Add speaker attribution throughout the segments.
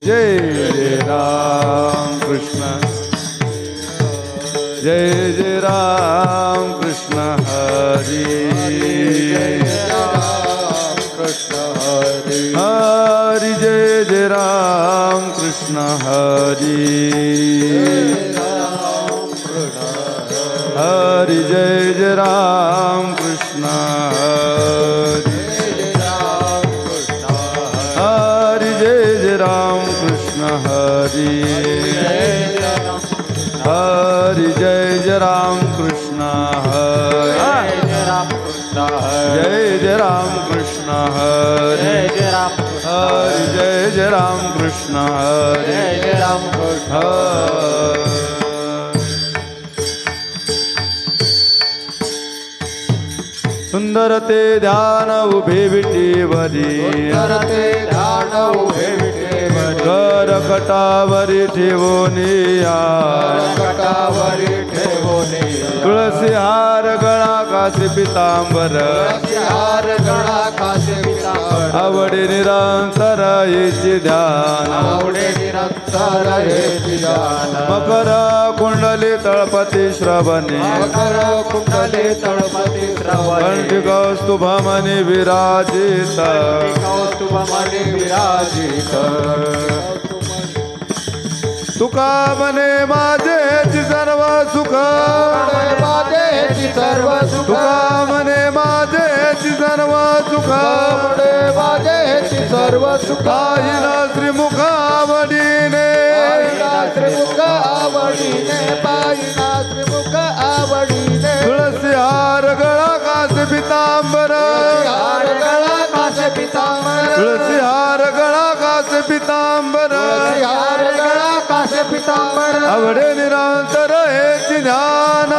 Speaker 1: जय जय राम कृष्ण जय जय राम कृष्ण हरी
Speaker 2: कृष्ण हरी
Speaker 1: हरि जय जय राम कृष्ण हरी हरि जय जय राम कृष्ण हरि हरि जय जय राम कृष्ण हरि हरि जय जय राम कृष्ण हरि जय जय राम कृष्ण हरि हरि जय जय राम कृष्ण हरि सुंदर ते ध्यान उभे विटेवरी कर कटावरी ठेवोनिया तुळसी हार गळा कासे पितांबर आवडे निरंतर हेची ध्यान मकर कुंडली तळपती श्रवणे कंठी कौस्तुभमणि विराजित तुका मने माझेची सर्व सुख तुका मने माझेची सर्व सुख आईला श्रीमुख आवडीने तुळसी हार गळा कासे पितांबर तुळसी हार गळा कासे पितांबर आवडे निरंतर हेची ध्यान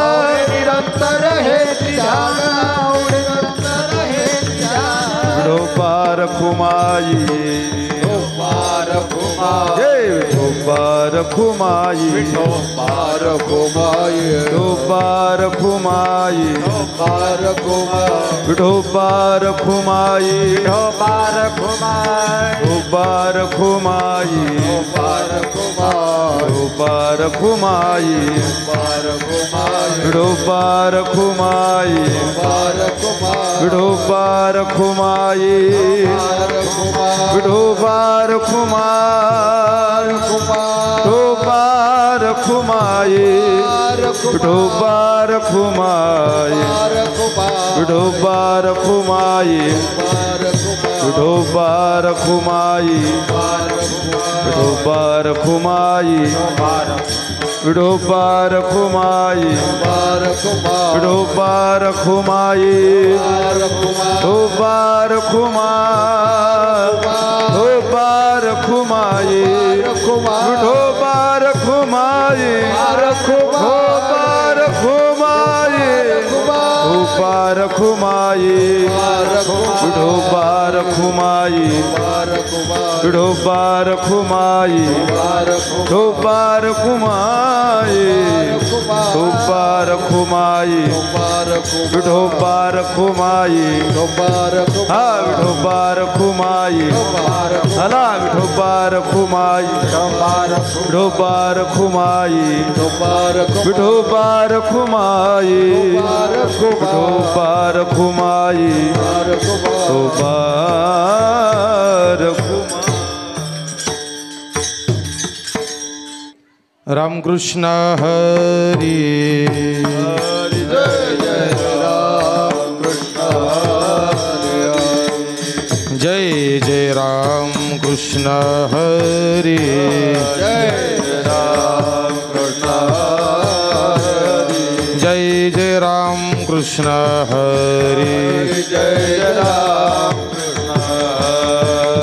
Speaker 1: विठोबार खुमाई जय विठोबार खुमाई विठोबार खुमाई विठोबार खुमाई विठोबार खुमाई विठोबार खुमाई विठोबार खुमाई विठोबार खुमाई विठोबार खुमाई विठोबार खुमार विठोबार खुमाई विठोबार खुमाई विठोबार खुमाई विठोबार खुमाई विठोबार खुमाई विठोबार खुमाई विठोबार खुमाई विठोबार खुमार विठोबार खुमाई विठोबार खुमाई विठोबार खुमाई विठोबार खुमाई विठोबार खुमाई विठोबार खुमाई विठोबार खुमाई विठोबार खुमाई विठोबार खुमाई हा विठोबार खुमाई हला विठोबार खुमाई विठोबार खुमाई विठोबार खुमाई विठोबार खुमाई विठोबार खुमाई
Speaker 2: रामकृष्ण हरी
Speaker 1: हरि जय जय राम कृष्ण हरि
Speaker 2: जय जय राम कृष्ण हरी
Speaker 1: जय जय राम कृष्ण हरि
Speaker 2: जय जय राम कृष्ण हरी
Speaker 1: जय जय राम कृष्ण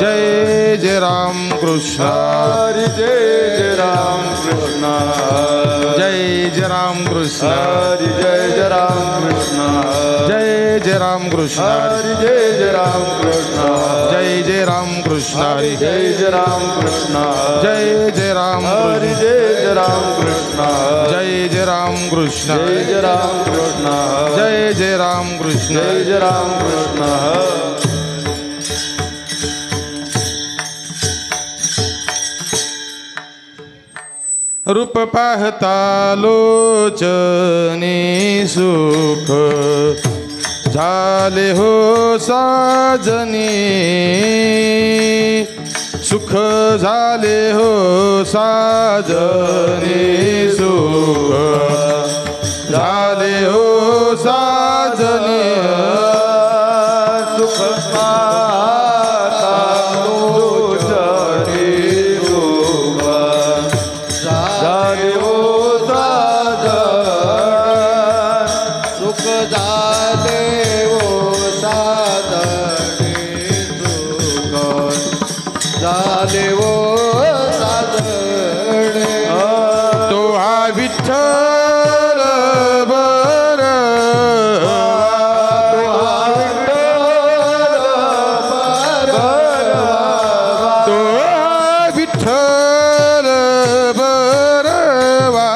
Speaker 2: जय जय राम कृष्ण
Speaker 1: हरि जय जय राम कृष्ण
Speaker 2: जय जय राम कृष्ण
Speaker 1: हरि जय जय राम कृष्ण
Speaker 2: जय जय राम कृष्ण
Speaker 1: हरि जय जय राम कृष्ण
Speaker 2: जय जय राम कृष्ण हरी
Speaker 1: जय जय राम कृष्ण
Speaker 2: जय जय राम
Speaker 1: हरि जय जय राम कृष्ण
Speaker 2: जय जय राम कृष्ण
Speaker 1: जय जय राम कृष्ण
Speaker 2: जय जय राम कृष्ण
Speaker 1: जय जय राम कृष्ण
Speaker 2: रूप पाहता लोचनी सुख झाले हो साजनी सुख झाले हो साजनी सुख झाले हो साजनी
Speaker 1: सुख पाहता लोचनी सुख झाले हो साजन
Speaker 3: सुख झाले हो साधने सुख झाले हो साधने
Speaker 2: तो हा विठ्ठल बर तो हा विठ्ठल बरवा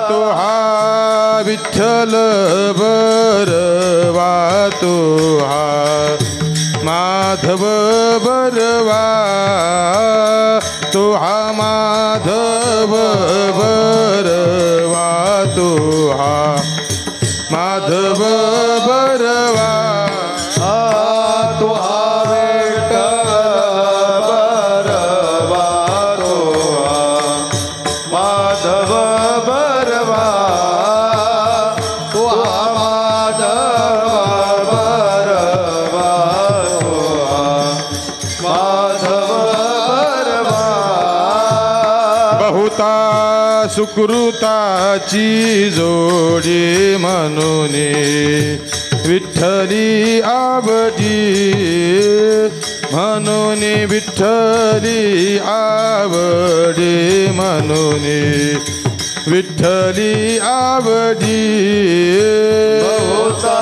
Speaker 2: तो हा विठ्ठल बरवा तो हा माधव बरवा तो हा माधव बरवा तो हा माधव बरवा
Speaker 1: तो हा विठ्ठल बरवा तो हा माधव बरवा
Speaker 3: तो हा
Speaker 1: माधव बरवा तो हा माधव बरवा
Speaker 2: बहुता सुकृताची जोडी म्हणून विठ्ठली आवडी म्हणून विठ्ठली आवडी म्हणून विठ्ठली आवडी
Speaker 1: बहुता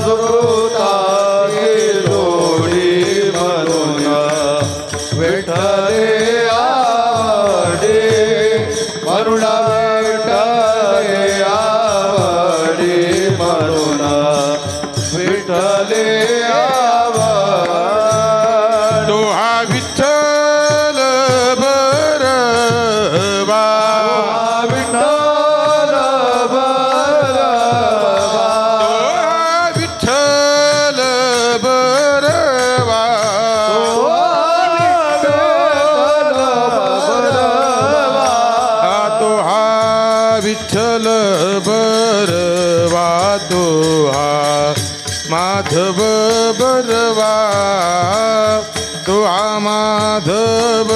Speaker 1: सुकृताची जोडी म्हणून विठ्ठले आवडी म्हणून विठ्ठले आवडी म्हणून विठ्ठले आवडी
Speaker 2: तो हा विठ्ठल बरवा
Speaker 1: विठ्ठल बरवा
Speaker 2: विठ्ठल बरवा तो हा विठ्ठल बरवा तो हा माधव बरवा तो हा माधव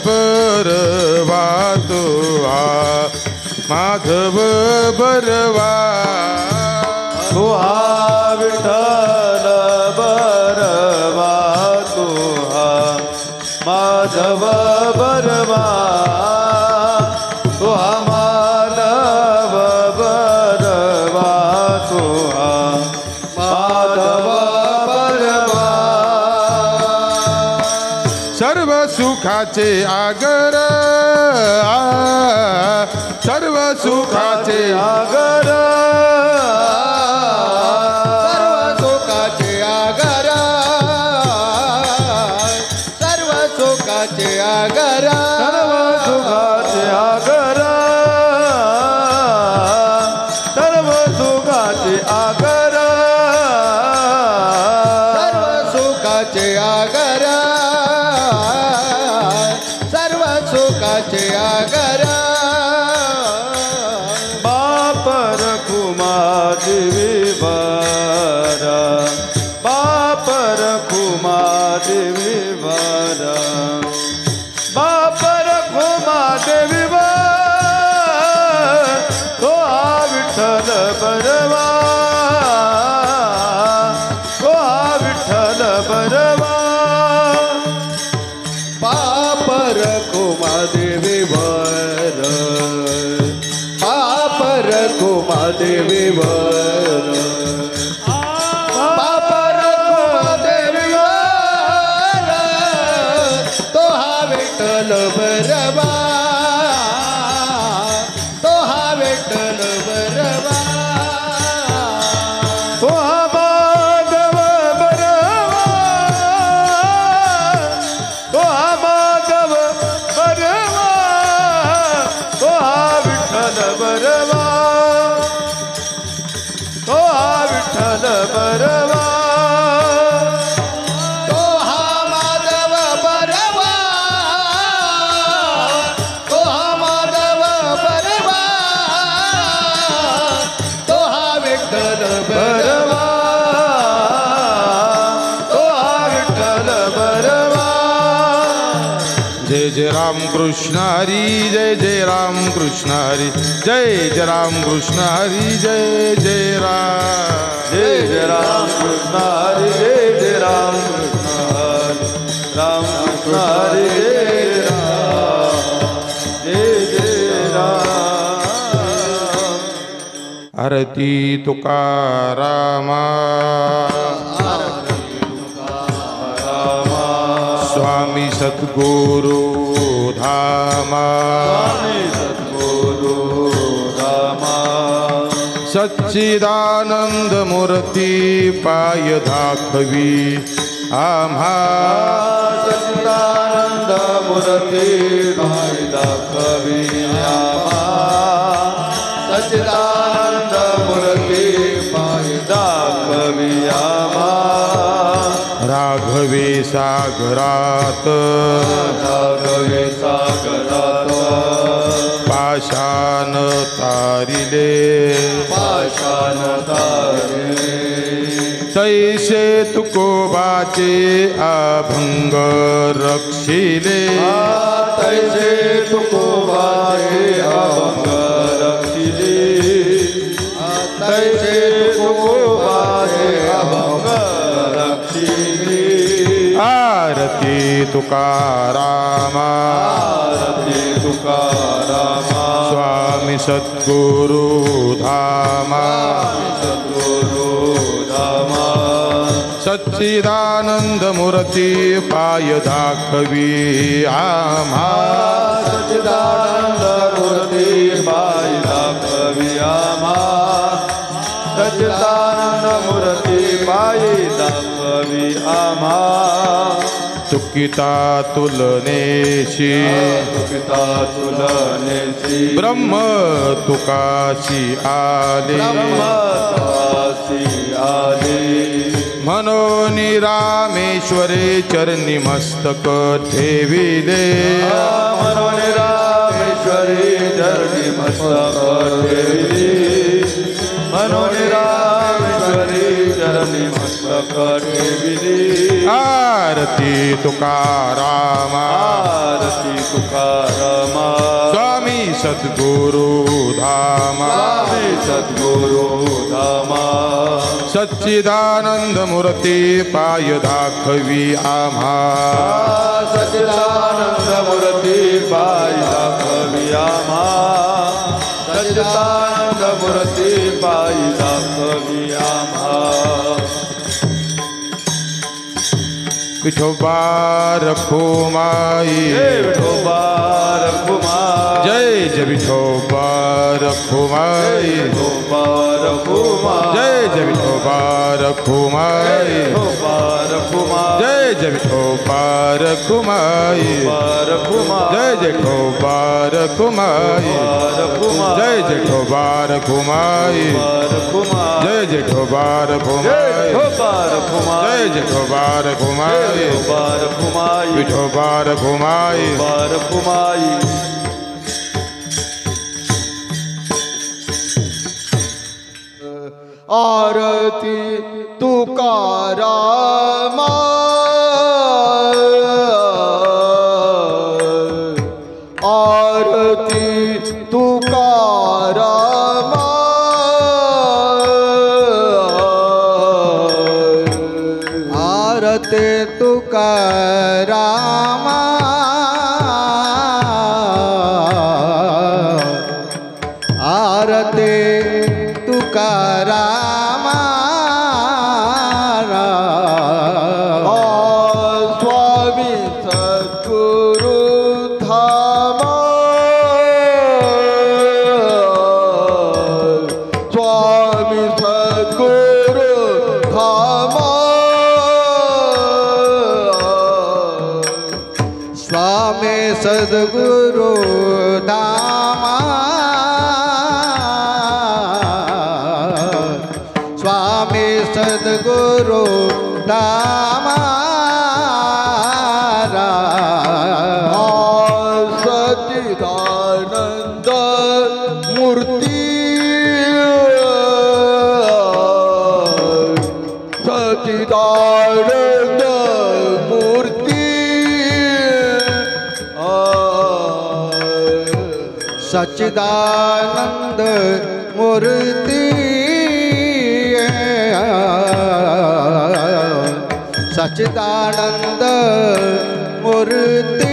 Speaker 2: बरवा तो हा माधव बरवा
Speaker 1: तो हा विठ्ठल बरवा तो हा माधव बरवा तो हा माधव बरवा तो हा माधव बरवा
Speaker 2: सर्व सुखाचे आगर सर्व सुखाचे
Speaker 1: आगर
Speaker 3: सर्व सुखाचे आगरा सर्व सुखाचे आगरा
Speaker 1: सर्व सुखाचे आगर सर्व सुखाचे आगर
Speaker 3: सर्व सुखाचे आगरा सर्व सुखाचे आगरा
Speaker 1: बापर खुमा देवी बारा बापर खुमा देवी बारा बापर खुमा देवी बार तो हा विठ्ठल बरवा तो हा विठ्ठल बरवा
Speaker 2: जय जय राम कृष्ण हरी जय जय राम कृष्ण हरी जय राम कृष्ण हरी जय राम
Speaker 1: कृष्ण हरी जय राम कृष्ण हरी राम कृष्ण हरी जय राम
Speaker 2: आरती तुकारामा स्वामी सद्गुरु धामा सच्चिदानंद मूर्ती पाय दाखवी आम्हा
Speaker 1: सच्चिदानंद मूर्ती पाय दाखवी आम्हा सच्चिदानंद मूर्ती पाय दाखवी आम्हा
Speaker 2: राघवे सागरात पाषाण तारिले तैसे तुकोबाचे अभंग रक्षिले
Speaker 1: तैसे तुकोबाचे अभंग रक्षिले तैसे तुकोबाचे अभंग रक्षिले
Speaker 2: आरती तुकारामा
Speaker 1: आरती तुकारामा
Speaker 2: स्वामी सद्गुरु धामा सच्चिदानंद मूर्ती पाय दाखवी आम्हा
Speaker 1: सच्चिदानंद मूर्ती पाय दाखवी आम्हा सच्चिदानंद मूर्ती पाय दाखवी आम्हा
Speaker 2: चुकिता तुलनेशी
Speaker 1: चुकिता तुलनेशी
Speaker 2: ब्रह्म तुकाशी आले म्हणून रामेश्वरे चरणी मस्तक ठेविले
Speaker 1: म्हणून रामेश्वरी चरणी मस्तक ठेविले म्हणून रामेश्वरी चरणी मस्तक ठेविले
Speaker 2: आरती तुकारामा
Speaker 1: आरती तुकारामा
Speaker 2: स्वामी सद्गुरु धामा
Speaker 1: स्वामी सद्गुरु धामा
Speaker 2: सच्चिदानंद मूर्ती पाय दाखवी आम्हा
Speaker 1: सच्चिदानंद मूर्ती पाय दाखवी आम्हा सच्चिदानंद मूर्ती पाय दाखवी आम्हा
Speaker 2: विठोबा रखुमाई
Speaker 1: विठोबा रखुमाई
Speaker 2: जय जय विठोबा रखुमाई
Speaker 1: विठोबा रखुमाई
Speaker 2: जय जय विठोबा रखुमाई
Speaker 1: विठोबा रखुमाई
Speaker 2: जय जय विठोबा रखुमाई जय जय विठोबा रखुमाई जय जय विठोबा रखुमाई जय जय विठोबा रखुमाई जय जय विठोबा रखुमाई विठोबा रखुमाई
Speaker 3: आरती तुकारामा आरती तुकारामा आरती तुकारामा आरती तुकारामा स्वामी सद्गुरु धामा स्वामी सद्गुरु धामा स्वामी सद्गुरु धामा स्वामी सद्गुरु धामा सच्चिदानंद मूर्ति सच्चिदानंद मूर्ति सच्चिदानंद मूर्ति सच्चिदानंद मूर्ति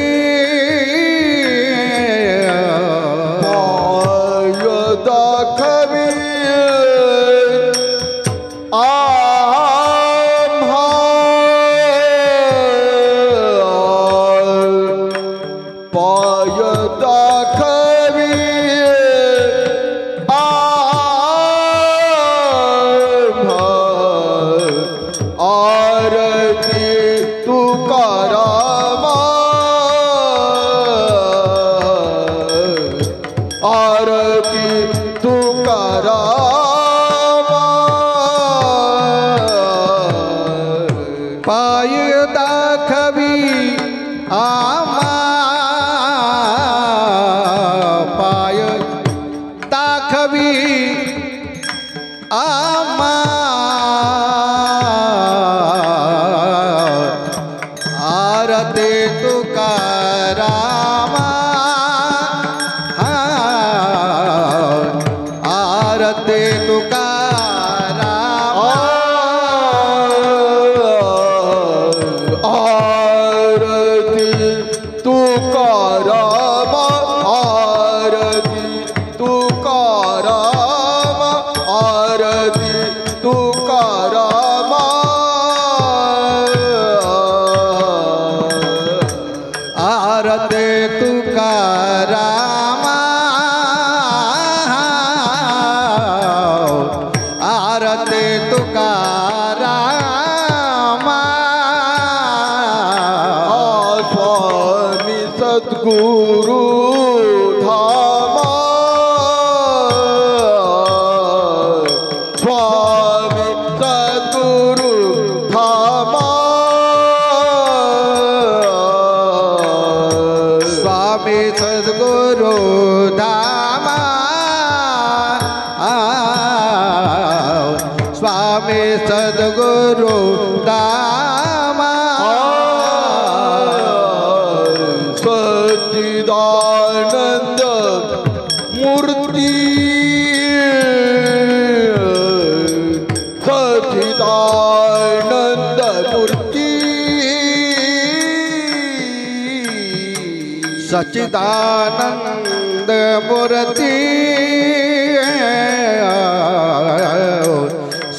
Speaker 3: सच्चिदानंद मूर्ति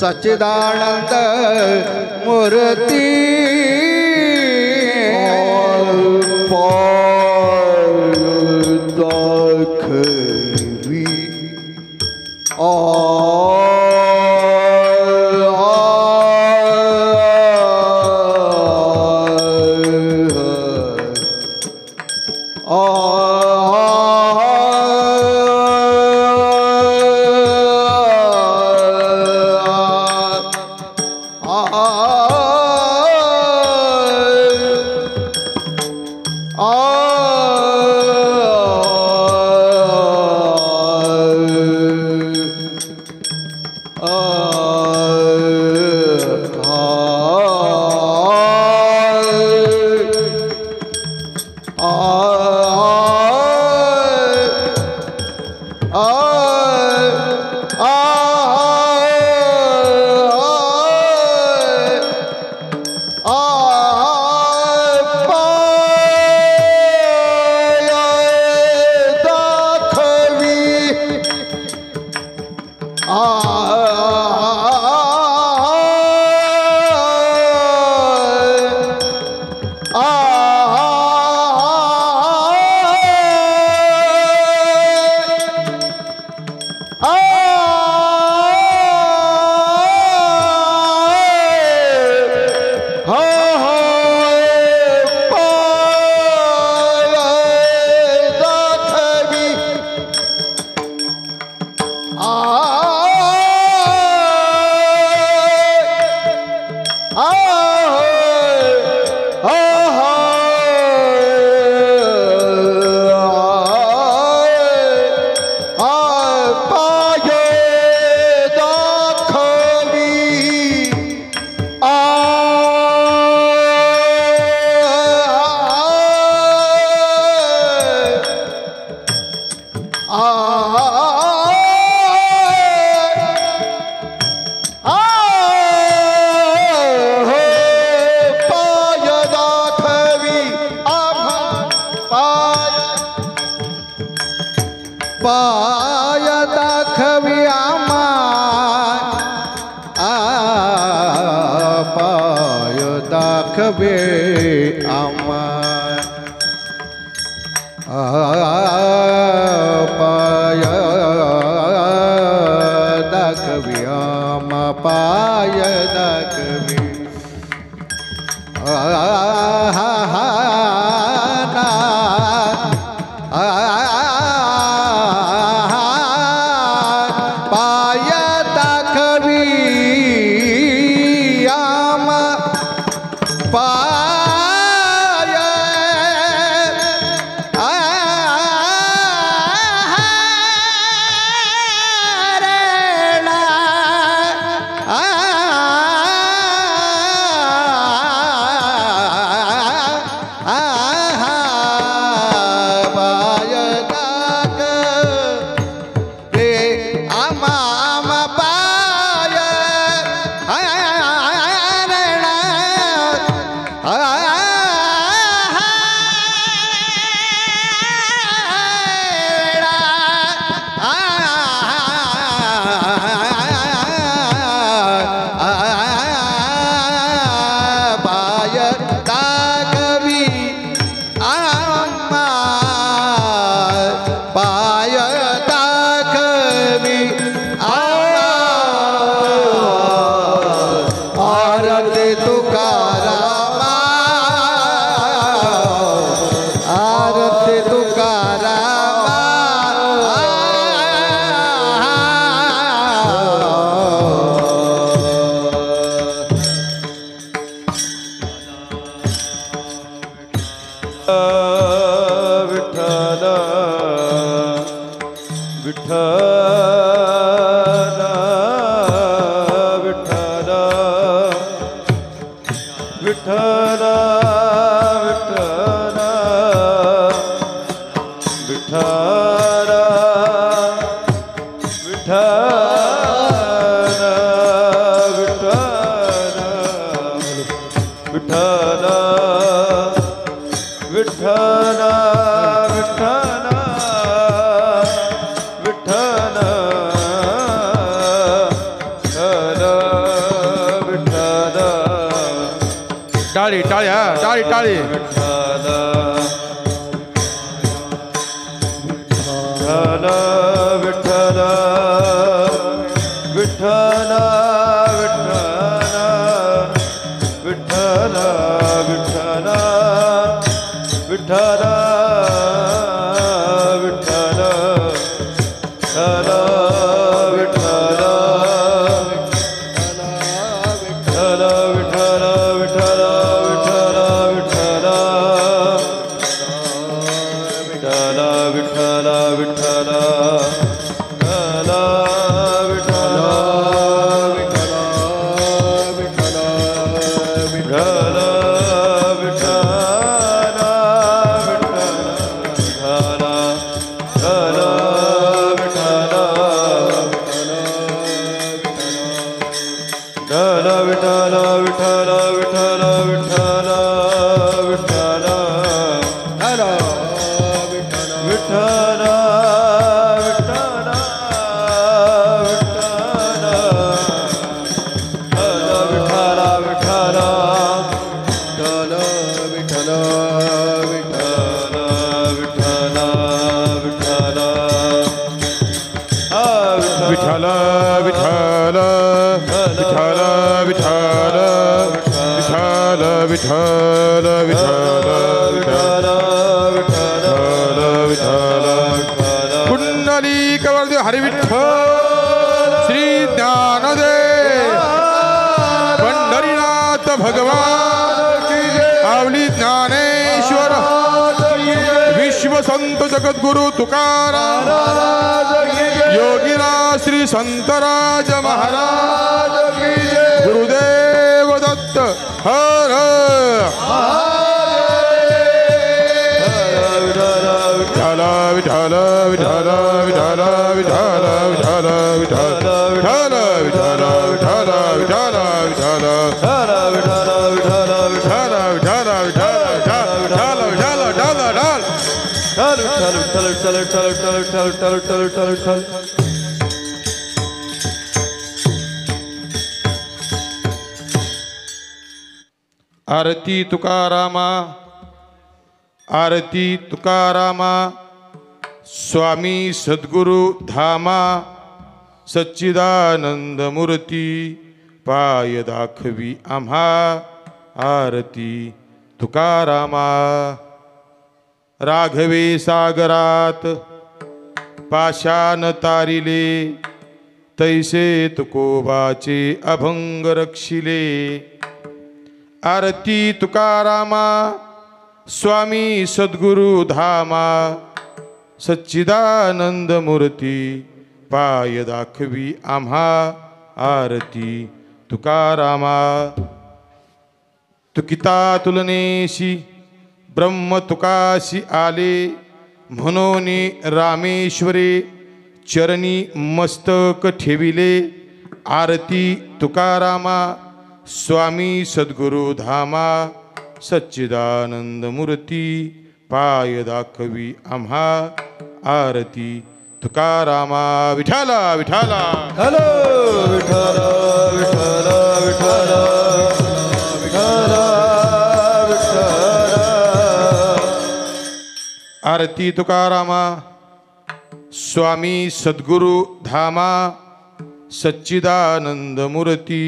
Speaker 3: सच्चिदानंद मूर्ति पाय दाखवी आम्हा पाय दाखवे आम्हा पाय दाखवी आम्हा पाय दाखवी पाय दाखवी आम्हा पाय
Speaker 2: टाळी टाळी हा टाळी टाळी विठ्ठल विठ्ठल विठ्ठल विठ्ठल विठ्ठल विठ्ठल विठ्ठल कुंडली कवर्देव हरि विठ्ठल श्री ज्ञानदेव पंढरीनाथ भगवान आवली ज्ञानेश्वर विश्व संत जगद्गुरु तुकाराम योगीराज श्री संतराज महाराज गुरुदेव दत्त हर विठ्ठल विठ्ठल विठ्ठल विठ्ठल विठ्ठल विठ्ठल विठ्ठल विठ्ठल विठ्ठल विठ्ठल विठ्ठल विठ्ठल विठ्ठल विठ्ठल विठ्ठल विठ्ठल विठ्ठल विठ्ठल विठ्ठल
Speaker 1: विठ्ठल विठ्ठल विठ्ठल विठ्ठल विठ्ठल विठ्ठल विठ्ठल विठ्ठल विठ्ठल
Speaker 2: आरती तुकारामा आरती तुकारामा स्वामी सद्गुरु धामा सच्चिदानंद मूर्ती पाय दाखवी आम्हा आरती तुकारामा राघवे सागरात पाषाण तारिले तैसे तुकोबाचे अभंग रक्षिले आरती तुकारामा स्वामी सद्गुरु धामा सच्चिदानंद मूर्ती पाय दाखवी आम्हा आरती तुकारामा तुकिता तुलनेशी ब्रह्म तुकाशी आले म्हणून रामेश्वरे चरणी मस्तक ठेविले आरती तुकारामा स्वामी सद्गुरु धामा सच्चिदानंद मूर्ती पाय दाखवी आम्हा आरती तुकारामा विठाला विठाला
Speaker 1: हॅलो विठ्ठल विठ्ठल विठ्ठल विठ्ठल विठ्ठल
Speaker 2: आरती तुकारामा स्वामी सद्गुरु धामा सच्चिदानंद मूर्ती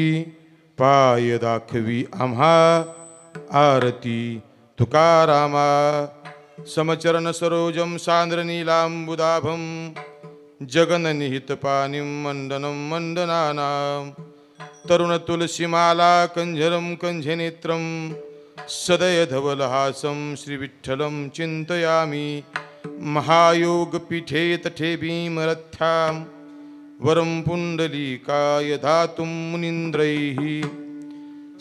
Speaker 2: पाय दाखवी आम्हा आरती तुकारामा समचरण सरोजम सांद्र नीलांबुदाभम जगननिहित पानिं मंडनं मंडनानां तरुण तुलसीमाला कंजरं कंझनेत्रं सदय धवलहासं श्रीविठ्ठलं चिन्तयामि महायोगपीठे तठे भीमरथ्यां वरं पुण्डलीकाय दातुं मुनीन्द्रैः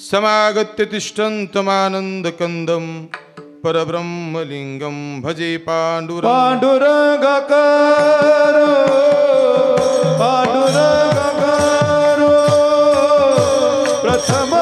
Speaker 2: समागत्य तिष्ठन्तमानन्दकन्दं परब्रह्मलिङ्गं भजे पाण्डुरङ्ग
Speaker 1: पांडुरंगाकारो प्रथम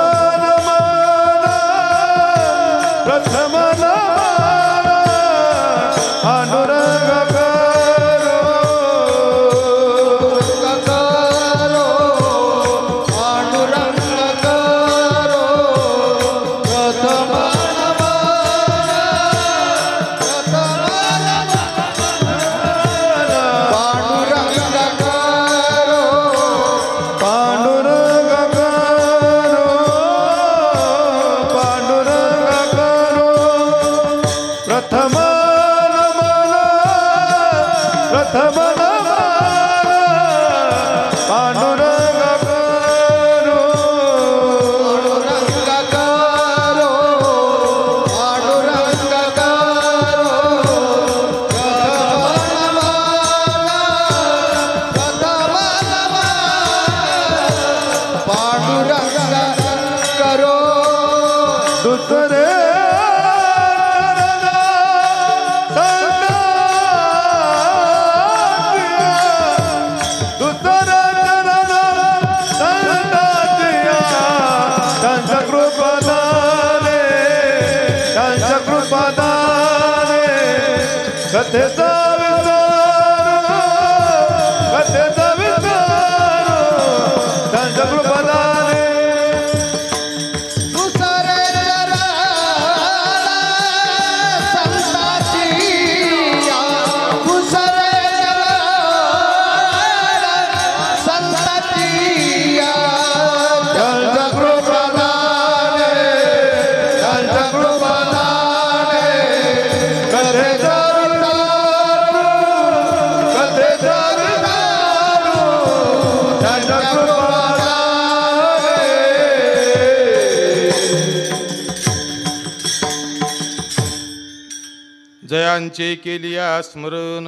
Speaker 2: जयांचे केलिया स्मरण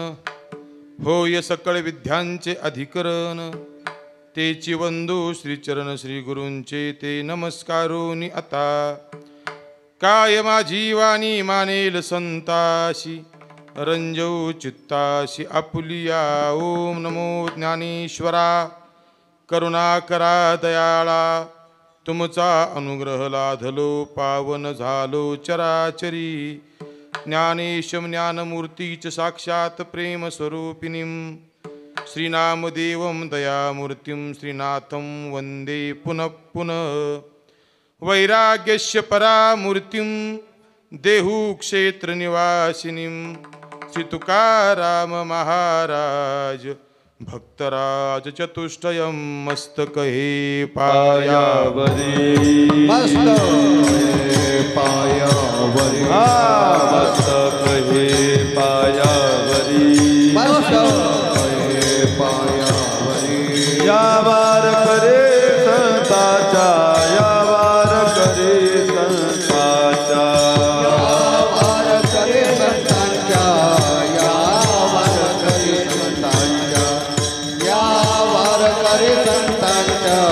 Speaker 2: होय सकळ विद्यांचे अधिकरण तेची वंदू श्रीचरण श्री गुरूंचे ते नमस्कारोनी आता काय माझी वाणी मानेल संताशी रंजऊ चित्ताशी आपुलिया ओम नमो ज्ञानेश्वरा करुणा करा दयाळा तुमचा अनुग्रह लाधलो पावन झालो चराचरी ज्ञानेशं ज्ञानमूर्तिच साक्षात् प्रेमस्वरूपिणीं श्रीनामदेवं दयामूर्तिं श्रीनाथं वन्दे पुनः पुनः वैराग्यस्य परामूर्तिं देहुक्षेत्रनिवासिनीं श्री तुकाराम महाराज भक्तराज चतुष्टयं मस्तकहे पायावरी
Speaker 3: पायावरी
Speaker 1: मस्तकहे पायावरी
Speaker 3: पायावरी
Speaker 1: या वार करे संताचा या वार करे संताचा
Speaker 3: वार करे संतांच्या या वार करे संतांच्या या वार करे संतांच्या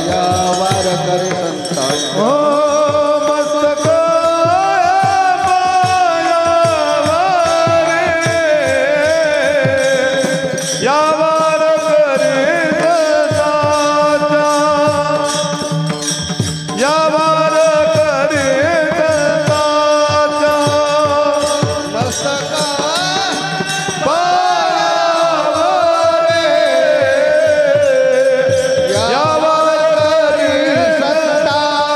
Speaker 3: या वार करे संतांच्या
Speaker 1: हो मस्तक पायावरी या वार करे संताचा या वार करे संताचा
Speaker 3: मस्तक
Speaker 1: या वार करे
Speaker 3: संतांच्या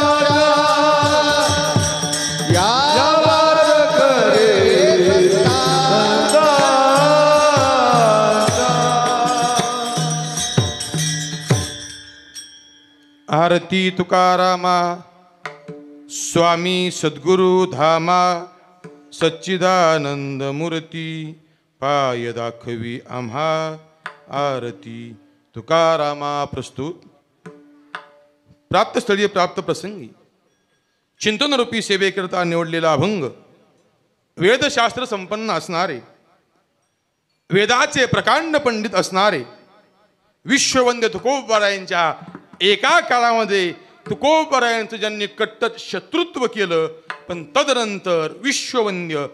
Speaker 3: या वार करे
Speaker 2: आरती तुकारामा स्वामी सद्गुरु धामा सच्चिदानंद मूर्ती पाय दाखवी आम्हा आरती तुकारामा प्रस्तुत प्राप्तस्थळी प्राप्त प्रसंगी चिंतनरूपी सेवेकरता निवडलेला अभंग वेदशास्त्र संपन्न असणारे वेदाचे प्रकांड पंडित असणारे विश्ववंद्य तुकोबरायांच्या एका काळामध्ये तुकोबरायांचं ज्यांनी कट्टर शत्रुत्व केलं पण तदनंतर विश्ववंद्य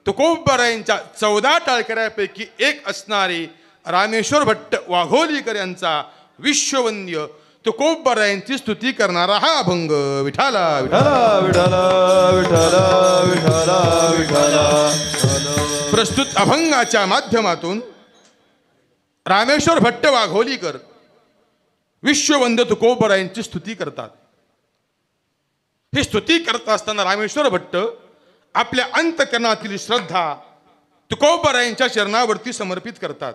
Speaker 2: तुकोबरायांच्या 14 टाळकऱ्यापैकी एक असणारे रामेश्वर भट्ट वाघोलीकर यांचा विश्ववंद्य तुकोबरायांची स्तुती करणारा हा अभंग विठाला
Speaker 1: विठाला विठाला विठाला विठाला विठाला
Speaker 2: प्रस्तुत अभंगाच्या माध्यमातून रामेश्वर भट्ट वाघोलीकर विश्ववंद्य तुकोबरायांची स्तुती करतात. ही स्तुती करत असताना रामेश्वर भट्ट आपल्या अंतकरणातील श्रद्धा तुकोबरायांच्या चरणावरती समर्पित करतात.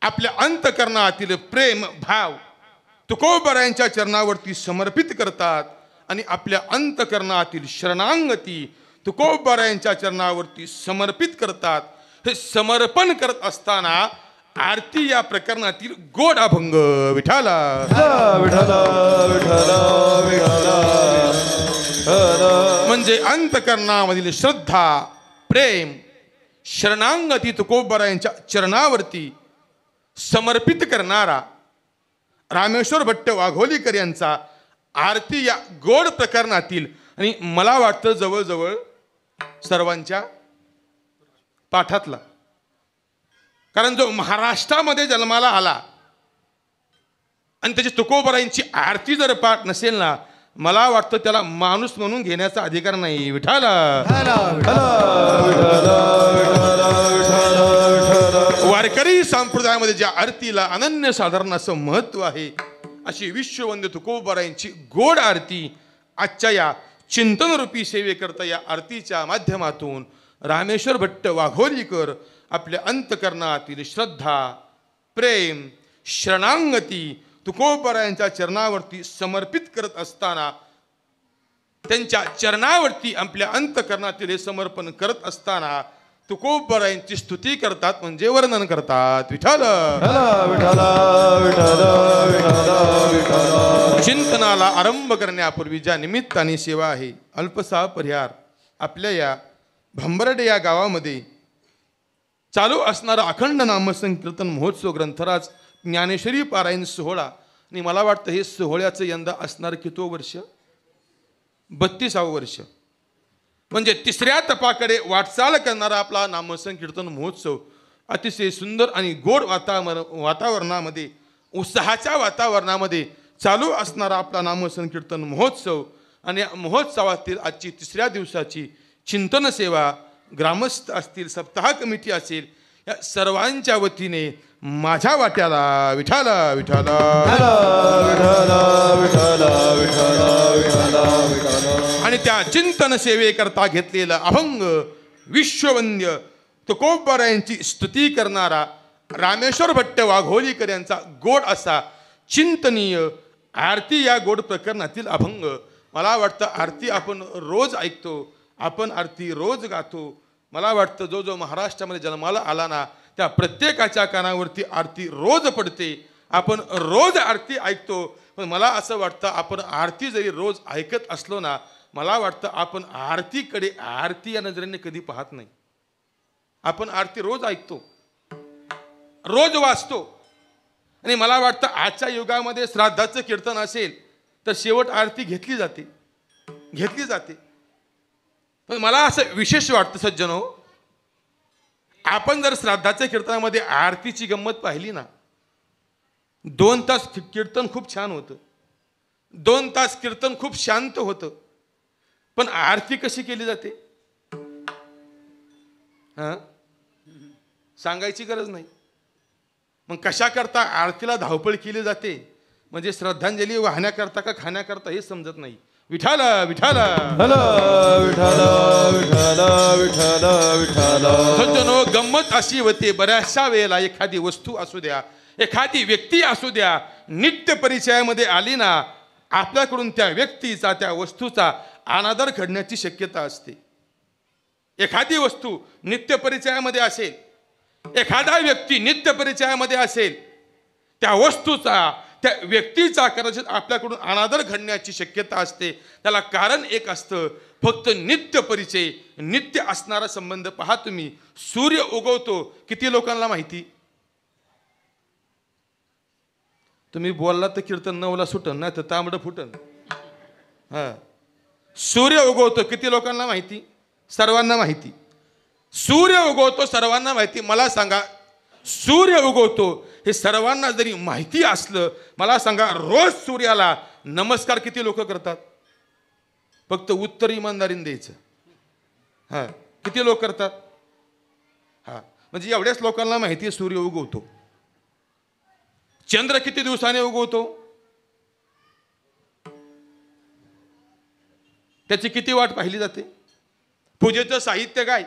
Speaker 2: आपल्या अंतकरणातील प्रेम भाव तुकोबरायांच्या चरणावरती समर्पित करतात आणि आपल्या अंतकरणातील शरणांगती तुकोबरायांच्या चरणावरती समर्पित करतात. हे समर्पण करत असताना आरती या प्रकरणातील गोड अभंग विठाला
Speaker 1: विठाला विठाला विठाला
Speaker 2: म्हणजे अंतकरणामधील श्रद्धा प्रेम शरणांगती तुकोबरायांच्या चरणावरती समर्पित करणारा रामेश्वर भट्ट वाघोलीकर यांचा आरती या गोड प्रकरणातील आणि मला वाटतं जवळजवळ सर्वांच्या पाठातला, कारण जो महाराष्ट्रामध्ये जन्माला आला आणि त्याची तुकोबरायांची आरती जर पाठ नसेल ना, मला वाटतं त्याला माणूस म्हणून घेण्याचा अधिकार नाही. विठाला वारकरी संप्रदायामध्ये ज्या आरतीला अनन्यसाधारण असं महत्त्व आहे, अशी विश्ववंद्य तुकोबरायांची गोड आरती आजच्या या चिंतनरूपी सेवेकरता या आरतीच्या माध्यमातून रामेश्वर भट्ट वाघोलीकर आपल्या अंतकरणातील श्रद्धा प्रेम शरणांगती तुकोबरायांच्या चरणावरती समर्पित करत असताना, त्यांच्या चरणावरती आपल्या अंतकरणातील हे समर्पण करत असताना तुकोबरायांची स्तुती करतात म्हणजे वर्णन करतात. चिंतनाला आरंभ करण्यापूर्वी ज्या निमित्ताने सेवा आहे, अल्पसा परिहार आपल्या या भंबरडे या गावामध्ये चालू असणारा अखंड नामसंकीर्तन महोत्सव ग्रंथराज ज्ञानेश्वरी पारायण सोहळा, आणि मला वाटतं हे सोहळ्याचं यंदा असणार कितो वर्ष, 32वे वर्ष. म्हणजे तिसऱ्या तपाकडे वाटचाल करणारा आपला नामसंकीर्तन महोत्सव अतिशय सुंदर आणि गोड वातावरणामध्ये उत्साहाच्या वातावरणामध्ये चालू असणारा आपला नामसंकीर्तन महोत्सव आणि या महोत्सवातील आजची 3ऱ्या दिवसाची चिंतन सेवा ग्रामस्थ असतील, सप्ताह कमिटी असेल, या सर्वांच्या वतीने माझ्या वाट्याला विठाला विठाला आणि त्या चिंतन सेवेकरता घेतलेलं अभंग विश्ववंद्य तुकोबारायांची स्तुती करणारा रामेश्वर भट्ट वाघोलीकर यांचा गोड असा चिंतनीय आरती या गोड प्रकरणातील अभंग. मला वाटतं आरती आपण रोज ऐकतो, आपण आरती रोज गातो. मला वाटतं जो जो महाराष्ट्रामध्ये जन्माला आला ना, त्या प्रत्येकाच्या कानावरती आरती रोज पडते, आपण रोज आरती ऐकतो. पण मला असं वाटतं आपण आरती जरी रोज ऐकत असलो ना, मला वाटतं आपण आरतीकडे आरती या नजरेने कधी पाहत नाही. आपण आरती रोज ऐकतो, रोज वाचतो. आणि मला वाटतं आजच्या युगामध्ये श्राद्धाचं कीर्तन असेल तर शेवट आरती घेतली जाते. पण मला असं विशेष वाटतं सज्जनो, आपण जर श्राद्धाच्या कीर्तनामध्ये आरतीची गंमत पाहिली ना, 2 तास कीर्तन खूप छान होतं, 2 तास कीर्तन खूप शांत होतं. पण आरती कशी केली जाते सांगायची गरज नाही. मग कशा करता आरतीला धावपळ केली जाते, म्हणजे श्रद्धांजली वाहण्याकरता का खाण्याकरता हे समजत नाही. विठाला विठाला सज्जनो, गंमत अशी होते बऱ्याचशा वेळेला एखादी वस्तू असू द्या, एखादी व्यक्ती असू द्या, नित्य परिचयामध्ये आली ना, आपल्याकडून त्या व्यक्तीचा त्या वस्तूचा अनादर घडण्याची शक्यता असते. एखादी वस्तू नित्य परिचयामध्ये असेल, एखादा व्यक्ती नित्य परिचयामध्ये असेल, त्या वस्तूचा त्या व्यक्तीचा कदाचित आपल्याकडून अनादर घडण्याची शक्यता असते. त्याला कारण एक असतं, फक्त नित्य परिचय, नित्य असणारा संबंध. पहा तुम्ही, सूर्य उगवतो, किती लोकांना माहिती? तुम्ही बोलला तर कीर्तन 9ला सुटन, नाही तर तांबडं फुटन. सूर्य उगवतो, किती लोकांना माहिती? सर्वांना माहिती. सूर्य उगवतो, सर्वांना माहिती. मला सांगा, सूर्य उगवतो हे सर्वांना जरी माहिती असलं, मला सांगा रोज सूर्याला नमस्कार किती लोक करतात? फक्त उत्तर इमानदारीने द्यायचं. किती लोक करतात? म्हणजे एवढ्याच लोकांना माहिती आहे सूर्य उगवतो. चंद्र किती दिवसाने उगवतो? त्याची किती वाट पाहिली जाते? पूजेचं साहित्य काय?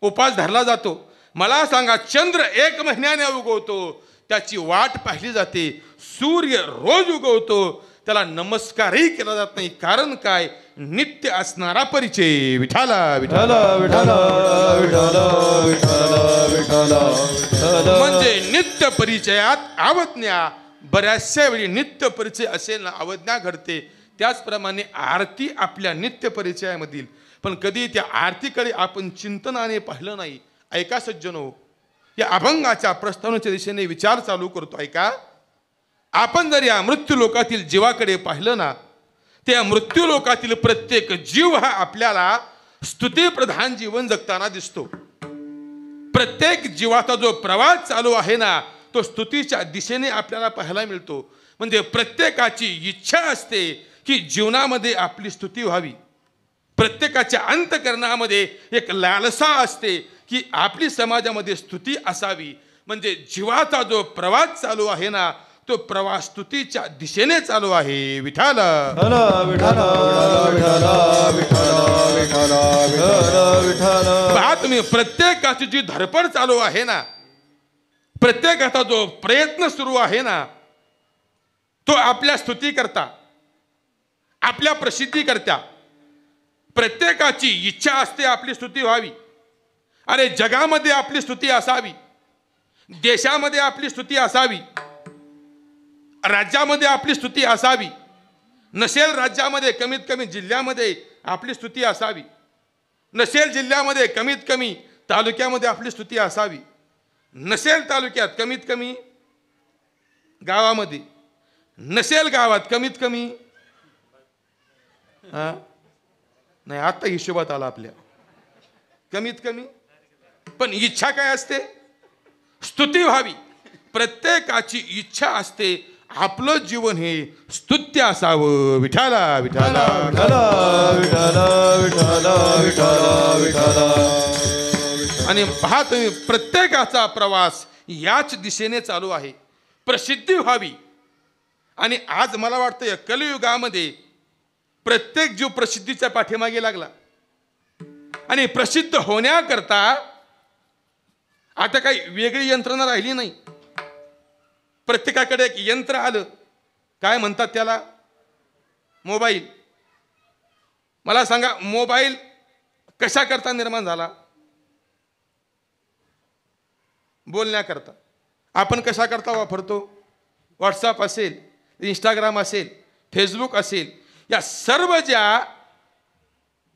Speaker 2: उपास धरला जातो. मला सांगा, चंद्र 1 महिन्याने उगवतो, त्याची वाट पाहिली जाते. सूर्य रोज उगवतो, त्याला नमस्कारही केला जात नाही. कारण काय? नित्य असणारा परिचय. विठाला विठाला म्हणजे नित्य परिचयात अवज्ञा. बऱ्याचशा वेळी नित्य परिचय असेल ना, अवज्ञा घडते. त्याचप्रमाणे आरती आपल्या नित्य परिचयामधील, पण कधी त्या आरतीकडे आपण चिंतनाने पाहिलं नाही. ऐका सज्जनो, या अभंगाच्या प्रस्थानाच्या दिशेने विचार चालू करतो. ऐका, आपण जर या मृत्यू लोकातील जीवाकडे पाहिलं ना, त्या मृत्यू लोकातील प्रत्येक जीव हा आपल्याला स्तुतीप्रधान जीवन जगताना दिसतो. प्रत्येक जीवाचा जो प्रवास चालू आहे ना, तो स्तुतीच्या दिशेने आपल्याला पाहायला मिळतो. म्हणजे प्रत्येकाची इच्छा असते की जीवनामध्ये आपली स्तुती व्हावी. प्रत्येकाच्या अंतःकरणामध्ये एक लालसा असते की आपली समाजामध्ये स्तुती असावी. म्हणजे जीवाचा जो प्रवास चालू आहे ना, तो प्रवास स्तुतीच्या दिशेने चालू आहे. विठाला पहा तुम्ही, प्रत्येकाची जी धडपड चालू आहे ना, प्रत्येकाचा जो प्रयत्न सुरू आहे ना, तो आपल्या स्तुती करता, आपल्या प्रसिद्धी करता. प्रत्येकाची इच्छा असते आपली स्तुती व्हावी. अरे जगामध्ये आपली स्तुती असावी, देशामध्ये आपली स्तुती असावी, राज्यामध्ये आपली स्तुती असावी. नसेल राज्यामध्ये कमीत कमी जिल्ह्यामध्ये आपली स्तुती असावी. नसेल जिल्ह्यामध्ये कमीत कमी तालुक्यामध्ये आपली स्तुती असावी. नसेल तालुक्यात कमीत कमी गावामध्ये, नसेल गावात कमीत कमी नाही, आता हिशोबात आला आपल्या कमीत कमी. पण इच्छा काय असते? स्तुती व्हावी. प्रत्येकाची इच्छा असते आपलं जीवन हे स्तुत्य असावं. विठाला विठाला विठाला विठाला विठाला विठाला विठाला. आणि पहा तुम्ही प्रत्येकाचा प्रवास याच दिशेने चालू आहे, प्रसिद्धी व्हावी. आणि आज मला वाटतं या कलियुगामध्ये प्रत्येक जीव प्रसिद्धीच्या पाठीमागे लागला. आणि प्रसिद्ध होण्याकरता आता काही वेगळी यंत्रणा राहिली नाही. प्रत्येकाकडे एक यंत्र आलं, काय म्हणतात त्याला, मोबाईल. मला सांगा, मोबाईल कशा करता निर्माण झाला? बोलण्याकरता. आपण कशा करता वापरतो? व्हॉट्सअप असेल, इंस्टाग्राम असेल, फेसबुक असेल, या सर्व ज्या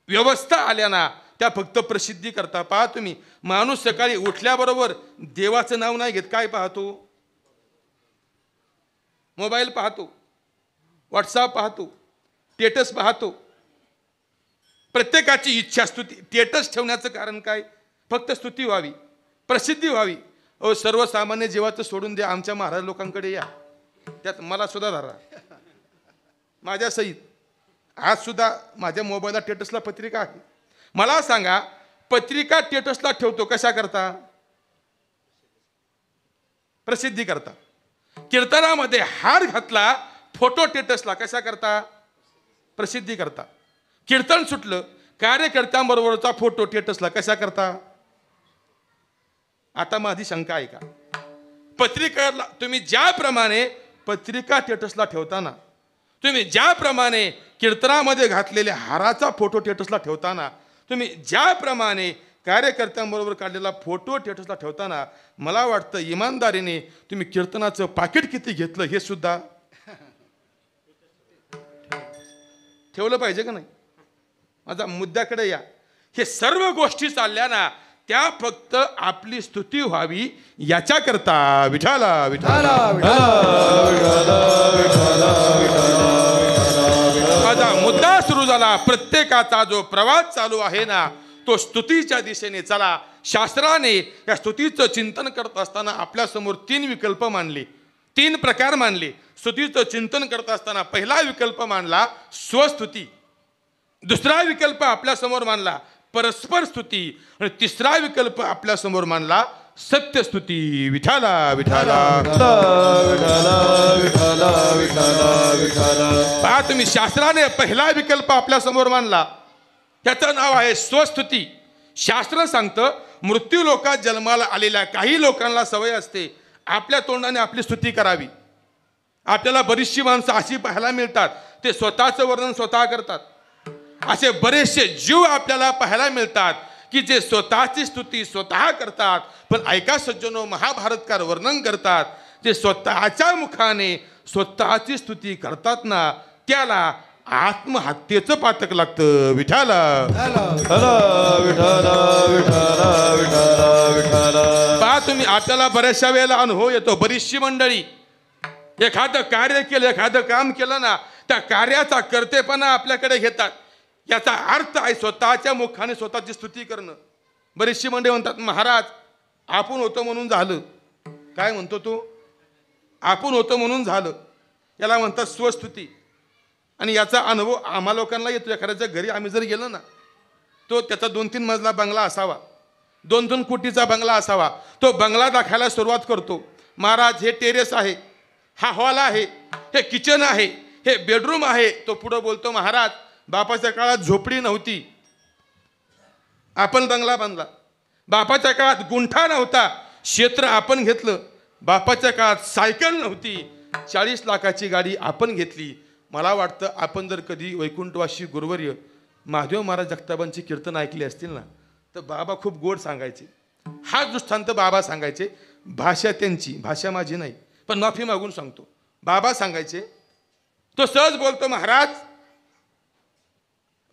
Speaker 2: व्यवस्था आल्या ना त्या फक्त प्रसिद्धी करता. पहा तुम्ही, माणूस सकाळी उठल्याबरोबर देवाचं नाव नाही घेत, काय पाहतो? मोबाईल पाहतो, व्हॉट्सअप पाहतो, स्टेटस पाहतो. प्रत्येकाची इच्छा स्तुती. स्टेटस ठेवण्याचं कारण काय? फक्त स्तुती व्हावी, प्रसिद्धी व्हावी. सर्वसामान्य जीवाचं सोडून द्या, आमच्या महाराज लोकांकडे या, त्यात मला सुद्धा धरा माझ्या सहित. आज सुद्धा माझ्या मोबाईलला स्टेटसला पत्रिका आहे. मला सांगा, पत्रिका स्टेटसला ठेवतो कशा करता? प्रसिद्धी करता. कीर्तनामध्ये हार घातला, फोटो स्टेटसला कशा करता? प्रसिद्धी करता. कीर्तन सुटलं, कार्यकर्त्यांबरोबरचा फोटो स्टेटसला कशा करता? आता माझी शंका आहे का, पत्रिकेला तुम्ही ज्याप्रमाणे पत्रिका स्टेटसला ठेवताना, तुम्ही ज्याप्रमाणे कीर्तनामध्ये घातलेल्या हाराचा फोटो स्टेटसला ठेवताना, तुम्ही ज्याप्रमाणे कार्यकर्त्यांबरोबर काढलेला फोटो स्टेटसला ठेवताना, मला वाटतं इमानदारीने तुम्ही कीर्तनाचं पाकिट किती घेतलं हे सुद्धा ठेवलं पाहिजे का नाही? माझा मुद्द्याकडे या. हे सर्व गोष्टी चालल्या ना त्या फक्त आपली स्तुती व्हावी याच्याकरता. विठाला विठाला माझा मुद्दा सुरू झाला. प्रत्येकाचा जो प्रवास चालू आहे ना तो स्तुतीच्या दिशेने चला. शास्त्राने या स्तुतीचं चिंतन करत असताना आपल्यासमोर 3 विकल्प मांडले, 3 प्रकार मांडले. स्तुतीचं चिंतन करत असताना पहिला विकल्प मांडला स्वस्तुती, दुसरा विकल्प आपल्यासमोर मांडला परस्पर स्तुती, आणि तिसरा विकल्प आपल्यासमोर मांडला सत्यस्तुती. विठाला विठाला पहा तुम्ही, शास्त्राने पहिला विकल्प आपल्यासमोर मांडला, त्याचं नाव आहे स्वस्तुती. शास्त्र सांगतं मृत्यू लोकात जन्माला आलेल्या काही लोकांना सवय असते आपल्या तोंडाने आपली स्तुती करावी. आपल्याला बरीचशी माणसं अशी पाहायला मिळतात, ते स्वतःचं वर्णन स्वतः करतात. असे बरेचसे जीव आपल्याला पाहायला मिळतात की जे स्वतःची स्तुती स्वतः करतात. पण ऐका सज्जनो, महाभारतकार वर्णन करतात, जे स्वतःच्या मुखाने स्वतःची स्तुती करतात ना त्याला आत्महत्येचं पातक लागतं. विठाला पहा तुम्ही, आपल्याला बऱ्याचशा वेळेला अनुभव येतो. बरीचशी मंडळी एखादं कार्य केलं, एखादं काम केलं ना त्या कार्याचा कर्तेपणा आपल्याकडे घेतात. याचा अर्थ आहे स्वतःच्या मुखाने स्वतःची स्तुती करणं. बरीचशी मंडळी म्हणतात, महाराज आपण होतो म्हणून झालं. काय म्हणतो तू? आपण होतो म्हणून झालं. याला म्हणतात स्वस्तुती. आणि याचा अनुभव आम्हा लोकांना येतो. एखाद्याच्या घरी आम्ही जर गेलो ना, तो त्याचा 2-3 मजला बंगला असावा, 2-2 कोटीचा बंगला असावा. तो बंगला दाखवायला सुरुवात करतो. महाराज हे टेरेस आहे, हा हॉल आहे, हे किचन आहे, हे बेडरूम आहे. तो पुढं बोलतो, महाराज बापाच्या काळात झोपडी नव्हती, आपण बंगला बांधला. बापाच्या काळात गुंठा नव्हता, क्षेत्र आपण घेतलं. बापाच्या काळात सायकल नव्हती, 40 लाखाची गाडी आपण घेतली. मला वाटतं आपण जर कधी वैकुंठवासी गुरुवर्य महादेव महाराज जगतापांची कीर्तन ऐकली असतील ना तर बाबा खूप गोड सांगायचे. हा दृष्टांत बाबा सांगायचे. भाषा त्यांची, भाषा माझी नाही, पण माफी मागून सांगतो. बाबा सांगायचे, तो सहज बोलतो, महाराज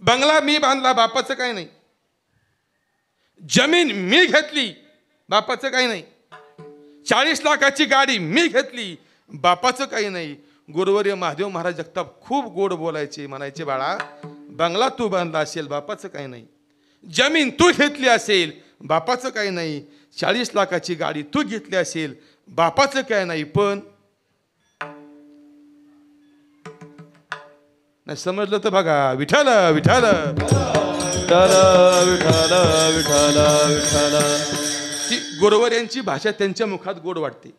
Speaker 2: बंगला मी बांधला, बापाचं काही नाही. जमीन मी घेतली, बापाचं काही नाही. 40 लाखाची गाडी मी घेतली, बापाचं काही नाही. गुरुवर्य महादेव महाराज जगताप खूप गोड बोलायचे. म्हणायचे, बाळा बंगला तू बांधला असेल, बापाचं काही नाही. जमीन तू घेतली असेल, बापाचं काही नाही. 40 लाखाची गाडी तू घेतली असेल, बापाचं काय नाही. पण नाही समजलं तर बघा. विठाला विठाला
Speaker 1: विठ्ठल विठ्ठल विठ्ठल विठ्ठल.
Speaker 2: ती गुरुवर्यांची भाषा त्यांच्या मुखात गोड वाटते,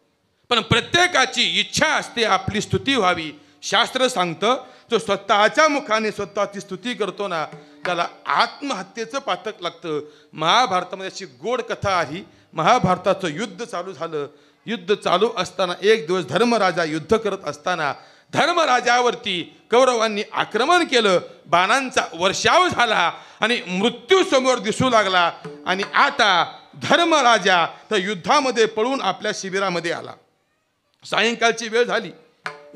Speaker 2: पण प्रत्येकाची इच्छा असते आपली स्तुती व्हावी. शास्त्र सांगतं जो स्वतःच्या मुखाने स्वतःची स्तुती करतो ना त्याला आत्महत्येचं पातक लागतं. महाभारतामध्ये अशी गोड कथा आली. महाभारताचं युद्ध चालू झालं. युद्ध चालू असताना एक दिवस धर्मराजा युद्ध करत असताना धर्मराजावरती कौरवांनी आक्रमण केलं. बाणांचा वर्षाव झाला आणि मृत्यू समोर दिसू लागला. आणि आता धर्मराजा त्या युद्धामध्ये पळून आपल्या शिबिरामध्ये आला. सायंकाळची वेळ झाली.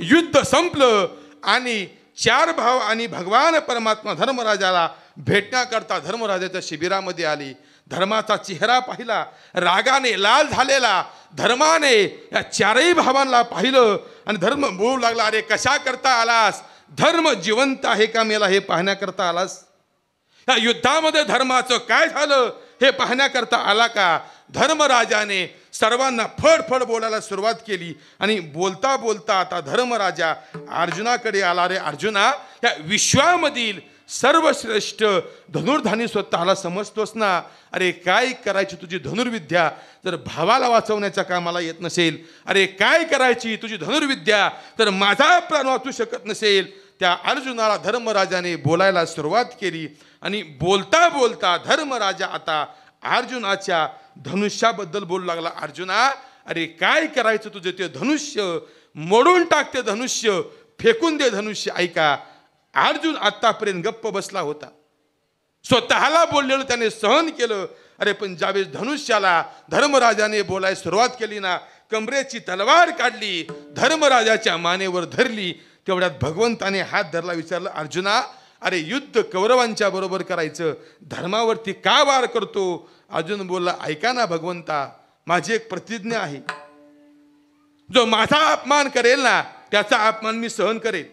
Speaker 2: युद्ध संपलं आणि 4 भाव आणि भगवान परमात्मा धर्मराजाला भेटण्याकरता धर्मराजाच्या शिबिरामध्ये आली. धर्माचा चेहरा पाहिला, रागाने लाल झालेला. धर्माने या 4ही भावांना पाहिलं आणि धर्म बोलू लागला, अरे कशा करता आलास? धर्म जिवंत आहे का मेला हे पाहण्याकरता आलास? या युद्धामध्ये धर्माचं काय झालं हे पाहण्याकरता आला का? धर्मराजाने सर्वांना फडफड बोलायला सुरुवात केली आणि बोलता बोलता आता धर्मराजा अर्जुनाकडे आला. रे अर्जुना, या विश्वामधील सर्वश्रेष्ठ धनुर्धानी स्वतःला समजतोस ना? अरे काय करायची तुझी धनुर्विद्या जर भावाला वाचवण्याच्या कामाला येत नसेल? अरे काय करायची तुझी धनुर्विद्या तर माझा प्राण वाचू शकत नसेल? त्या अर्जुनाला धर्मराजाने बोलायला सुरुवात केली आणि बोलता बोलता धर्मराजा आता अर्जुनाच्या धनुष्याबद्दल बोलू लागला. अर्जुना, अरे काय करायचं तुझे ते धनुष्य? मोडून टाक ते धनुष्य, फेकून दे धनुष्य. ऐका, अर्जुन आतापर्यंत गप्प बसला होता. स्वतःला बोललेलं त्याने सहन केलं. अरे पण ज्यावेळेस धनुष्याला धर्मराजाने बोलायला सुरुवात केली ना, कमरेची तलवार काढली, धर्मराजाच्या मानेवर धरली. तेवढ्यात भगवंताने हात धरला. विचारलं, अर्जुना, अरे युद्ध कौरवांच्या बरोबर करायचं, धर्मावरती का वार करतो? अर्जुन बोलला, ऐका ना भगवंता, माझी एक प्रतिज्ञा आहे. जो माझा अपमान करेल ना त्याचा अपमान मी सहन करेल,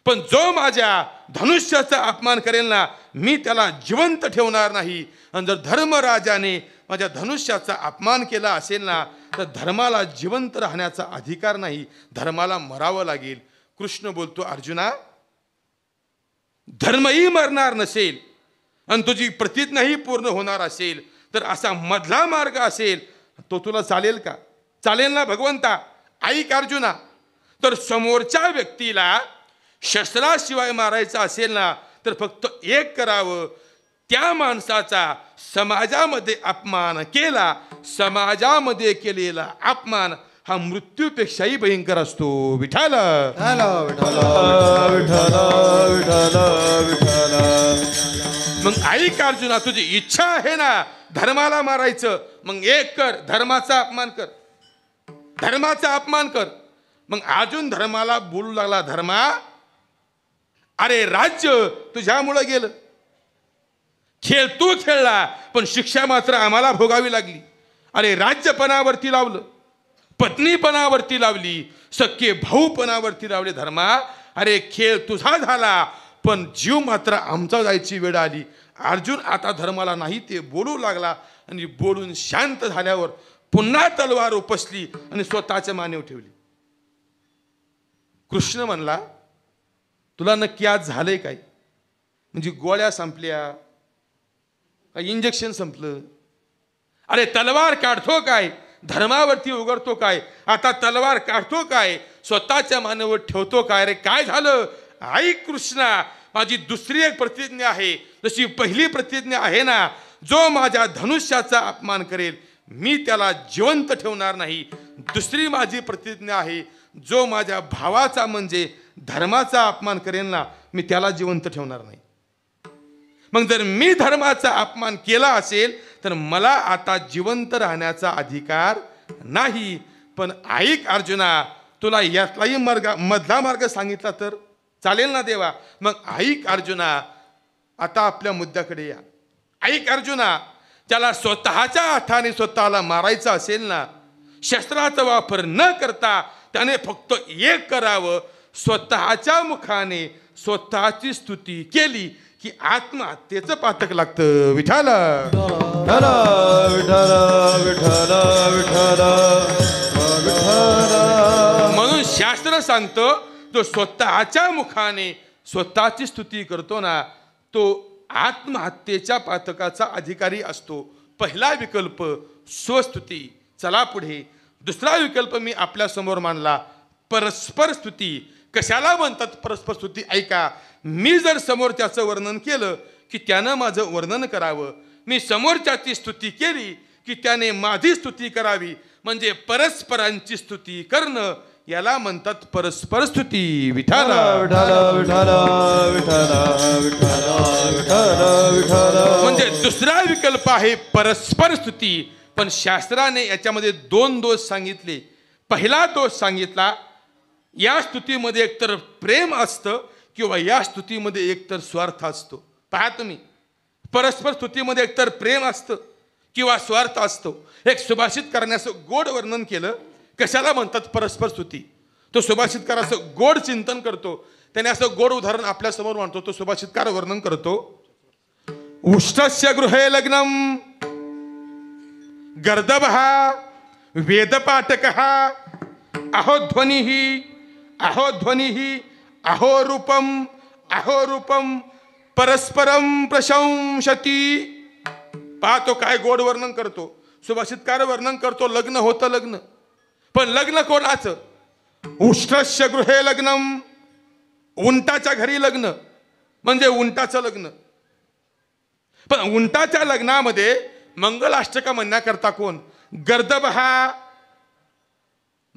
Speaker 2: पण जो माझ्या धनुष्याचा अपमान करेल ना मी त्याला जिवंत ठेवणार नाही. आणि जर धर्मराजाने माझ्या धनुष्याचा अपमान केला असेल ना तर धर्माला जिवंत राहण्याचा अधिकार नाही, धर्माला मरावं लागेल. कृष्ण बोलतो, अर्जुना, धर्मही मरणार नसेल आणि तुझी प्रतिज्ञाही पूर्ण होणार असेल तर असा मधला मार्ग असेल तो तुला चालेल का? चालेल ना भगवंता? ऐक अर्जुना, तर समोरच्या व्यक्तीला शस्त्राशिवाय मारायचं असेल ना तर फक्त एक करावं, त्या माणसाचा समाजामध्ये अपमान केला. समाजामध्ये केलेला अपमान हा मृत्यूपेक्षाही भयंकर असतो. विठ्ठल
Speaker 3: विठ्ठल
Speaker 1: विठ्ठल विठ्ठल विठ्ठल.
Speaker 2: मग ऐक अर्जुना, तुझी इच्छा आहे ना धर्माला मारायचं, मग एक कर, धर्माचा अपमान कर, धर्माचा अपमान कर. मग अर्जुन धर्माला बोलू लागला, धर्मा, अरे राज्य तुझ्यामुळं गेलं, खेळ तू खेळला पण शिक्षा मात्र आम्हाला भोगावी लागली. अरे राज्यपणावरती लावलं, पत्नीपणावरती लावली, सख्खे भाऊपणावरती लावले. धर्मा, अरे खेळ तुझा झाला पण जीव मात्र आमचा जायची वेळ आली. अर्जुन आता धर्माला नाही ते बोलू लागला आणि बोलून शांत झाल्यावर पुन्हा तलवार उपसली आणि स्वतःच्या मानेवर ठेवली. कृष्ण म्हणला, तुला नक्की आज झालंय काय? म्हणजे गोळ्या संपल्या का इंजेक्शन संपलं? अरे तलवार काढतो काय? धर्मावरती उघडतो काय? आता तलवार काढतो काय? स्वतःच्या मानेवर ठेवतो काय? अरे काय झालं? ऐक कृष्णा, माझी दुसरी एक प्रतिज्ञा आहे. जशी पहिली प्रतिज्ञा आहे ना, जो माझ्या धनुष्याचा अपमान करेल मी त्याला जिवंत ठेवणार नाही. दुसरी माझी प्रतिज्ञा आहे, जो माझ्या भावाचा म्हणजे धर्माचा अपमान करेल ना मी त्याला जिवंत ठेवणार नाही. मग जर मी धर्माचा अपमान केला असेल तर मला आता जिवंत राहण्याचा अधिकार नाही. पण ऐक अर्जुना, तुला यातलाही मधला मार्ग सांगितला तर चालेल ना देवा? मग ऐक अर्जुना, आता आपल्या मुद्द्याकडे या. ऐक अर्जुना, त्याला स्वतःच्या हाताने स्वतःला मारायचं असेल ना, शस्त्राचा वापर न करता त्याने फक्त एक करावं, स्वतःच्या मुखाने स्वतःची स्तुती केली की आत्महत्येचं पातक लागतं. विठ्ठल
Speaker 1: विठ्ठल विठ्ठल विठ्ठल विठ्ठल विठ्ठल.
Speaker 2: म्हणून शास्त्र सांगतं, जो स्वतःच्या मुखाने स्वतःची स्तुती करतो ना तो आत्महत्येच्या पातकाचा अधिकारी असतो. पहिला विकल्प स्वस्तुती. चला पुढे. दुसरा विकल्प मी आपल्या समोर मांडला, परस्पर स्तुती. कशाला म्हणतात परस्पर स्तुती? ऐका. मी जर समोरच्याचं वर्णन केलं की त्यानं माझं वर्णन करावं, मी समोरच्याची स्तुती केली की त्याने माझी स्तुती करावी, म्हणजे परस्परांची स्तुती करणं, याला म्हणतात परस्पर स्तुती. विठाला म्हणजे दुसरा विकल्प आहे परस्पर स्तुती. पण शास्त्राने याच्यामध्ये 2 दोष सांगितले. पहिला दोष सांगितला, या स्तुतीमध्ये एकतर प्रेम असतं किंवा या स्तुतीमध्ये एकतर स्वार्थ असतो. पहा तुम्ही, परस्पर स्तुतीमध्ये एकतर प्रेम असतं किंवा स्वार्थ असतो. एक सुभाषित करण्याचं गोड वर्णन केलं. कशाला म्हणतात परस्पर स्तुती? तो सुभाषितकार असं गोड चिंतन करतो. त्याने असं गोड उदाहरण आपल्या समोर मांडतो. तो सुभाषितकार वर्णन करतो, उष्टस्य गृहे लग्नम गर्दभः वेदपाठकः अहो ध्वनिः अहो रूपम परस्परम प्रशंसती. पाहतो काय गोड वर्णन करतो. सुभाषितकार वर्णन करतो, लग्न होतं लग्न, पण लग्न कोणाचं? उष्टस्य गृहे लग्नम, उंटाच्या घरी लग्न, म्हणजे उंटाचं लग्न. पण उंटाच्या लग्नामध्ये मंगलाष्टका म्हणण्याकरता कोण? गर्दभः.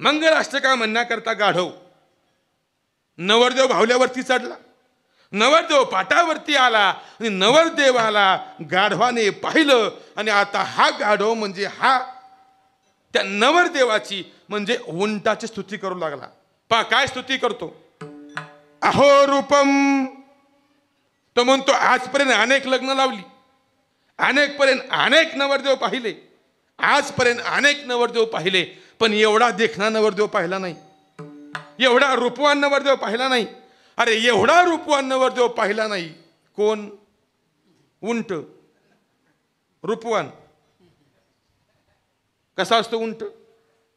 Speaker 2: मंगलाष्टका म्हणण्याकरता गाढव. नवरदेव भावल्यावरती चढला, नवरदेव पाटावरती आला आणि नवरदेवाला गाढवाने पाहिलं. आणि आता हा गाढव म्हणजे हा त्या नवरदेवाची म्हणजे उंटाची स्तुती करू लागला. पहा काय स्तुती करतो, अहो रूपम. तो म्हणतो आजपर्यंत अनेक लग्न लावली, अनेक नवरदेव पाहिले, आजपर्यंत अनेक नवरदेव पाहिले, पण एवढा देखणा नवरदेव पाहिला नाही, एवढा रूपवान नवरदेव पाहिला नाही. अरे एवढा रूपवान नवरदेव पाहिला नाही. कोण? उंट. रूपवान कसा असतो उंट?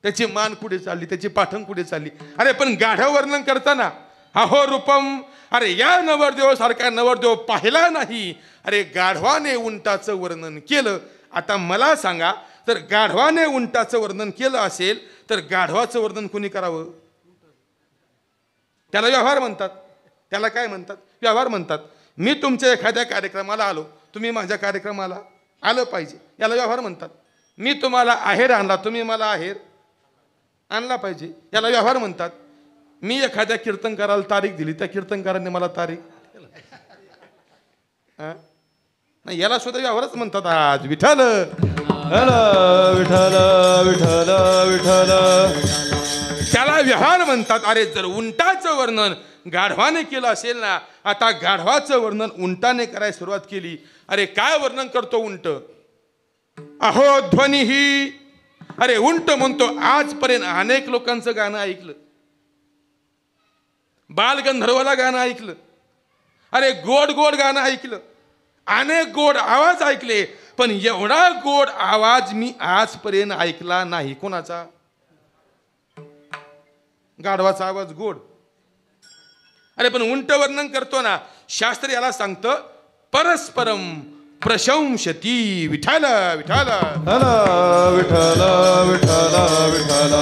Speaker 2: त्याची मान पुढे चालली, त्याची पाठण पुढे चालली. अरे पण गाढव वर्णन करताना अहो रूपम, अरे या नवरदेव सारखा नवरदेव पाहिला नाही. अरे गाढवाने उंटाचं वर्णन केलं. आता मला सांगा, तर गाढवाने उंटाचं वर्णन केलं असेल तर गाढवाचं वर्णन कोणी करावं? त्याला व्यवहार म्हणतात. त्याला काय म्हणतात? व्यवहार म्हणतात. मी तुमच्या एखाद्या कार्यक्रमाला आलो, तुम्ही माझ्या कार्यक्रमाला आलं पाहिजे, याला व्यवहार म्हणतात. मी तुम्हाला आहेर आणला, तुम्ही मला आहेर आणला पाहिजे, याला व्यवहार म्हणतात. मी एखाद्या कीर्तनकाराला तारीख दिली, त्या कीर्तनकाराने मला तारीख नाही, याला सुद्धा व्यवहारच म्हणतात. आज विठ्ठल
Speaker 1: विठ्ठल विठ्ठल विठ्ठल
Speaker 2: त्याला व्यवहार म्हणतात. अरे जर उंटाचं वर्णन गाढवाने केलं असेल ना, आता गाढवाचं वर्णन उंटाने करायला सुरुवात केली. अरे काय वर्णन करतो उंट? अहो ध्वनिः. अरे उंट म्हणतो आजपर्यंत अनेक लोकांचं गाणं ऐकलं, बालगंधर्वाला गाणं ऐकलं, अरे गोड गोड गाणं ऐकलं, अनेक गोड आवाज ऐकले, पण एवढा गोड आवाज मी आजपर्यंत ऐकला नाही. कोणाचा? गाढवाचा आवाज गोड. अरे पण उंट वर्णन करतो ना, शास्त्र याला सांगतं परस्परम प्रशंसती. विठ्ठल विठ्ठल
Speaker 1: विठ्ठल विठ्ठल विठ्ठल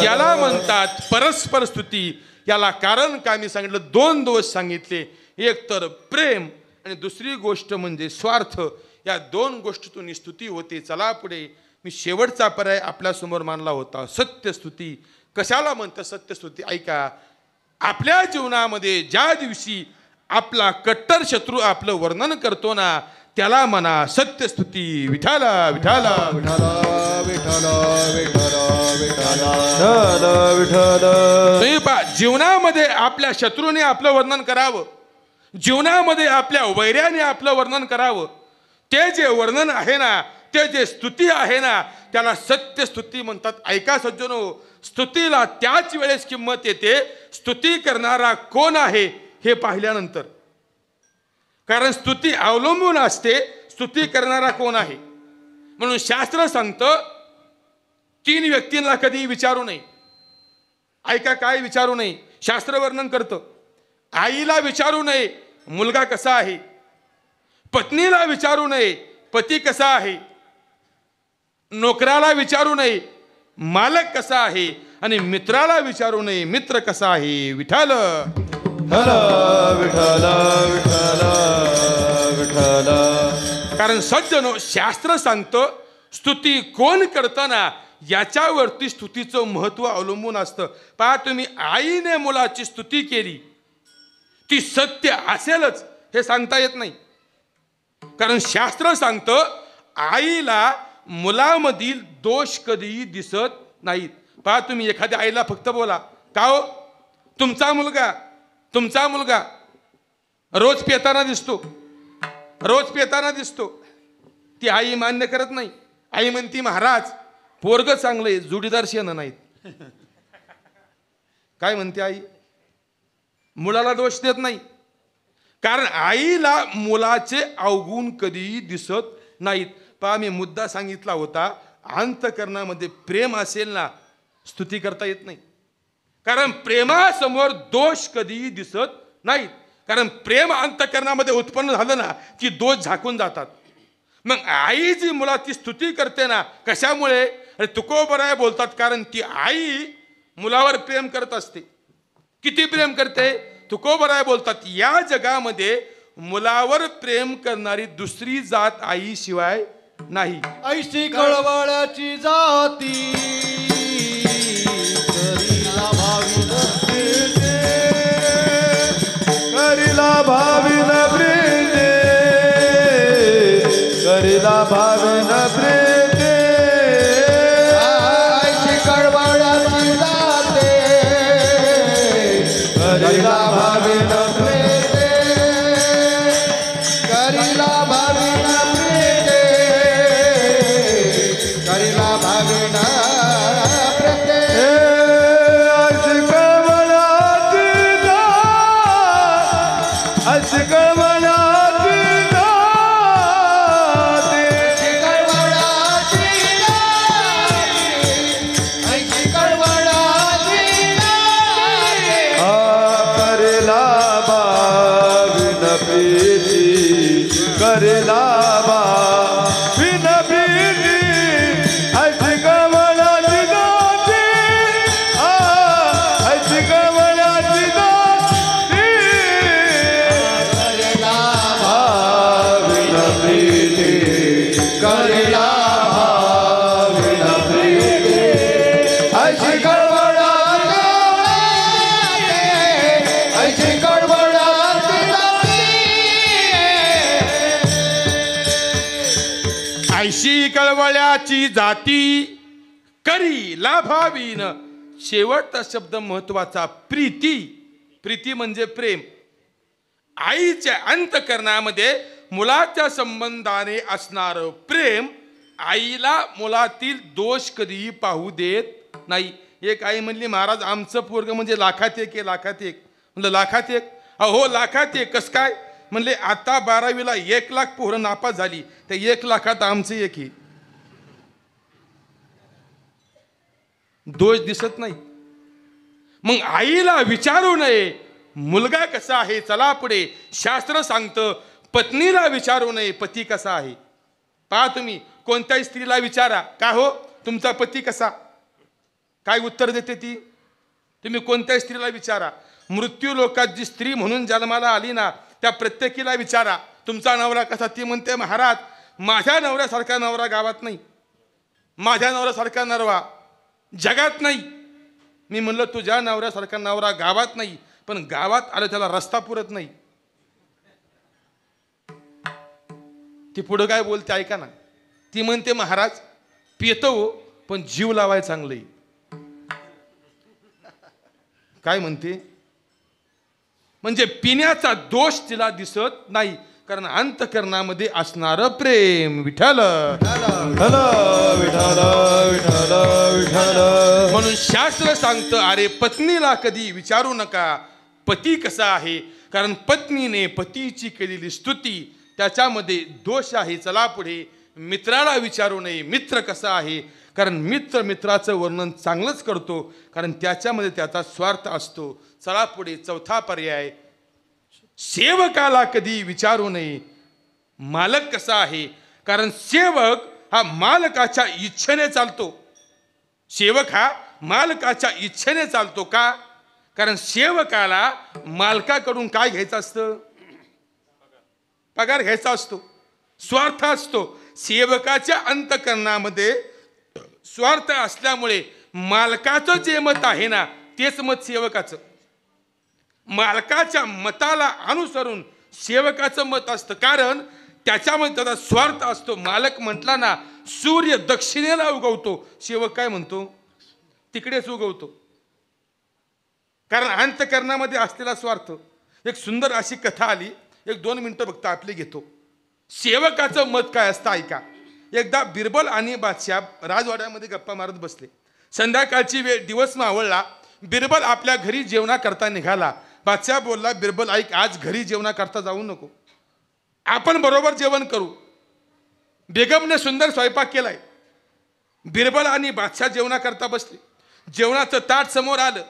Speaker 2: याला म्हणतात परस्पर स्तुती. याला कारण काय मी सांगितलं? 2 दोष सांगितले. एक तर प्रेम आणि दुसरी गोष्ट म्हणजे स्वार्थ. या 2 गोष्टीतून स्तुती होते. चला पुढे. मी शेवटचा पर्याय आपल्या समोर मानला होता, सत्यस्तुती. कशाला म्हणतं सत्यस्तुती? ऐका. आपल्या जीवनामध्ये ज्या दिवशी आपला कट्टर शत्रू आपलं वर्णन करतो ना, त्याला म्हणा सत्यस्तुती. विठ्ठल विठ्ठल
Speaker 3: विठ्ठल विठ्ठल विठ्ठल
Speaker 1: विठ्ठल
Speaker 2: तुम्ही पहा, जीवनामध्ये आपल्या शत्रूने आपलं वर्णन करावं, जीवनामध्ये आपल्या वैर्याने आपलं वर्णन करावं. ते जे वर्णन आहे ना, ते जे स्तुती आहे ना, त्याला सत्यस्तुती म्हणतात. ऐका सज्जनो, स्तुतीला त्याच वेळेस किंमत येते स्तुती करणारा कोण आहे हे पाहिल्यानंतर. कारण स्तुती अवलंबून असते स्तुती करणारा कोण आहे. म्हणून शास्त्र सांगतं 3 व्यक्तींना कधी विचारू नये. ऐका काय विचारू नये? शास्त्र वर्णन करतं. आईला विचारू नये मुलगा कसा आहे, पत्नीला विचारू नये पती कसा आहे, नोकराला विचारू नये मालक कसा आहे, आणि मित्राला विचारू नये मित्र कसा आहे. विठ्ठल
Speaker 1: विठ्ठल विठ्ठल विठ्ठल विठ्ठल.
Speaker 2: कारण सज्जनो, शास्त्र सांगतं स्तुती कोण करताना याच्यावरती स्तुतीचं महत्व अवलंबून असतं. पहा तुम्ही, आईने मुलाची स्तुती केली ती सत्य असेलच हे सांगता येत नाही. कारण शास्त्र सांगतं आईला मुलामधील दोष कधीही दिसत नाहीत. पहा तुम्ही, एखाद्या आईला फक्त बोला, का हो तुमचा मुलगा रोज पेताना दिसतो, ती आई मान्य करत नाही. आई म्हणती, महाराज पोरग चांगले, जोडीदार शेण नाहीत. काय म्हणते आई? मुलाला दोष देत नाही, कारण आईला मुलाचे अवगुण कधीही दिसत नाहीत. पहा, मी मुद्दा सांगितला होता, अंतःकरणामध्ये प्रेम असेल ना, स्तुती करता येत नाही. कारण प्रेमासमोर दोष कधीही दिसत नाहीत. कारण प्रेम अंतःकरणामध्ये उत्पन्न झालं ना की दोष झाकून जातात. मग आई जी मुलाची स्तुती करते ना, कशामुळे? अरे तुकोबराय बोलतात, कारण ती आई मुलावर प्रेम करत असते. किती प्रेम करते? तुकोबराय बोलतात, या जगामध्ये मुलावर प्रेम करणारी दुसरी जात आई शिवाय नाही.
Speaker 3: ऐशी कळवळ्याची जाती
Speaker 1: करीला भाविन प्रीते, करीला भाविन प्रीते.
Speaker 3: ऐशी कळवळ्याची जाते
Speaker 1: करीला भाविन प्रीते,
Speaker 3: करीला भाविना प्रीते, करीला भाविना प्रीते.
Speaker 1: करेला बा बिन बिनी ऐसी कमळाची गाठी, ऐसी कमळाची गाठी.
Speaker 3: करीला
Speaker 1: बिन बिनी
Speaker 3: करीला
Speaker 1: बिन बिनी ऐसी कमळाची
Speaker 3: ऐशी कळवळाची
Speaker 2: ऐशी कळवळ्याची जाती करी लाभावीन. शेवटचा शब्द महत्वाचा, प्रीती. प्रीती म्हणजे प्रेम. आईच्या अंतःकरणामध्ये मुलाच्या संबंधाने असणारं प्रेम आईला मुलातील दोष कधीही पाहू देत नाही. एक आई म्हणली, महाराज आमचं पोरग म्हणजे लाखात एक आहे, लाखात एक. म्हणलं लाखात एक? अहो लाखात एक. कस काय? म्हणले आता 12वीला 1 लाख पोरं नापास झाली, तर 1 लाखात आमचं एक ही. दोष दिसत नाही. मग आईला विचारू नये मुलगा कसा आहे, चला पुढे. शास्त्र सांगतं पत्नीला विचारू नये पती कसा आहे. पहा तुम्ही, कोणत्याही स्त्रीला विचारा, का हो तुमचा पती कसा, काय उत्तर देते ती? तुम्ही कोणत्याही स्त्रीला विचारा. मृत्यू लोकात जी स्त्री म्हणून जन्माला आली ना, त्या प्रत्येकीला विचारा तुमचा नवरा कसा. ती म्हणते, महाराज माझ्या नवऱ्यासारखा नवरा गावात नाही, माझ्या नवऱ्यासारखा नवरा जगात नाही. मी म्हणलं तुझ्या नवऱ्यासारखा नवरा गावात नाही, पण गावात आलं त्याला रस्ता पुरत नाही. ती पुढं काय बोलते ऐका ना. ती म्हणते, महाराज पितो पण जीव लावाय चांगलंय. काय म्हणते? म्हणजे पिण्याचा दोष तिला दिसत नाही, कारण अंतःकरणामध्ये असणारं प्रेम. विठ्ठल
Speaker 1: विठ्ठल विठ्ठल विठ्ठल विठ्ठल.
Speaker 2: म्हणून शास्त्र सांगतं, अरे पत्नीला कधी विचारू नका पती कसा आहे, कारण पत्नीने पतीची केलेली स्तुती त्याच्यामध्ये दोष आहे. चला पुढे. मित्राला विचारू नये मित्र कसा आहे, कारण मित्र मित्राचं वर्णन चांगलंच करतो, कारण त्याच्यामध्ये त्याचा स्वार्थ असतो. चला पुढे. चौथा पर्याय, सेवकाला कधी विचारू नये मालक कसा आहे? कारण सेवक हा मालकाच्या इच्छेने चालतो. सेवक हा मालकाच्या इच्छेने चालतो. का? कारण सेवकाला मालकाकडून काय घ्यायचं असतं? पगार घ्यायचा असतो, स्वार्थ असतो. सेवकाच्या अंतःकरणामध्ये स्वार्थ असल्यामुळे मालकाचं जे मत आहे ना तेच मत सेवकाचं. मालकाच्या मताला अनुसरून सेवकाचं मत असतं, कारण त्याच्यामध्ये त्याचा स्वार्थ असतो. मालक म्हटला ना सूर्य दक्षिणेला उगवतो, सेवक काय म्हणतो? तिकडेच उगवतो, कारण अंतःकरणामध्ये असलेला स्वार्थ. एक सुंदर अशी कथा आली, 1-2 मिनिटं फक्त आपली घेतो. सेवकाचं मत काय असतं ऐका. एकदा बिरबल आणि बादशाह राजवाड्यामध्ये गप्पा मारत बसले. संध्याकाळची वेळ, दिवस मावळला. बिरबल आपल्या घरी जेवणाकरता निघाला. बादशाह बोलला, बिरबल ऐक, आज घरी जेवणाकरता जाऊ नको, आपण बरोबर जेवण करू. बेगमने सुंदर स्वयंपाक केलाय. बिरबल आणि बादशाह जेवणाकरता बसले. जेवणाचं ताट समोर आलं.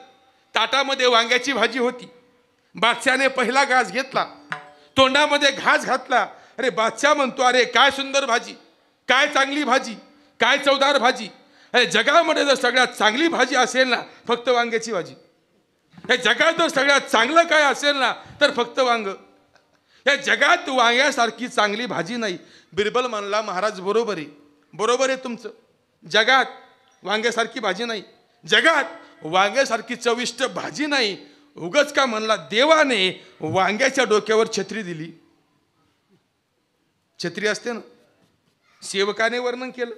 Speaker 2: ताटामध्ये वांग्याची भाजी होती. बादशाहने पहिला घास घेतला, तोंडामध्ये घास घातला. अरे बादशाह म्हणतो, अरे काय सुंदर भाजी, काय चांगली भाजी, काय चवदार भाजी. अरे जगामध्ये जर सगळ्यात चांगली भाजी असेल ना फक्त वांग्याची भाजी. या जगात जर सगळ्यात चांगलं काय असेल ना तर फक्त वांग. या जगात वांग्यासारखी चांगली भाजी नाही. बिरबल म्हणला, महाराज बरोबर आहे, बरोबर आहे तुमचं. जगात वांग्यासारखी भाजी नाही, जगात वांग्यासारखी चविष्ट भाजी नाही. उगच का म्हणला? देवाने वांग्याच्या डोक्यावर छत्री दिली. छत्री असते ना. सेवकाने वर्णन केलं,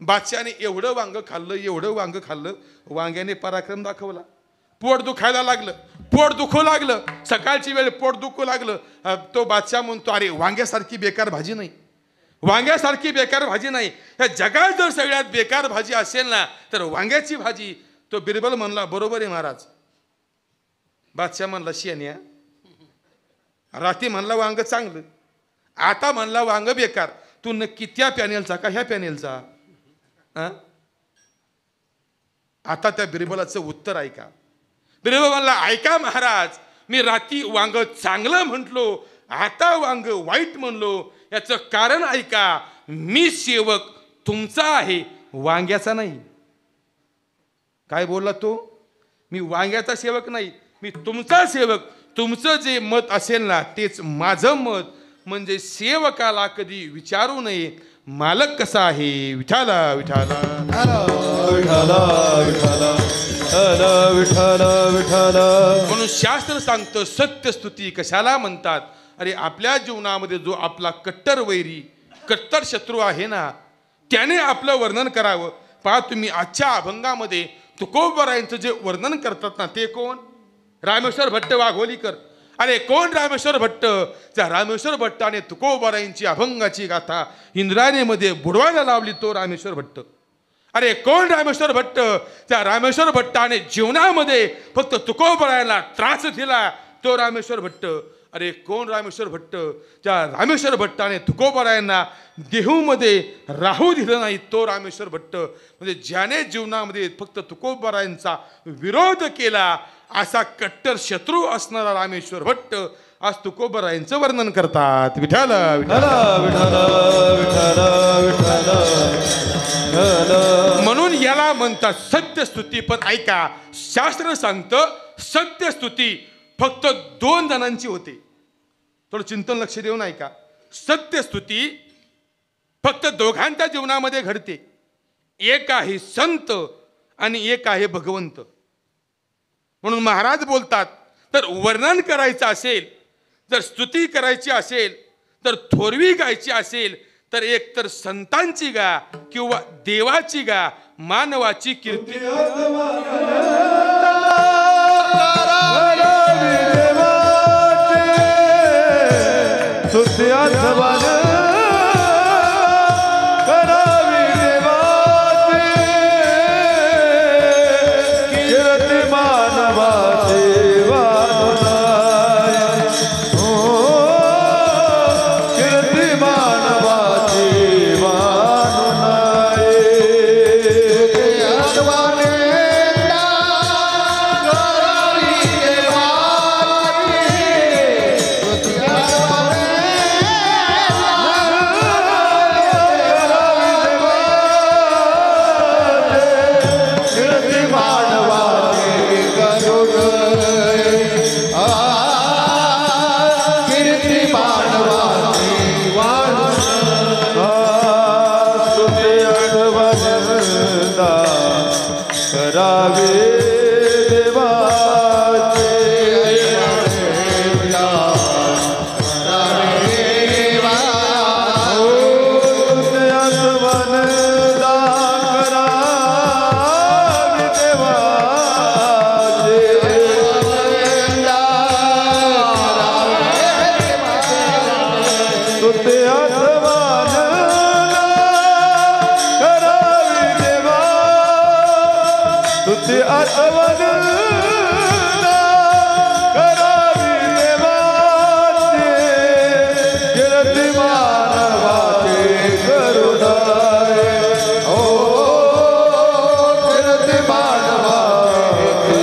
Speaker 2: बादशाने एवढं वांग खाल्लं, एवढं वांग खाल्लं, वांग्याने पराक्रम दाखवला. पोट दुखायला लागलं, पोट दुखू लागलं. सकाळची वेळ पोट दुखू लागलं. तो बादशाह म्हणतो, अरे वांग्यासारखी बेकार भाजी नाही, वांग्यासारखी बेकार भाजी नाही. या जगात जर सगळ्यात बेकार भाजी असेल ना तर वांग्याची भाजी. तो बिरबल म्हणला, बरोबर आहे महाराज. बादशाह म्हणला, शेण्या, रात्री म्हणला वांग चांगलं, आता म्हणला वांग बेकार. तू नक्की त्या पॅनेलचा का ह्या पॅनेलचा? आता त्या बिरबलाचं उत्तर ऐका. बिरबल म्हणला, ऐका महाराज, मी रात्री वांग चांगलं म्हटलो, आता वांग वाईट म्हणलो. याचं कारण ऐका, मी सेवक तुमचा आहे, वांग्याचा नाही. काय बोलला तो? मी वांग्याचा सेवक नाही, मी तुमचा सेवक. तुमचं जे मत असेल ना तेच माझं मत. म्हणजे सेवकाला कधी विचारू नये मालक कसा आहे. विठाला विठाला म्हणून शास्त्र सांगतं, सत्यस्तुती कशाला म्हणतात? अरे आपल्या जीवनामध्ये जो आपला कट्टर वैरी, कट्टर शत्रू आहे ना त्याने आपलं वर्णन करावं. पहा तुम्ही आजच्या अभंगामध्ये तुकोबरायांचं जे वर्णन करतात ना ते कोण? रामेश्वर भट्ट वाघोलीकर. अरे कोण रामेश्वर भट्ट? त्या रामेश्वर भट्टाने तुकोबरायांची अभंगाची गाथा इंद्रायणीमध्ये बुडवायला लावली, तो रामेश्वर भट्ट. अरे कोण रामेश्वर भट्ट? त्या रामेश्वर भट्टाने जीवनामध्ये फक्त तुकोबरायाला त्रास दिला, तो रामेश्वर भट्ट. अरे कोण रामेश्वर भट्ट? त्या रामेश्वर भट्टाने तुकोबरायांना देहूमध्ये राहू दिलं नाही, तो रामेश्वर भट्ट. म्हणजे ज्याने जीवनामध्ये फक्त तुकोबरायांचा विरोध केला असा कट्टर शत्रू असणारा रामेश्वर भट्ट आज तुकोबरायांचं वर्णन करतात. विठाल म्हणून याला म्हणतात सत्यस्तुती. पण ऐका, शास्त्र सांगतं सत्यस्तुती फक्त 2 जणांची होते. थोडं चिंतन लक्ष देऊन ऐका. सत्यस्तुती फक्त दोघांच्या जीवनामध्ये घडते. एक आहे संत आणि एक आहे भगवंत. म्हणून महाराज बोलतात, तर वर्णन करायचं असेल, जर स्तुती करायची असेल, तर थोरवी गायची असेल तर एक तर संतांची गा किंवा देवाची गा. मानवाची कीर्ती
Speaker 1: स्तुती आत्मान करावी देवा स्तुती आत्मान करावी देवा कीर्ती मानवाचे करुणाय
Speaker 3: ओ कीर्ती मानवाचे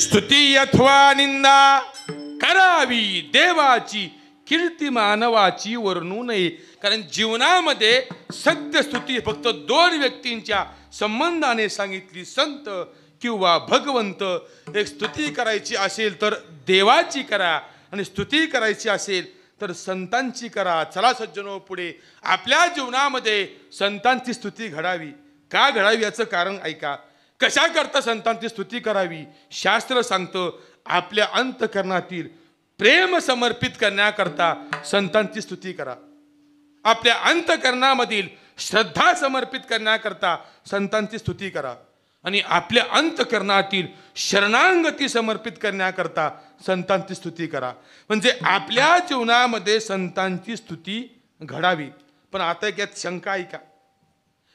Speaker 2: स्तुती अथवा निंदा करावी देवाची कीर्ती मानवाची वर्णू नये. कारण जीवनामध्ये सत्य स्तुती फक्त दोन व्यक्तींच्या संबंधाने सांगितली. संत किंवा भगवंत. एक स्तुती करायची असेल तर देवाची करा आणि स्तुती करायची असेल तर संतांची करा. चला सज्जनो पुढे आपल्या जीवनामध्ये संतांची स्तुती घडावी. का घडावी याचं कारण ऐका. कशा करता संतांची स्तुती करावी. शास्त्र सांगतं आपल्या अंतःकरणातील प्रेम समर्पित करण्याकरता संतांची स्तुती करा. आपल्या अंतःकरणामधील श्रद्धा समर्पित करण्याकरता संतांची स्तुती करा. आणि आपल्या अंतःकरणातील शरणांगती समर्पित करण्याकरता संतांची स्तुती करा. म्हणजे आपल्या जीवनामध्ये संतांची स्तुती घडावी. पण आता एक यात शंका आहे का.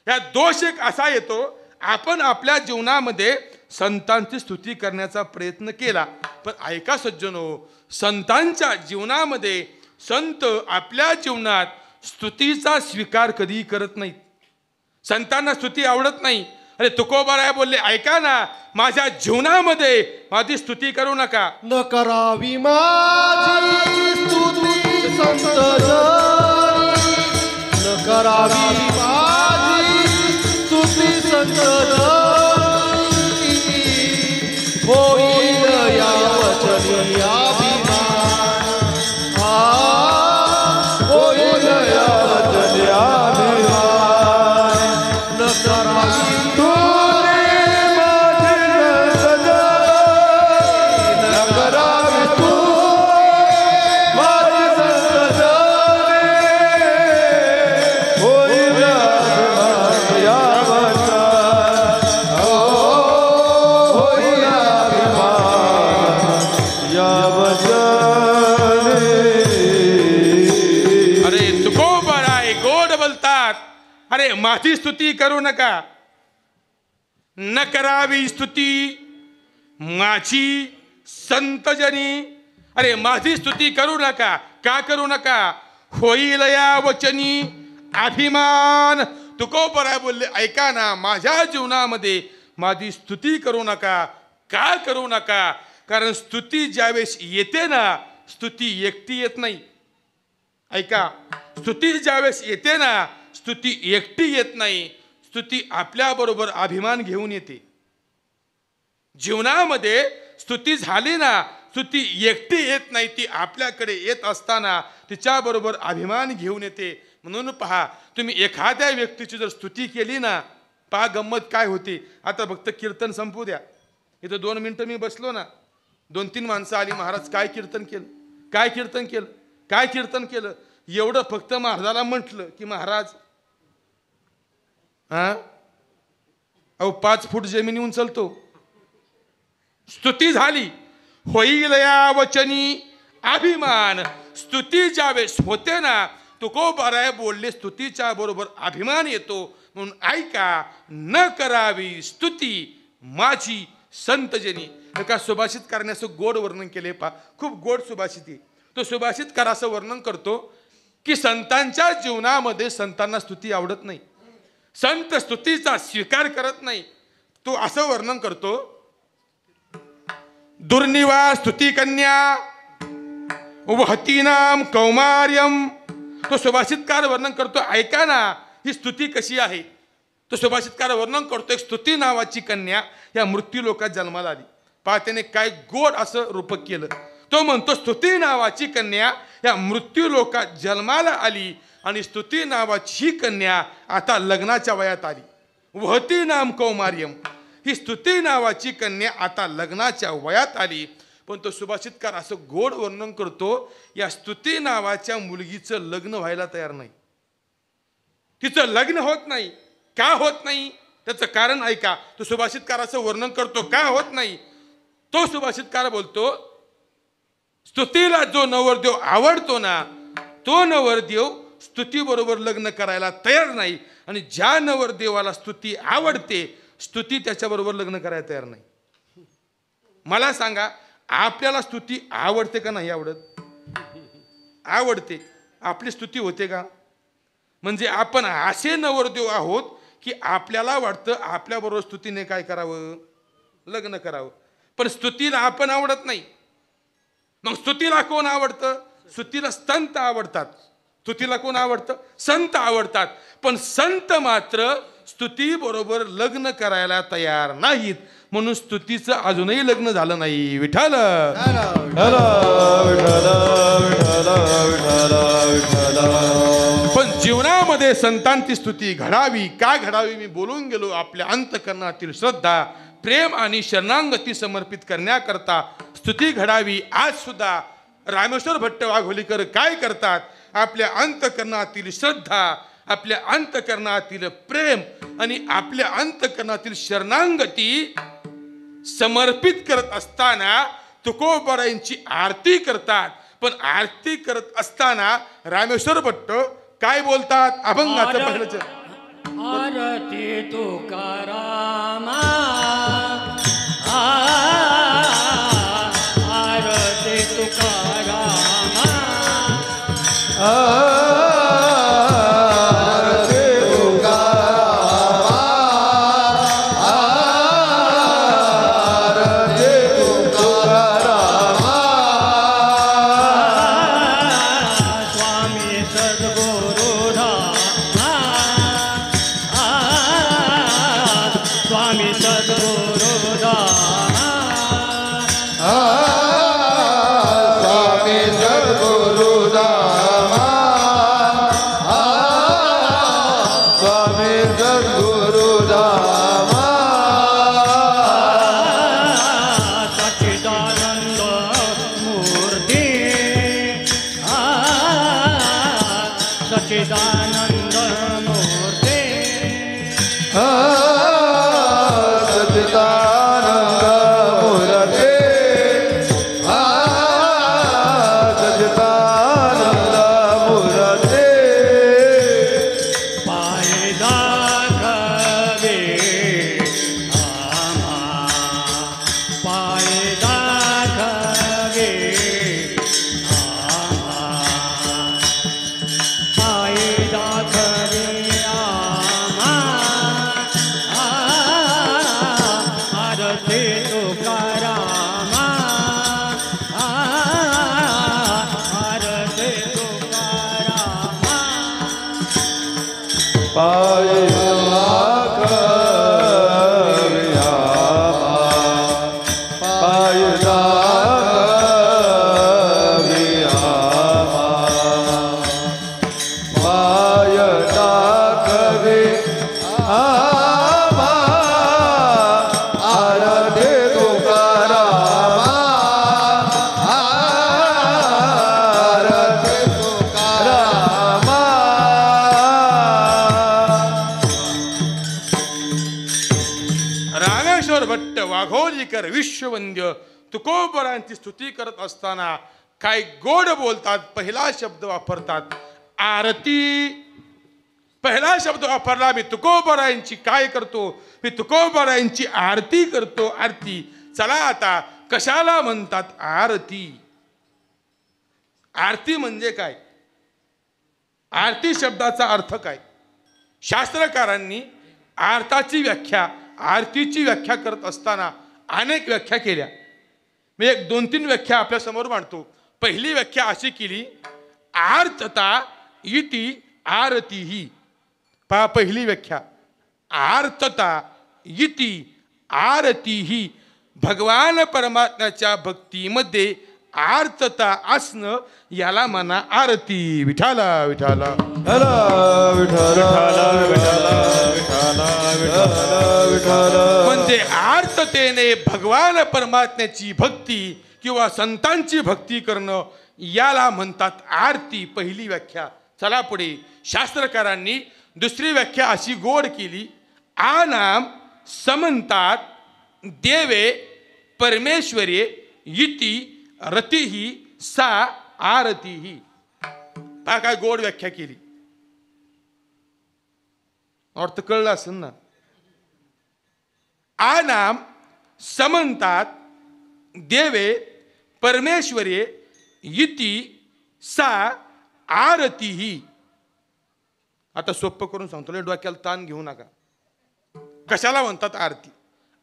Speaker 2: या दोष एक असा येतो आपण आपल्या जीवनामध्ये संतांची स्तुती करण्याचा प्रयत्न केला. पण ऐका सज्जनो संतांच्या जीवनामध्ये संत आपल्या जीवनात स्तुतीचा स्वीकार कधी करत नाहीत. संतांना स्तुती आवडत नाही. अरे तुकोबाराय बोलले ऐका ना माझ्या जीवनामध्ये माझी स्तुती करू नका.
Speaker 3: न करावी माझी स्तुती संतजनी न करावी माझी स्तुती संतजनी होईल या वचनी अभिमान होईल या वचनी अभिमान न करावी
Speaker 2: अरे माझी स्तुती करू नका. न करावी स्तुती माझी संतजनी. अरे माझी स्तुती करू नका. का करू नका. होईल या वचनी अभिमान. तुकोबराय बोलले ऐका ना माझ्या जीवनामध्ये माझी स्तुती करू नका. का करू नका. कारण स्तुती ज्यावेळेस येते ना स्तुती एकटी येत नाही. ऐका स्तुती ज्यावेळेस येते ना स्तुती एकटी येत नाही. स्तुती आपल्याबरोबर अभिमान घेऊन येते. जीवनामध्ये स्तुती झाली ना स्तुती एकटी येत नाही. ती आपल्याकडे येत असताना तिच्याबरोबर अभिमान घेऊन येते. म्हणून पहा तुम्ही एखाद्या व्यक्तीची जर स्तुती केली ना पहा गंमत काय होते. आता फक्त कीर्तन संपू द्या. इथं 2 मिनिटं मी बसलो ना 2-3 माणसं आली. महाराज काय कीर्तन केलं काय कीर्तन केलं काय कीर्तन केलं. एवढं फक्त महाराजाला म्हटलं की महाराज अहो 5 फूट जमिनी उंचलतो. स्तुती झाली. होईल या वचनी अभिमान. स्तुती ज्यावेळेस होते ना तुकोबाराय बोलले स्तुतीच्या बरोबर अभिमान येतो. म्हणून ऐका न करावी स्तुती माझी संतजनी. एका सुभाषितकाराने असं गोड वर्णन केले पहा. खूप गोड सुभाषित आहे. तो सुभाषितकार असं वर्णन करतो की संतांच्या जीवनामध्ये संतांना स्तुती आवडत नाही. संत स्तुतीचा स्वीकार करत नाही. तो असं वर्णन करतो दुर्निवा स्तुती कन्या वहतीनाम कौमार्यम. तो सुभाषितकार वर्णन करतो ऐका ना ही स्तुती कशी आहे. तो सुभाषितकार वर्णन करतो एक स्तुती नावाची कन्या या मृत्यू लोकात जन्माला आली. पहा त्याने काय गोड असं रूपक केलं. तो म्हणतो स्तुती नावाची कन्या या मृत्यू लोकात जन्माला आली आणि स्तुती नावाची ही कन्या आता लग्नाच्या वयात आली. वहती नाम कौमार्यम. ही स्तुती नावाची कन्या आता लग्नाच्या वयात आली. पण तो सुभाषितकार असं गोड वर्णन करतो या स्तुती नावाच्या मुलगीचं लग्न व्हायला तयार नाही. तिचं लग्न होत नाही. का होत नाही त्याचं कारण ऐका. तो सुभाषितकार असं वर्णन करतो का होत नाही. तो सुभाषितकार बोलतो, स्तुतीला जो नवरदेव आवडतो ना, तो नवरदेव स्तुती बरोबर लग्न करायला तयार नाही. आणि ज्या नवरदेवाला स्तुती आवडते, स्तुती त्याच्याबरोबर लग्न करायला तयार नाही. मला सांगा, आपल्याला स्तुती आवडते का नाही आवडत? आवडते. आपली स्तुती होते का? म्हणजे आपण असे नवरदेव आहोत की आपल्याला वाटतं आपल्याबरोबर स्तुतीने काय करावं? लग्न करावं. पण स्तुतीला आपण आवडत नाही. मग स्तुतीला कोण आवडतं? स्तुतीला संत आवडतात. स्तुतीला कोण आवडतं? संत आवडतात. पण संत मात्र स्तुती बरोबर लग्न करायला तयार नाहीत. म्हणून स्तुतीचं अजूनही लग्न झालं नाही. विठ्ठल पण जीवनामध्ये संतांची स्तुती घडावी. का घडावी मी बोलून गेलो. आपल्या अंतःकरणातील श्रद्धा, प्रेम आणि शरणागती समर्पित करण्याकरता स्तुती घडावी. आज सुद्धा रामेश्वर भट्ट वाघोलीकर काय करतात? आपल्या अंतःकरणातील श्रद्धा, आपल्या अंतःकरणातील प्रेम आणि आपल्या अंतःकरणातील शरणागती समर्पित करत असताना तुकोबारायांची आरती करतात. पण आरती करत असताना रामेश्वर भट्ट काय बोलतात? अभंगाचं पहिलं
Speaker 4: आरती तुकारामा, आरती तुकारामा,
Speaker 2: विश्ववंद्य तुकोबारांची स्तुती करत असताना काय गोड बोलतात. पहिला शब्द वापरतात आरती. पहिला शब्द वापरला, मी तुकोबारांची काय करतो? मी तुकोबारांची आरती करतो. आरती. चला आता कशाला म्हणतात आरती? आरती म्हणजे काय? आरती शब्दाचा अर्थ काय? शास्त्रकारांनी आरताची व्याख्या, आरतीची व्याख्या करत असताना अनेक व्याख्या केल्या. मी एक 2-3 व्याख्या आपल्या समोर मांडतो. पहिली व्याख्या अशी केली, आर्तता इति आरती ही. पहा पहिली व्याख्या, आर्तता इति आरती ही. भगवान परमात्म्याच्या भक्तीमध्ये आर्तता असणं याला म्हणा आरती. विठाला विठाला म्हणजे आर्ततेने भगवान परमात्म्याची भक्ती किंवा संतांची भक्ती करणं याला म्हणतात आरती. पहिली व्याख्या. चला पुढे. शास्त्रकारांनी दुसरी व्याख्या अशी गोड केली, आ नाम समंतात देवे परमेश्वरे इति रतिही सा आरतीही. पहा काय गोड व्याख्या केली. अर्थ कळला असेल ना. आ नाम समंतात देवे परमेश्वरे इति सा आरतीही. आता सोप्प करून सांगतो, डोक्याला ताण घेऊ नका. कशाला म्हणतात आरती?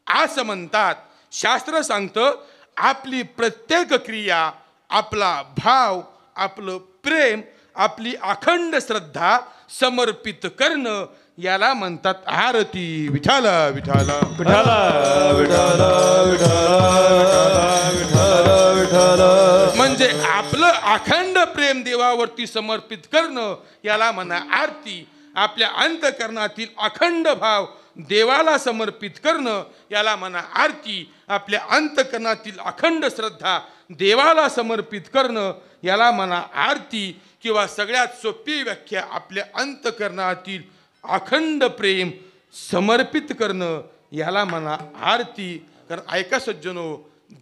Speaker 2: असं म्हणतात, शास्त्र सांगतं आपली प्रत्येक क्रिया, आपला भाव, आपलं प्रेम, आपली अखंड श्रद्धा समर्पित करणं याला म्हणतात आरती. विठाल विठाल
Speaker 1: विठाल विठाल विठाल विठाल.
Speaker 2: म्हणजे आपलं अखंड प्रेम देवावरती समर्पित करणं याला म्हणा आरती. आपल्या अंतःकरणातील अखंड भाव देवाला समर्पित करणं याला म्हणा आरती. आपल्या अंतःकरणातील अखंड श्रद्धा देवाला समर्पित करणं याला म्हणा आरती. किंवा सगळ्यात सोपी व्याख्या, आपल्या अंतःकरणातील अखंड प्रेम समर्पित करणं याला म्हणा आरती. कारण ऐका सज्जनो,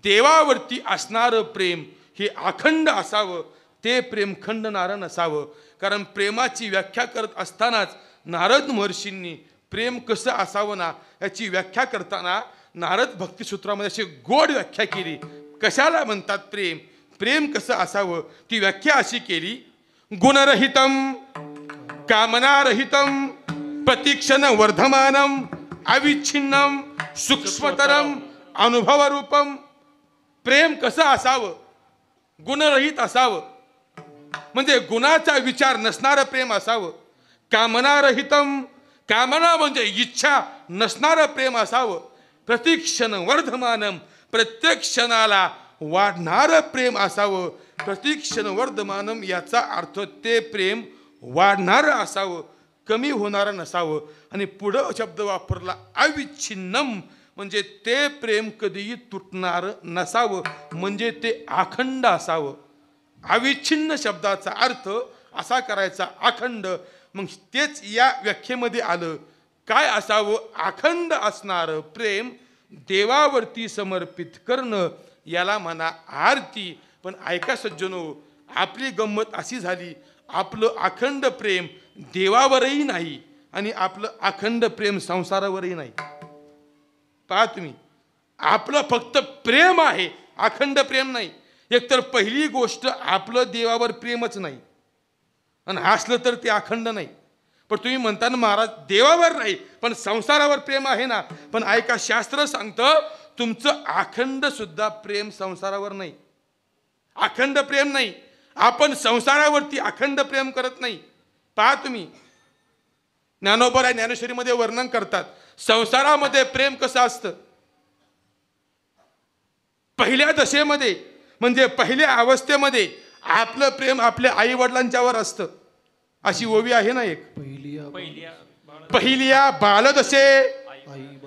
Speaker 2: देवावरती असणारं प्रेम हे अखंड असावं, ते प्रेम खंडणारं नसावं. कारण प्रेमाची व्याख्या करत असतानाच नारद महर्षींनी प्रेम कसं असावं ना याची व्याख्या करताना नारद भक्तिसूत्रामध्ये अशी गोड व्याख्या केली. कशाला म्हणतात प्रेम, प्रेम कसं असावं ती व्याख्या अशी केली. गुणरहितम कामनारहितम प्रतीक्षण वर्धमानम अविच्छिन्नम सूक्ष्मतरम अनुभवरूपम. प्रेम कसं असावं? गुणरहित असावं, म्हणजे गुणाचा विचार नसणारं प्रेम असावं. कामनारहितम, कामना म्हणजे इच्छा नसणारं प्रेम असावं. प्रतीक्षण वर्धमानम, प्रत्येक क्षणाला वाढणारं प्रेम असावं. प्रतीक्षण वर्धमानम याचा अर्थ ते प्रेम वाढणारं असावं, कमी होणारं नसावं. आणि पुढं शब्द वापरला अविच्छिन्नम, म्हणजे ते प्रेम कधीही तुटणारं नसावं, म्हणजे ते अखंड असावं. अविच्छिन्न शब्दाचा अर्थ असा करायचा अखंड. मग तेच या व्याख्येमध्ये आलं. काय असावं? अखंड असणारं प्रेम देवावरती समर्पित करणं याला म्हणा आरती. पण ऐका सज्जनो, आपली गंमत अशी झाली, आपलं अखंड प्रेम देवावरही नाही आणि आपलं अखंड प्रेम संसारावरही नाही. पहा तुम्ही, आपलं फक्त प्रेम आहे, अखंड प्रेम नाही. एकतर पहिली गोष्ट आपलं देवावर प्रेमच नाही, आणि असलं तर ते अखंड नाही. पण तुम्ही म्हणता ना महाराज देवावर नाही पण संसारावर प्रेम आहे ना. पण ऐका, शास्त्र सांगतं तुमचं अखंड सुद्धा प्रेम संसारावर नाही, अखंड प्रेम नाही. आपण संसारावरती अखंड प्रेम करत नाही. पहा तुम्ही, ज्ञानोबा ज्ञानेश्वरीमध्ये वर्णन करतात संसारामध्ये प्रेम कसं असतं. पहिल्या दशेमध्ये म्हणजे पहिल्या अवस्थेमध्ये आपलं प्रेम आपल्या आई वडिलांच्यावर असतं. अशी ओवी आहे ना एक, पहिल्या बालदशे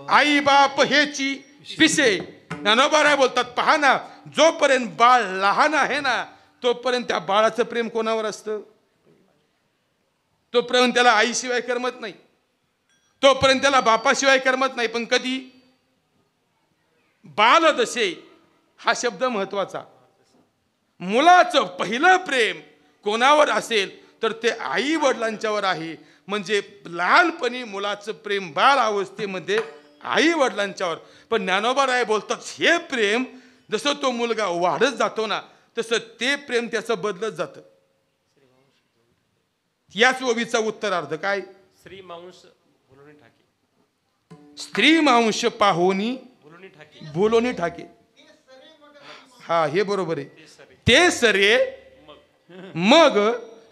Speaker 2: आई बाप हेची पिसे. ज्ञानोबा बोलतात, पहा ना, जोपर्यंत बाळ लहान आहे ना तोपर्यंत त्या बाळाचं प्रेम कोणावर असतं? तोपर्यंत त्याला आईशिवाय करमत नाही, तोपर्यंत त्याला बापाशिवाय करमत नाही. पण कधी बालदशे हा शब्द महत्वाचा. मुलाचं पहिलं प्रेम कोणावर असेल तर ते आई वडिलांच्यावर आहे. म्हणजे लहानपणी मुलाचं प्रेम बाल अवस्थेमध्ये आई वडिलांच्यावर. पण ज्ञानोबा बोलतात हे प्रेम जसं तो मुलगा वाढत जातो ना तसं ते प्रेम त्याचं बदलत जातं. याच ओवीचा उत्तरार्थ काय? स्त्री मांस पाहोनी भुलोनी ठाके. हा, हे बरोबर आहे. ते सरे मग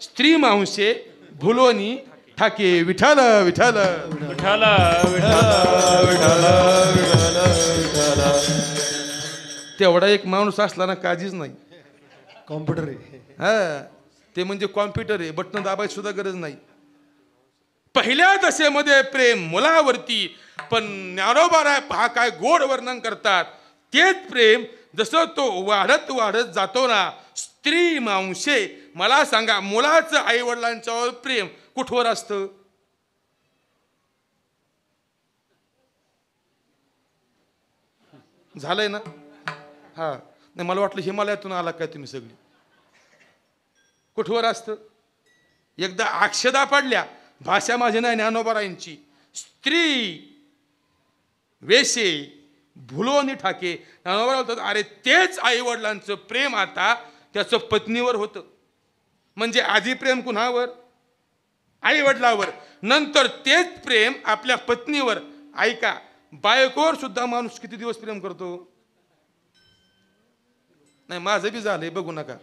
Speaker 2: स्त्री मांसे भुलोनी ठाके. विठाल विठाल
Speaker 1: विठाल विठाल विठाल विठाल.
Speaker 2: तेवढा एक माणूस असला ना काळजीच नाही.
Speaker 3: कॉम्प्युटर आहे.
Speaker 2: हा, ते म्हणजे कॉम्प्युटर आहे, बटन दाबायची सुद्धा गरज नाही. पहिल्या दशेमध्ये प्रेम मुलावरती. पण ज्ञानोबा पहा काय गोड वर्णन करतात. तेच प्रेम जसं तो वाढत वाढत जातो ना, स्त्री मांसे. मला सांगा, मुलाचं आई वडिलांच्यावर प्रेम कुठवर असतं? झालंय ना. हा नाही मला वाटलं हिमालयातून आला काय तुम्ही सगळी. कुठवर असतं एकदा अक्षदा पडल्या भाषा माझी नाही ज्ञानोबारायांची. स्त्री वेशे भुलोनी ठाके ज्ञानोबा बोलतात अरे तेच आई वडिलांचं प्रेम आता त्याचं पत्नीवर होतं. म्हणजे आधी प्रेम कुणावर आई वडिलावर नंतर तेच प्रेम आपल्या पत्नीवर. ऐका बायकोवर सुद्धा माणूस किती दिवस प्रेम करतो. नाही माझं बी झालंय बघू नका.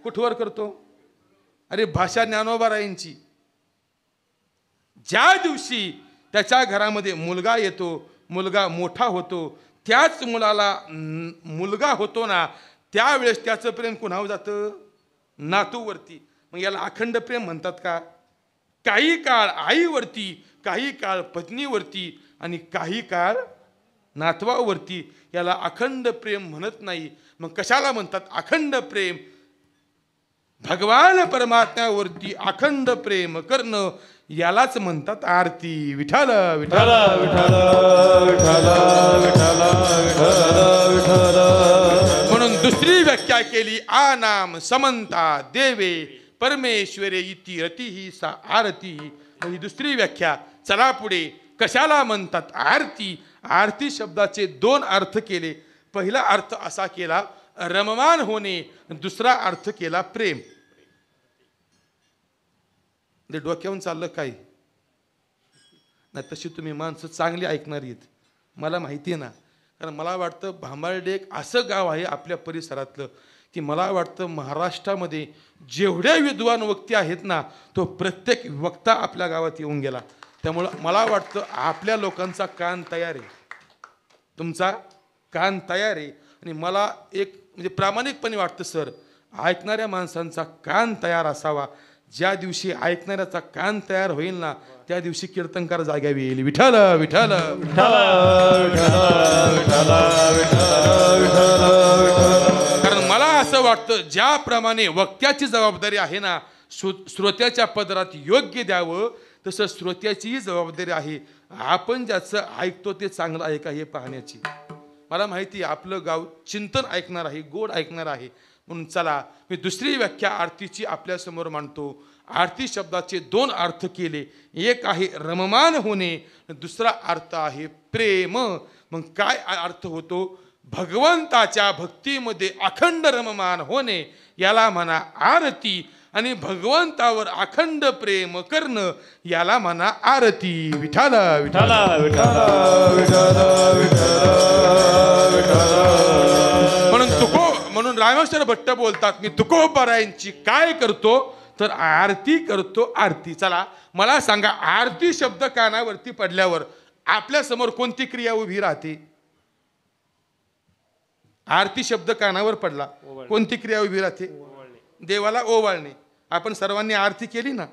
Speaker 2: कुठवर करतो अरे भाषा ज्ञानोबारायांची. ज्या दिवशी त्याच्या घरामध्ये मुलगा येतो मुलगा मोठा होतो त्याच मुलाला मुलगा होतो ना त्यावेळेस त्याचं प्रेम कुणावर जातं नातूवरती. मग याला अखंड प्रेम म्हणतात का. काही काळ आईवरती काही काळ पत्नीवरती आणि काही काळ नातवावरती. याला अखंड प्रेम म्हणत नाही. मग कशाला म्हणतात अखंड प्रेम. भगवान परमात्म्यावरती अखंड प्रेम करणं यालाच म्हणतात आरती. विठ्ठल विठ्ठल
Speaker 1: विठ्ठल विठ्ठल विठ्ठल विठ्ठल विठ्ठल.
Speaker 2: म्हणून दुसरी व्याख्या केली आ नाम समंता देवे परमेश्वरे इति रती ही सा आरती. ही दुसरी व्याख्या. चला पुढे कशाला म्हणतात आरती. आरती शब्दाचे दोन अर्थ केले. पहिला अर्थ असा केला रममान होणे. दुसरा अर्थ केला प्रेम. डोक्यावरून चाललं काय नाही तशी तुम्ही माणसं चांगली ऐकणारी आहेत मला माहिती आहे ना. कारण मला वाटतं भांबार्डे एक असं गाव आहे आपल्या परिसरातलं की मला वाटतं महाराष्ट्रामध्ये जेवढ्या विद्वान वक्ते आहेत ना तो प्रत्येक वक्ता आपल्या गावात येऊन गेला. त्यामुळं मला वाटतं आपल्या लोकांचा कान तयार आहे. तुमचा कान तयार आहे. आणि मला एक म्हणजे प्रामाणिकपणे वाटतं सर ऐकणाऱ्या माणसांचा कान तयार असावा. ज्या दिवशी ऐकणाऱ्याचा कान तयार होईल ना त्या दिवशी कीर्तनकार जाग्यावर येईल. विठ्ठल विठ्ठल कारण मला असं वाटतं ज्याप्रमाणे वक्त्याची जबाबदारी आहे ना श्रोत्याच्या पदरात योग्य द्यावं तसं श्रोत्याचीही जबाबदारी आहे आपण ज्याचं ऐकतो ते चांगलं आहे का हे पाहण्याची. मला माहिती आहे आपलं गाव चिंतन ऐकणार आहे गोड ऐकणार आहे. म्हणून चला मी दुसरी व्याख्या आरतीची आपल्यासमोर मांडतो. आरती शब्दाचे दोन अर्थ केले. एक आहे रममान होणे दुसरा अर्थ आहे प्रेम. मग काय अर्थ होतो भगवंताच्या भक्तीमध्ये अखंड रममान होणे याला म्हणा आरती. आणि भगवंतावर अखंड प्रेम करणं याला म्हणा आरती. विठ्ठल विठ्ठल म्हणून रामेश्वर भट्ट बोलतात मी तुकोबारायांची काय करतो तर आरती करतो आरती. चला मला सांगा आरती शब्द कानावरती पडल्यावर आपल्या समोर कोणती क्रिया उभी राहते. आरती शब्द कानावर पडला कोणती क्रिया उभी राहते देवाला ओवाळणे. आपण सर्वांनी आरती केली ना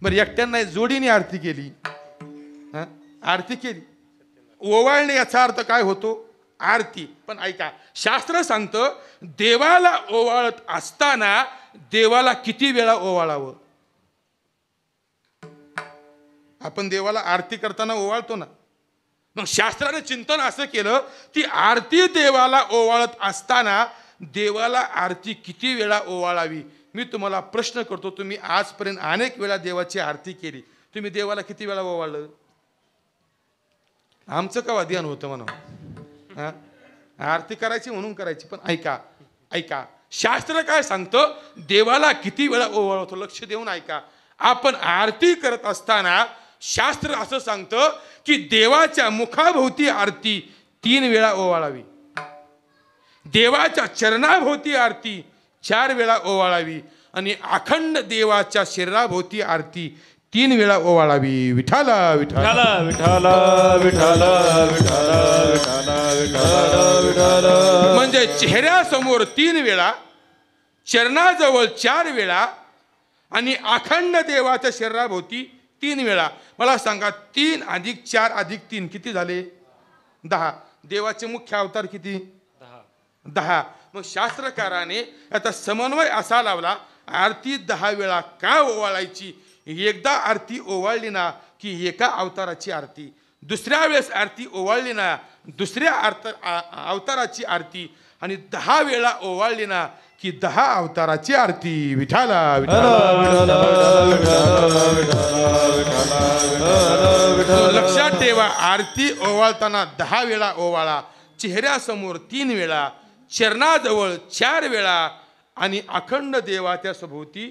Speaker 2: बरं एकट्यांना जोडीने आरती केली आरती केली. ओवाळणे याचा अर्थ काय होतो आरती. पण ऐका शास्त्र सांगतं देवाला ओवाळत असताना देवाला किती वेळा ओवाळावं. आपण देवाला आरती करताना ओवाळतो ना मग शास्त्राने चिंतन असं केलं की आरती देवाला ओवाळत असताना देवाला आरती किती वेळा ओवाळावी. मी तुम्हाला प्रश्न करतो तुम्ही आजपर्यंत अनेक वेळा देवाची आरती केली तुम्ही देवाला किती वेळा ओवाळलं. आमचं का ध्यान होतं म्हणा आरती करायची म्हणून करायची. पण ऐका ऐका शास्त्र काय सांगतं देवाला किती वेळा ओवाळतो लक्ष देऊन ऐका. आपण आरती करत असताना शास्त्र असं सांगतं की देवाच्या मुखाभोवती आरती 3 वेळा ओवाळावी. देवाच्या चरणाभोवती आरती 4 वेळा ओवाळावी. आणि अखंड देवाच्या शरीराभोवती आरती 3 वेळा ओवाळावी. विठ्ठल विठ्ठल
Speaker 1: विठ्ठल विठ्ठल विठ्ठल विठ्ठल.
Speaker 2: म्हणजे चेहऱ्यासमोर 3 वेळा चरणाजवळ 4 वेळा आणि अखंड देवाच्या शरीराभोवती 3 वेळा. मला सांगा 3 + 4 + 3 किती झाले 10. देवाचे मुख्य अवतार किती 10. मग शास्त्रकाराने याचा समन्वय असा लावला आरती 10 वेळा का ओवाळायची. एकदा आरती ओवाळली ना की एका अवताराची आरती दुसऱ्या वेळेस आरती ओवाळली ना, दुसऱ्या अवताराची आरती, आणि 10 वेळा ओवाळली ना की 10 अवताराची आरती. विठाला लक्षात ठेवा, आरती ओवाळताना 10 वेळा ओवाळा, चेहऱ्यासमोर 3 वेळा, चरणाजवळ 4 वेळा आणि अखंड देवाच्या सभोवती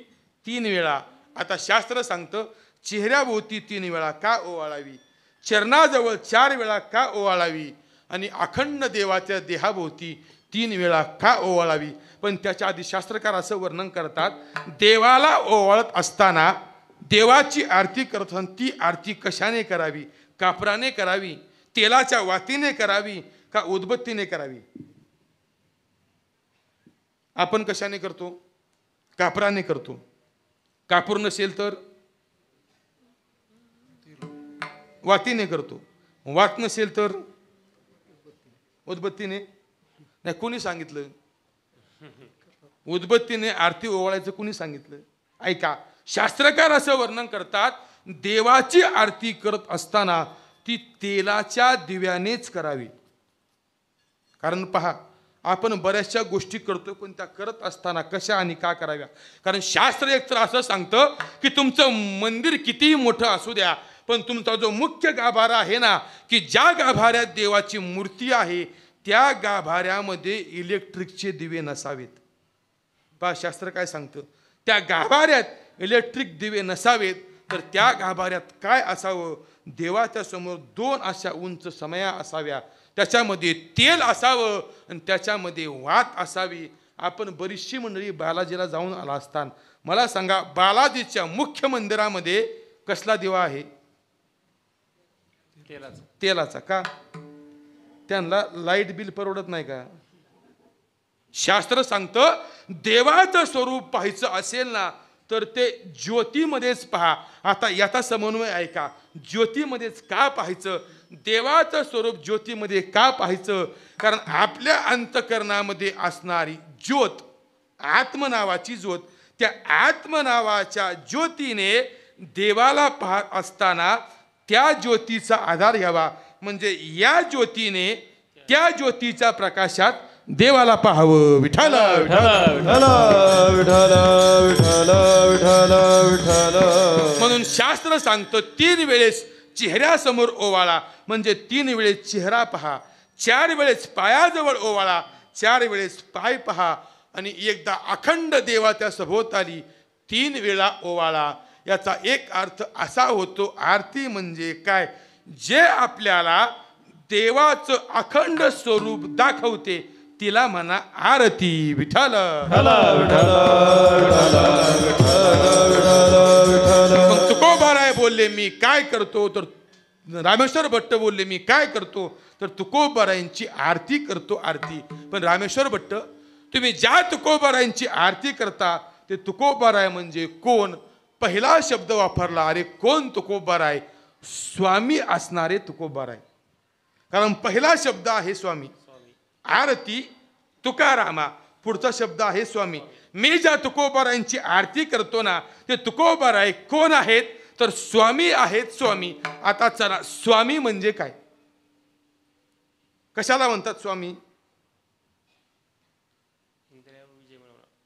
Speaker 2: 3 वेळा. आता शास्त्र सांगतं चेहऱ्याभोवती 3 वेळा का ओवाळावी, चरणाजवळ 4 वेळा का ओवाळावी आणि अखंड देवाच्या देहाभोवती 3 वेळा का ओवाळावी. पण त्याच्या आधी शास्त्रकार असं वर्णन करतात, देवाला ओवाळत असताना, देवाची आरती करत असताना ती आरती कशाने करावी, कापराने करावी, तेलाच्या वातीने करावी का उदबत्तीने करावी. आपण कशाने करतो, कापराने करतो. कापूर नसेल तर वातीने करतो, वात नसेल तर उदबत्तीने. नाही, कोणी सांगितलं उदबत्तीने आरती ओवाळायचं, कोणी सांगितलं. ऐका, शास्त्रकार असं वर्णन करतात, देवाची आरती करत असताना ती तेलाच्या दिव्यानेच करावी. कारण पहा, आपण बऱ्याचशा गोष्टी करतो, पण त्या करत असताना कशा आणि का कराव्या. कारण शास्त्र एकतर असं सांगतं की तुमचं मंदिर कितीही मोठं असू द्या, पण तुमचा जो मुख्य गाभारा आहे ना, की ज्या गाभाऱ्यात देवाची मूर्ती आहे त्या गाभाऱ्यामध्ये इलेक्ट्रिकचे दिवे नसावेत. पहा शास्त्र काय सांगतं, त्या गाभाऱ्यात इलेक्ट्रिक दिवे नसावेत, तर त्या गाभाऱ्यात काय असावं, देवाच्या समोर 2 अशा उंच समया असाव्या, त्याच्यामध्ये तेल असावं आणि त्याच्यामध्ये वात असावी. आपण बरीचशी मंडळी बालाजीला जाऊन आला असताना मला सांगा, बालाजीच्या मुख्य मंदिरामध्ये कसला दिवा आहे, तेलाचा. का, त्यांना लाईट बिल परवडत नाही का. शास्त्र सांगतं देवाचं स्वरूप पाहायचं असेल ना तर ते ज्योतीमध्येच पहा. आता याचा समन्वय ऐका, ज्योतीमध्येच का पाहायचं, देवाचं स्वरूप ज्योतीमध्ये का पाहायचं. कारण आपल्या अंतकरणामध्ये असणारी ज्योत, आत्मनावाची ज्योत, त्या आत्मनावाच्या ज्योतीने देवाला पाहत असताना त्या ज्योतीचा आधार घ्यावा. म्हणजे या ज्योतीने, त्या ज्योतीच्या प्रकाशात देवाला पाहावं. विठ्ठल म्हणून शास्त्र सांगतं 3 वेळेस चेहऱ्यासमोर ओवाळा, म्हणजे 3 वेळेस चेहरा पहा, 4 वेळेस पायाजवळ ओवाळा, 4 वेळेस पाय पहा आणि एकदा अखंड देवाच्या सभोवताली 3 वेळा ओवाळा. याचा एक अर्थ असा होतो, आरती म्हणजे काय, जे आपल्याला देवाचं अखंड स्वरूप दाखवते तिला म्हणा आरती. विठ्ठल मग तुकोबाराय बोलले मी काय करतो, तर रामेश्वर भट्ट बोलले मी काय करतो, तर तुकोबारायांची आरती करतो. आरती. पण रामेश्वर भट्ट, तुम्ही ज्या तुकोबारायांची आरती करता ते तुकोबाराय म्हणजे कोण. पहिला शब्द वापरला, अरे कोण तुकोबाराय, स्वामी असणारे तुकोबाराय. कारण पहिला शब्द आहे स्वामी, आरती तुकारामा, पुढचा शब्द आहे स्वामी. मी ज्या तुकोबारायांची आरती करतो ना ते तुकोबाराय कोण आहेत, तर स्वामी आहेत. स्वामी. आता चला, स्वामी म्हणजे काय, कशाला म्हणतात स्वामी.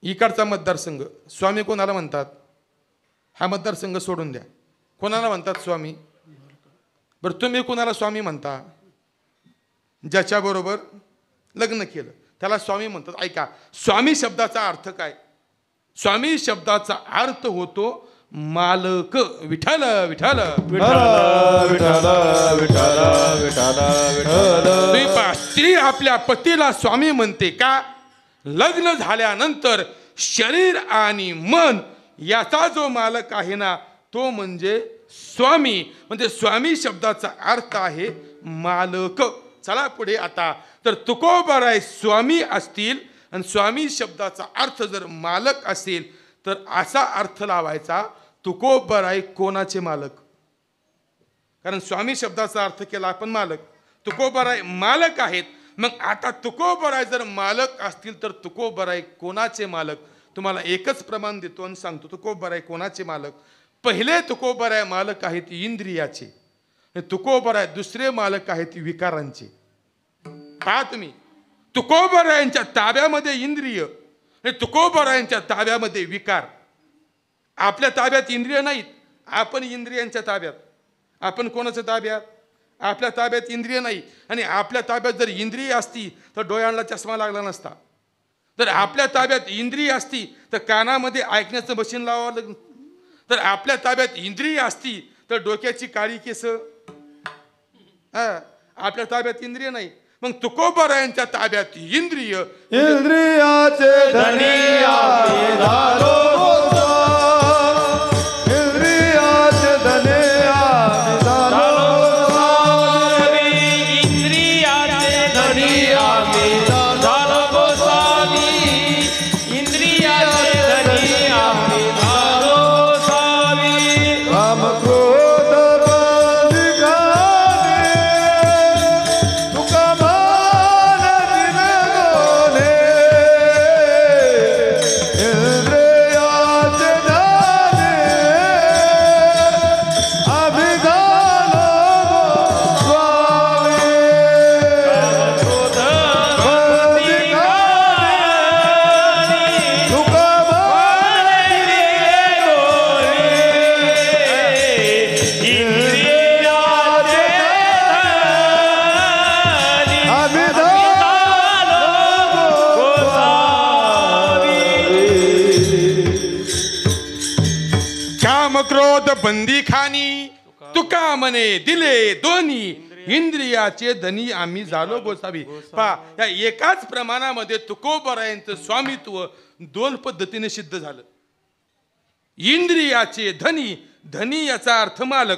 Speaker 2: इकडचा मतदारसंघ स्वामी कोणाला म्हणतात, हा मतदारसंघ सोडून द्या, कोणाला म्हणतात स्वामी. बरं तुम्ही कोणाला स्वामी म्हणता, ज्याच्याबरोबर लग्न केलं त्याला स्वामी म्हणतात. ऐका, स्वामी शब्दाचा अर्थ काय, स्वामी शब्दाचा अर्थ होतो मालक. विठ्ठल विठ्ठल स्त्री आपल्या पतीला स्वामी म्हणते का, लग्न झाल्यानंतर शरीर आणि मन याचा जो मालक आहे ना तो म्हणजे स्वामी. म्हणजे स्वामी शब्दाचा अर्थ आहे मालक. चला पुढे आता, तर तुकोबाराय स्वामी असतील आणि स्वामी शब्दाचा अर्थ जर मालक असेल तर असा अर्थ लावायचा, तुकोबाराय कोणाचे मालक. कारण स्वामी शब्दाचा अर्थ केला आपण मालक, तुकोबाराय मालक आहेत. मग आता तुकोबाराय जर मालक असतील तर तुकोबाराय कोणाचे मालक. तुम्हाला एकच प्रमाण देतो आणि सांगतो तुकोबाराय कोणाचे मालक. पहिले तुकोबाराय मालक आहेत इंद्रियाचे, हे तुकोबराय दुसरे मालक आहेत विकारांचे. पहा तुम्ही, तुकोबरायांच्या ताब्यामध्ये इंद्रिय, हे तुकोबरायांच्या ताब्यामध्ये विकार. आपल्या ताब्यात इंद्रिय नाहीत, आपण इंद्रियांच्या ताब्यात. आपण कोणाच्या ताब्यात? आपल्या ताब्यात इंद्रिय नाही. आणि आपल्या ताब्यात जर इंद्रिय असती तर डोळ्यांना चष्मा लागला नसता. जर आपल्या ताब्यात इंद्रिय असती तर कानामध्ये ऐकण्याचं मशीन लावावं लागलं. तर आपल्या ताब्यात इंद्रिय असती तर डोक्याची काळी केस. आपल्या ताब्यात इंद्रिय नाही. मग तुकोबरायांच्या ताब्यात इंद्रिय,
Speaker 1: इंद्रियाचे धनी आम्ही झालो गोसा. इंद्रियाचे धनी आम्ही झालो गोसावी.
Speaker 4: इंद्रियाचे धनी आम्ही झालो गोसावी. इंद्रियाचे धनी आम्ही झालो गोसावी.
Speaker 1: काम क्रोध बंदिखाने तुका मान दिले गोने. इंद्रियाचे धनी आम्ही झालो गोसावी. तुका मान आम्ही झालो
Speaker 2: काम क्रोध बंदी खानी तुका मने दिले दोन्ही. इंद्रियाचे धनी आम्ही झालो गोसावी. पहा, या एकाच प्रमाणामध्ये तुकोबरायांचं स्वामित्व दोन पद्धतीने सिद्ध झालं. इंद्रियाचे धनी, धनी याचा अर्थ मालक,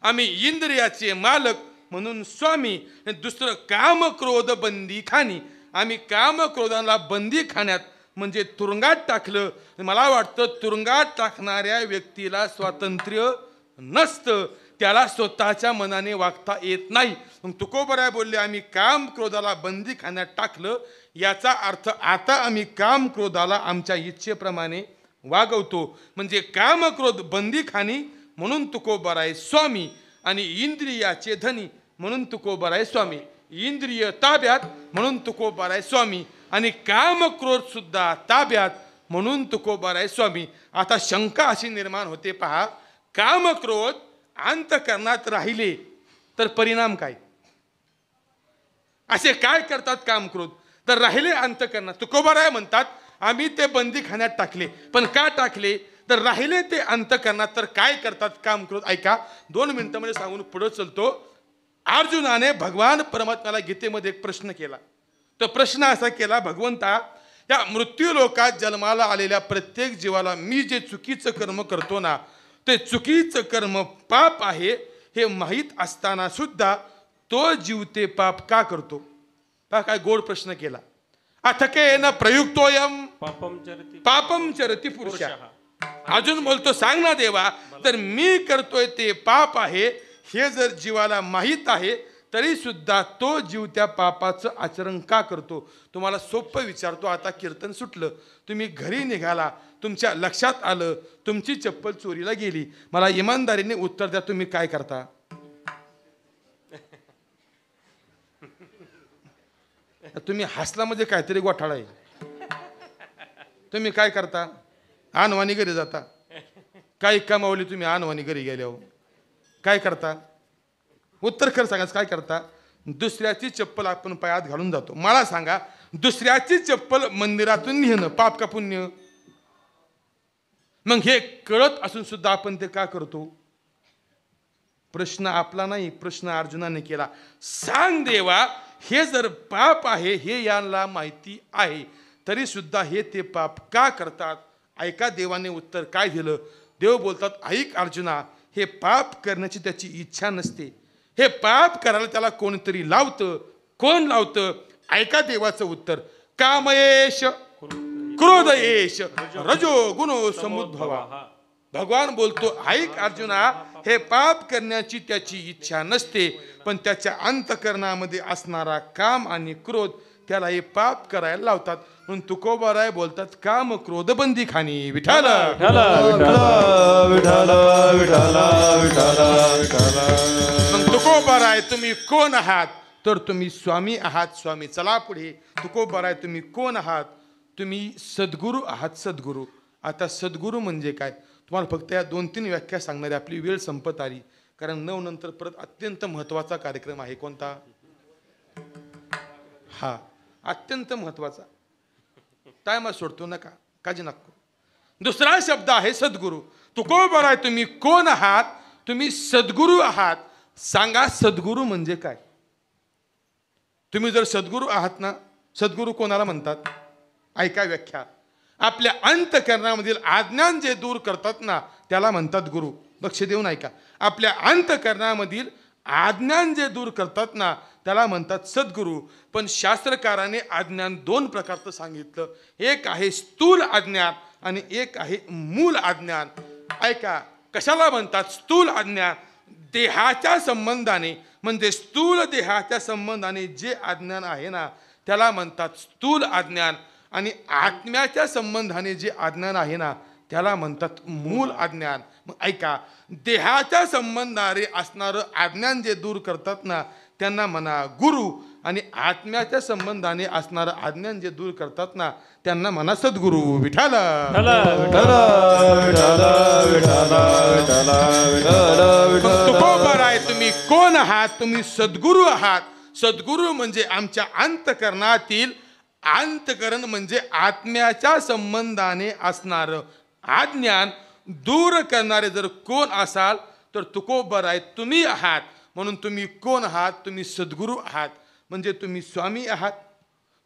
Speaker 2: आम्ही इंद्रियाचे मालक म्हणून स्वामी. दुसरं काम क्रोध बंदी खानी, आम्ही काम क्रोधाला बंदी खाण्यात म्हणजे तुरुंगात टाकलं. मला वाटतं तुरुंगात टाकणाऱ्या व्यक्तीला स्वातंत्र्य नसतं, त्याला स्वतःच्या मनाने वागता येत नाही. मग तुकोबराय बोलले आम्ही काम क्रोधाला बंदी खाण्यात टाकलं. याचा अर्थ आता आम्ही काम क्रोधाला आमच्या इच्छेप्रमाणे वागवतो. म्हणजे काम क्रोध बंदी खानी म्हणून तुकोबराय स्वामी, आणि इंद्रियाचे धनी म्हणून तुकोबराय स्वामी. इंद्रिय ताब्यात म्हणून तुकोबराय स्वामी, आणि काम क्रोध सुद्धा ताब्यात म्हणून तुकोबराय स्वामी. आता शंका अशी निर्माण होते, पहा, काम क्रोध अंतःकरणात राहिले तर परिणाम काय? असे काय करतात काम क्रोध तर राहिले अंतःकरणात? तुकोबराय म्हणतात आम्ही ते बंदी खाण्यात टाकले. पण का टाकले तर राहिले ते अंतःकरणात. तर काय करतात काम क्रोध? ऐका, 2 मिनिटांमध्ये सांगून पुढे चलतो. अर्जुनाने भगवान परमात्म्याला गीतेमध्ये एक प्रश्न केला. तो प्रश्न असा केला, भगवंता, त्या मृत्यू लोकात जन्माला आलेल्या प्रत्येक जीवाला मी जे चुकीचं कर्म करतो ना, ते चुकीचं कर्म पाप आहे हे माहीत असताना सुद्धा तो जीव ते पाप का करतो? पहा काय गोड प्रश्न केला. अथकेन प्रयुक्तोयम पापम चरती पुरुषः. अजून बोलतो, सांग ना देवा, तर मी करतोय ते पाप आहे हे जर जीवाला माहीत आहे तरी सुद्धा तो जीव त्या पापाचं आचरण का करतो? तुम्हाला सोपं विचारतो. आता कीर्तन सुटलं, तुम्ही घरी निघाला, तुमच्या लक्षात आलं तुमची चप्पल चोरीला गेली. मला इमानदारीने उत्तर द्या, तुम्ही काय करता? तुम्ही हसला म्हणजे काहीतरी गोठाळा आहे. तुम्ही काय करता? आणवानी घरी जाता. काय कमावली तुम्ही आणवानी घरी गेल्यावर? काय करता? उत्तर खरं सांगा, काय करता? दुसऱ्याची चप्पल आपण पायात घालून जातो. मला सांगा, दुसऱ्याची चप्पल मंदिरातून नेणं पाप का पुण्य? मग हे कळत असून सुद्धा आपण ते का करतो? प्रश्न आपला नाही, प्रश्न अर्जुनाने केला. सांग देवा, हे जर पाप आहे हे यांना माहिती आहे तरी सुद्धा हे ते पाप का करतात? ऐका देवाने उत्तर काय दिलं. देव बोलतात, ऐक अर्जुना, हे पाप करण्याची त्याची इच्छा नसते. हे पाप करायला त्याला कोणतरी लावतं. कोण लावतं? ऐका देवाचं उत्तर. कामयेश क्रोधयेश रजो गुणो समुद्भवा. भगवान बोलतो, ऐक अर्जुना, हे पाप करण्याची त्याची इच्छा नसते, पण त्याच्या अंतःकरणामध्ये असणारा काम आणि क्रोध त्याला हे पाप करायला लावतात. म्हणून तुकोबाराय बोलतात काम क्रोध बंदी खाणी. विठाल
Speaker 1: विठ्ठल विठ्ठल विठ्ठल विठ्ठल विठ्ठल.
Speaker 2: मग तुकोबाराय तुम्ही कोण आहात? तर तुम्ही स्वामी आहात. स्वामी. चला पुढे. तुकोबाराय तुम्ही कोण आहात? तुम्ही सद्गुरू आहात. सद्गुरू. आता सद्गुरू म्हणजे काय? तुम्हाला फक्त या 2-3 व्याख्या सांगणारी आपली वेळ संपत आली, कारण 9 नंतर परत अत्यंत महत्त्वाचा कार्यक्रम आहे. कोणता? हा अत्यंत महत्त्वाचा. टायमा सोडतो नका, काळजी नको. दुसरा शब्द आहे सद्गुरू. तुकोबाराय तुम्ही कोण आहात? तुम्ही सद्गुरू आहात. सांगा सद्गुरू म्हणजे काय? तुम्ही जर सद्गुरू आहात ना, सद्गुरू कोणाला म्हणतात? ऐका व्याख्या. आपल्या अंतःकरणामधील अज्ञान जे दूर करतात ना, त्याला म्हणतात गुरु. लक्ष देऊन ऐका. आपल्या अंतःकरणामधील अज्ञान जे दूर करतात ना, त्याला म्हणतात सद्गुरू. पण शास्त्रकाराने अज्ञान 2 प्रकारचं सांगितलं. एक आहे स्थूल अज्ञान आणि एक आहे मूल अज्ञान. ऐका कशाला म्हणतात स्थूल अज्ञान? देहाच्या संबंधाने, म्हणजे स्थूल देहाच्या संबंधाने जे अज्ञान आहे ना, त्याला म्हणतात स्थूल अज्ञान. आणि आत्म्याच्या संबंधाने जे अज्ञान आहे ना, त्याला म्हणतात मूल अज्ञान. मग ऐका, देहाच्या संबंधाने असणारं अज्ञान जे दूर करतात ना, त्यांना म्हणा गुरु. आणि आत्म्याच्या संबंधाने असणारं अज्ञान जे दूर करतात ना, त्यांना म्हणा सद्गुरू. विठाल तुकोबाराय तुम्ही कोण आहात? तुम्ही सद्गुरू आहात. सद्गुरू म्हणजे आमच्या अंतःकरणातील, अंतःकरण म्हणजे आत्म्याच्या संबंधाने असणारं अज्ञान दूर करणारे जर कोण असाल तर तुकोबाराय तुम्ही आहात. म्हणून तुम्ही कोण आहात? तुम्ही सद्गुरू आहात. म्हणजे तुम्ही स्वामी आहात,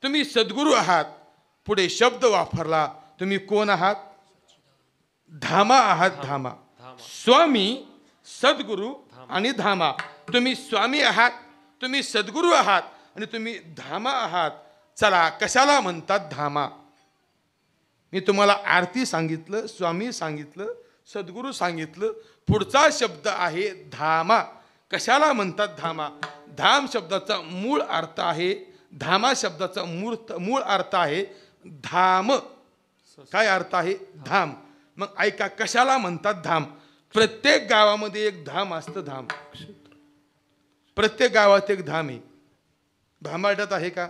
Speaker 2: तुम्ही सद्गुरू आहात. पुढे शब्द वापरला. तुम्ही कोण आहात? धामा आहात. धामा. स्वामी, सद्गुरू आणि धामा. तुम्ही स्वामी आहात, तुम्ही सद्गुरू आहात आणि तुम्ही धामा आहात. चला कशाला म्हणतात धामा? मी तुम्हाला आरती सांगितलं, स्वामी सांगितलं, सद्गुरू सांगितलं. पुढचा शब्द आहे धामा. कशाला म्हणतात धामा? धाम शब्दाचा मूळ अर्थ आहे, धामा शब्दाचा मूळ अर्थ आहे धाम. काय अर्थ आहे? धाम. मग ऐका कशाला म्हणतात धाम? प्रत्येक गावामध्ये एक धाम असतं. धाम. प्रत्येक गावात एक धाम आहे. भांबाड्यात आहे का?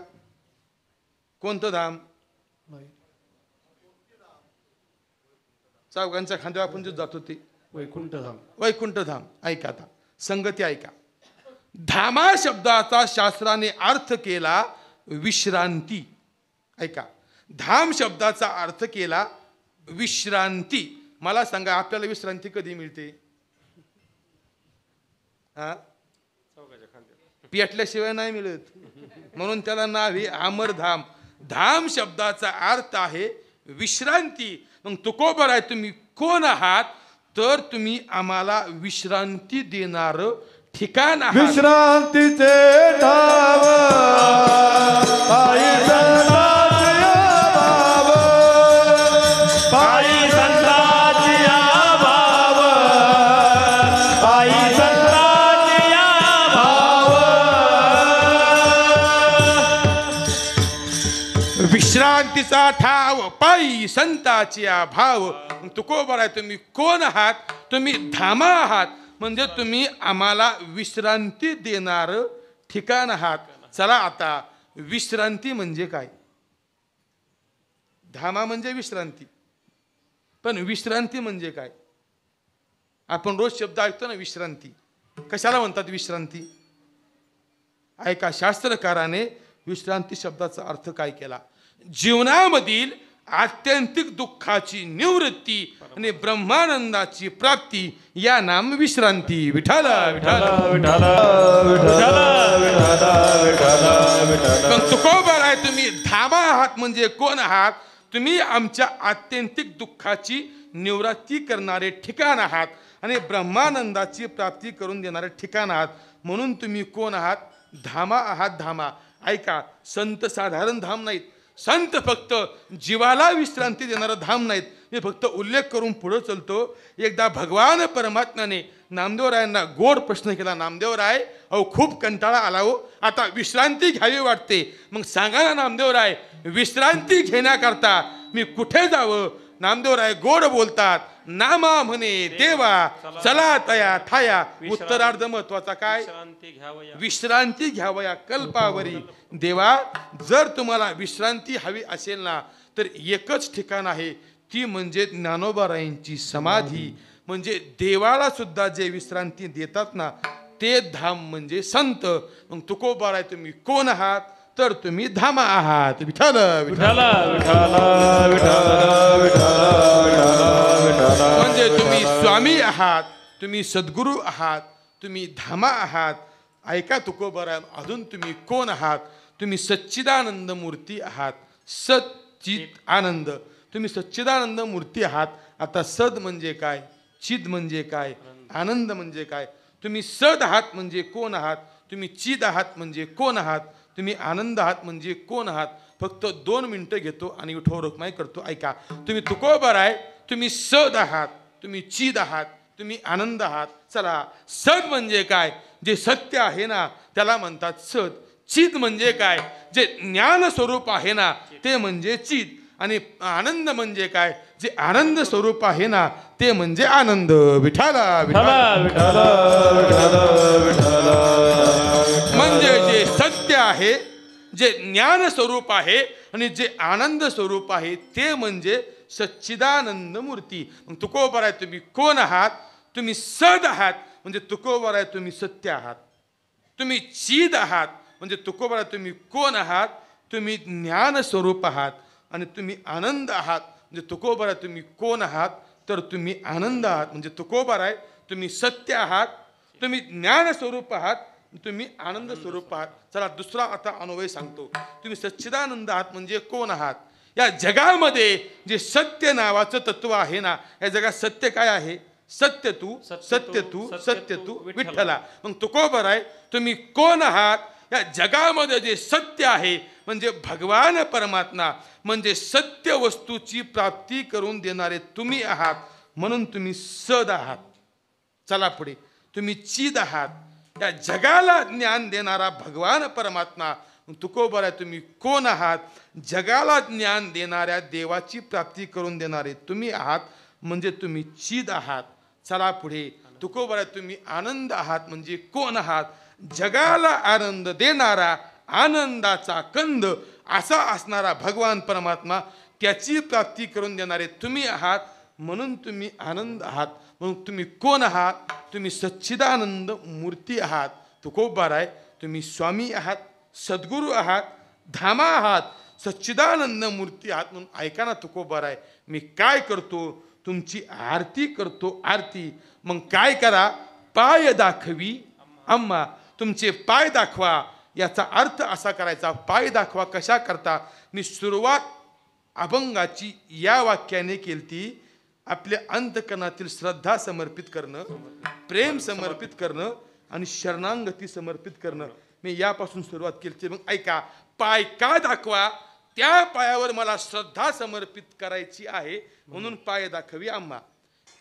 Speaker 2: कोणतं धाम? चौघांच्या खांद्यावर आपण जे जातो ते
Speaker 3: वैकुंठ धाम.
Speaker 2: वैकुंठ धाम. ऐका आता संगती ऐका. धामा शब्दाचा शास्त्राने अर्थ केला विश्रांती. ऐका, धाम शब्दाचा अर्थ केला विश्रांती. मला सांगा आपल्याला विश्रांती कधी मिळते? हा, पेटल्याशिवाय नाही मिळत. म्हणून त्याला नाव आहे अमरधाम. धाम शब्दाचा अर्थ आहे विश्रांती. मग तुकोबाराय तुम्ही कोण आहात? तर तुम्ही आम्हाला विश्रांती देणार ठिकाण आहात.
Speaker 1: विश्रांतीचे ठाव पायी संतांचे भाव,
Speaker 4: पायी संतांची भाव, पायी संतांची भाव.
Speaker 2: विश्रांतीचा ठाव पायी संताची भाव. तुकोबाराय तुम्ही कोण आहात? तुम्ही धामा आहात. म्हणजे तुम्ही आम्हाला विश्रांती देणार ठिकाण आहात. चला आता विश्रांती म्हणजे काय? धामा म्हणजे विश्रांती, पण विश्रांती म्हणजे काय? आपण रोज शब्द ऐकतो ना विश्रांती. कशाला म्हणतात विश्रांती? ऐका, शास्त्रकाराने विश्रांती शब्दाचा अर्थ काय केला? जीवनामधील आत्यंतिक दुःखाची निवृत्ती आणि ब्रह्मानंदाची प्राप्ती या नाम विश्रांती. विठाल विठाल पण तुकोबाराय तुम्ही धामा आहात म्हणजे कोण आहात? तुम्ही आमच्या आत्यंतिक दुःखाची निवृत्ती करणारे ठिकाण आहात आणि ब्रह्मानंदाची प्राप्ती करून देणारे ठिकाण आहात. म्हणून तुम्ही कोण आहात? धामा आहात. धामा. ऐका, संत साधारण धाम नाहीत. संत फक्त जीवाला विश्रांती देणारं धाम नाहीत. मी फक्त उल्लेख करून पुढं चलतो. एकदा भगवान परमात्म्याने नामदेवरायांना गोड प्रश्न केला. नामदेवराय, अहो खूप कंटाळा आला हो, आता विश्रांती घ्यावी वाटते. मग सांगा ना नामदेवराय, विश्रांती घेण्याकरता मी कुठे जावं? नामदेवराय गोड बोलतात. नामा म्हणे देवा चला तया ठाया. उत्तरार्ध महत्वाचा काय? विश्रांती घ्यावया कल्पावरी. देवा, जर तुम्हाला विश्रांती हवी असेल ना तर एकच ठिकाण आहे, ती म्हणजे ज्ञानोबारायांची समाधी. म्हणजे देवाला सुद्धा जे विश्रांती देतात ना ते धाम म्हणजे संत. मग तुकोबाराय तुम्ही कोण आहात? तर तुम्ही धामा आहात. विठ्ठल विठ्ठल म्हणजे तुम्ही स्वामी आहात, तुम्ही सद्गुरू आहात, तुम्ही धामा आहात. ऐका तुकोबाराय, अजून तुम्ही कोण आहात? तुम्ही सच्चिदानंद मूर्ती आहात. सच्चित आनंद, तुम्ही सच्चिदानंद मूर्ती आहात. आता सद म्हणजे काय, चिद म्हणजे काय, आनंद म्हणजे काय? तुम्ही सद आहात म्हणजे कोण आहात? तुम्ही चिद आहात म्हणजे कोण आहात? तुम्ही आनंद आहात म्हणजे कोण आहात? फक्त 2 मिनिटं घेतो आणि विठो रुक्माई करतो. ऐका, तुम्ही तुकोबाराय, तुम्ही सद आहात, तुम्ही चिद आहात, तुम्ही आनंद आहात. चला, सद म्हणजे काय? जे सत्य आहे ना त्याला म्हणतात सद. चिद म्हणजे काय? जे ज्ञान स्वरूप आहे ना ते म्हणजे चिद. आणि आनंद म्हणजे काय? जे आनंद स्वरूप आहे ना ते म्हणजे आनंद. विठाला म्हणजे जे सत्य आहे, जे ज्ञान स्वरूप आहे आणि जे आनंद स्वरूप आहे ते म्हणजे सच्चिदानंद मूर्ती. मग तुकोबाराय तुम्ही कोण आहात? तुम्ही सद आहात म्हणजे तुकोबाराय तुम्ही सत्य आहात. तुम्ही चिद आहात म्हणजे तुकोबाराय तुम्ही कोण आहात? तुम्ही ज्ञान स्वरूप आहात. आणि तुम्ही आनंद आहात म्हणजे तुकोबाराय तुम्ही कोण आहात? तर तुम्ही आनंद आहात. म्हणजे तुकोबाराय तुम्ही सत्य आहात, तुम्ही ज्ञान स्वरूप आहात, तुम्ही आनंद स्वरूप आहात. चला दुसरा आता अन्वय सांगतो. तुम्ही सच्चिदानंद आहात म्हणजे कोण आहात? या जगामध्ये जे सत्य नावाचं तत्व आहे ना, या जगात सत्य काय आहे? सत्य तू, सत्य तू, सत्य तू विठ्ठला. मग तुकोबाराय तुम्ही कोण आहात? या जगामध्ये जे सत्य आहे म्हणजे भगवान परमात्मा, म्हणजे सत्य वस्तूची प्राप्ती करून देणारे तुम्ही आहात, म्हणून तुम्ही सद आहात. चला पुढे, तुम्ही चिद आहात, या जगाला ज्ञान देणारा भगवान परमात्मा. तुकोबाराय तुम्ही कोण आहात? जगाला ज्ञान देणाऱ्या देवाची प्राप्ती करून देणारे तुम्ही आहात, म्हणजे तुम्ही चिद आहात. चला पुढे, तुकोबाराय तुम्ही आनंद आहात म्हणजे कोण आहात? जगाला आनंद देणारा, आनंदाचा कंद असा असणारा भगवान परमात्मा, त्याची प्राप्ती करून देणारे तुम्ही आहात, म्हणून तुम्ही आनंद आहात. म्हणून तुम्ही कोण आहात? तुम्ही सच्चिदानंद मूर्ती आहात. तुकोबाराय तुम्ही स्वामी आहात, सद्गुरू आहात, धामा आहात, सच्चिदानंद मूर्ती आहात. म्हणून ऐका ना तुकोबाराय, मी काय करतो? तुमची आरती करतो. आरती मग काय करा? पाय दाखवी अम्मा. तुमचे पाय दाखवा. याचा अर्थ असा करायचा, पाय दाखवा कशा करता? मी सुरुवात अभंगाची या वाक्याने केलती. आपल्या अंतकरणातील श्रद्धा समर्पित करणं, प्रेम समर्पित करणं आणि शरणांगती समर्पित करणं, मी यापासून सुरुवात केली. मग ऐका, पाय का दाखवा? त्या पायावर मला श्रद्धा समर्पित करायची आहे म्हणून पाय दाखवी अम्मा.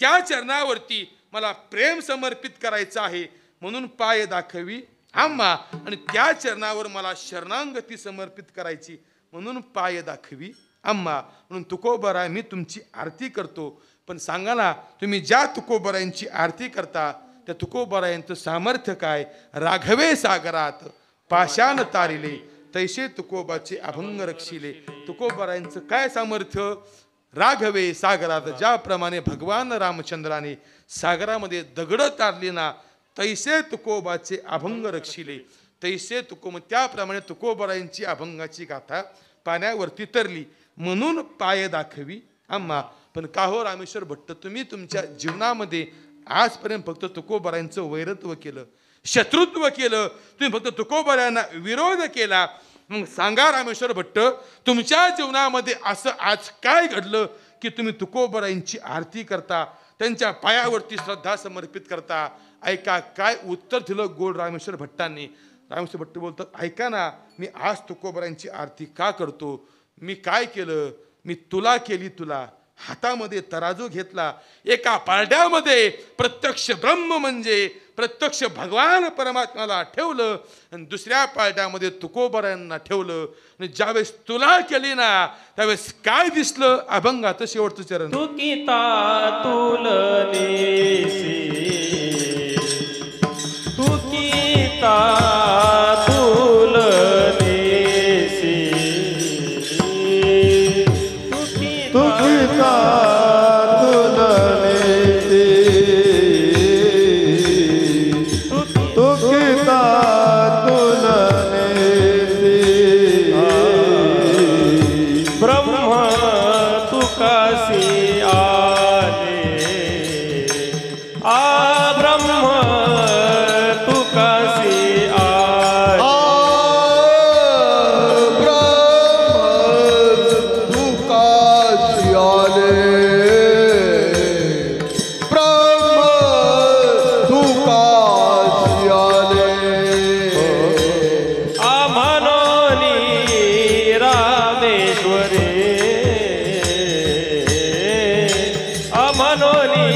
Speaker 2: त्या चरणावरती मला प्रेम समर्पित करायचं आहे म्हणून पाय दाखवी अम्मा. आणि त्या चरणावर मला शरणांगती समर्पित करायची म्हणून पाय दाखवी अम्मा. म्हणून तुकोबाराय मी तुमची आरती करतो. पण सांगा ना, तुम्ही ज्या तुकोबारायांची आरती करता त्या तुकोबारायांचं सामर्थ्य काय? राघवे सागरात पाषाण तारिले, तैसे तुकोबाचे अभंग रक्षिले. तुकोबारायांचं काय सामर्थ्य? राघवे सागरात, ज्याप्रमाणे भगवान रामचंद्राने सागरामध्ये दगड तारली ना, तैसे तुकोबाचे अभंग रक्षिले. तैसे त्याप्रमाणे तुकोबारायांची अभंगाची गाथा पाण्यावरती तरली म्हणून पाय दाखवी अम्मा. पण का हो रामेश्वर भट्ट, तुम्ही तुमच्या जीवनामध्ये आजपर्यंत फक्त तुकोबारायांचं वैरत्व केलं, शत्रुत्व केलं, तुम्ही फक्त तुकोबारायांना विरोध केला. मग सांगा रामेश्वर भट्ट, तुमच्या जीवनामध्ये असं आज काय घडलं की तुम्ही तुकोबारायांची आरती करता, त्यांच्या पायावरती श्रद्धा समर्पित करता? ऐका काय उत्तर दिलं गोड रामेश्वर भट्टांनी. रामेश्वर भट्ट बोलतात, ऐका ना, मी आज तुकोबारायांची आरती का करतो? मी काय केलं, मी तुला केली तुला. हातामध्ये तराजू घेतला, एका पारड्यामध्ये प्रत्यक्ष ब्रह्म म्हणजे प्रत्यक्ष भगवान परमात्म्याला ठेवलं आणि दुसऱ्या पारड्यामध्ये तुकोबरायांना ठेवलं. आणि ज्यावेळेस तुला केली ना त्यावेळेस काय दिसलं, अभंगाचं शेवटचं चरण.
Speaker 4: तुकिता तुलनेसी तुकिता तुलनेसी
Speaker 1: तुकिता तुलनेसी तुकिता तुलनेसी
Speaker 4: ब्रह्म तुकासी आले ब्रह्म तुकासी आले म्हणोनी रामेश्वरे म्हणोनी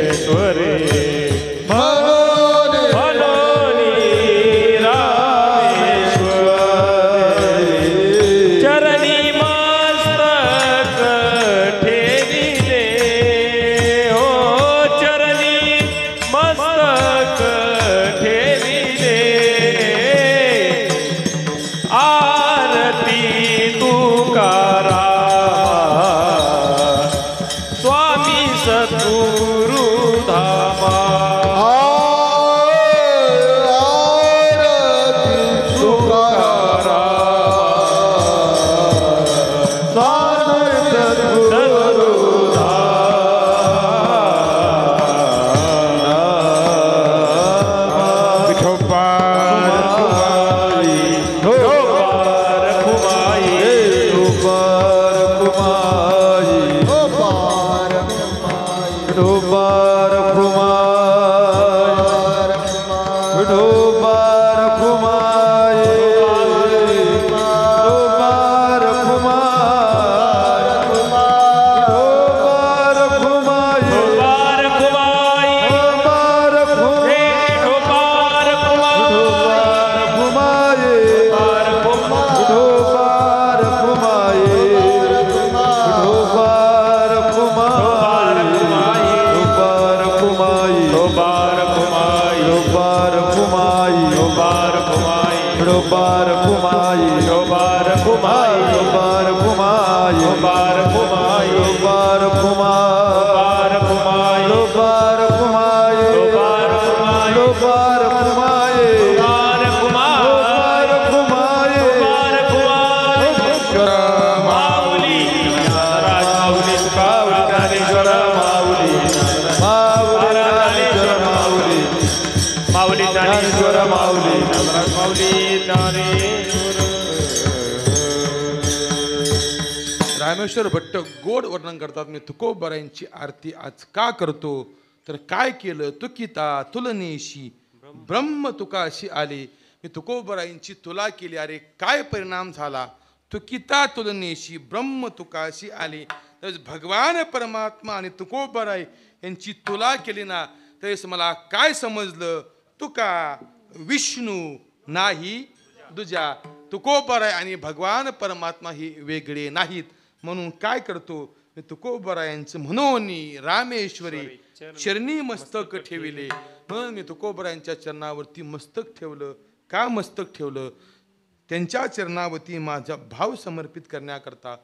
Speaker 4: रामेश्वरे म्हणोनी रामेश्वरे चरणी मस्तक ठेविले हो चरणी मस्तक ठेविले आरती तुकारामा स्वामी सद्गुरु धामा
Speaker 2: रामेश्वर भट्ट गोड वर्णन करतात. मी तुकोबरायांची आरती आज का करतो तर काय केलं, तुकिता तुलनेशी ब्रह्म तुकाशी आले. मी तुकोबरायांची तुला केली, अरे काय परिणाम झाला. तुकिता तुलनेशी ब्रह्म तुकाशी आले. तर भगवान परमात्मा आणि तुकोबराय यांची तुला केली ना त्यावेळेस मला काय समजलं, तुका विष्णू नाही दुजा. तुकोबराय आणि भगवान परमात्मा ही वेगळे नाहीत. म्हणून काय करतो मी तुकोबरायांचं म्हणून रामेश्वरी चरणी मस्तक ठेविले. म्हणून मी तुकोबरायांच्या चरणावरती मस्तक ठेवलं. का मस्तक ठेवलं, त्यांच्या चरणावरती माझा भाव समर्पित करण्याकरता,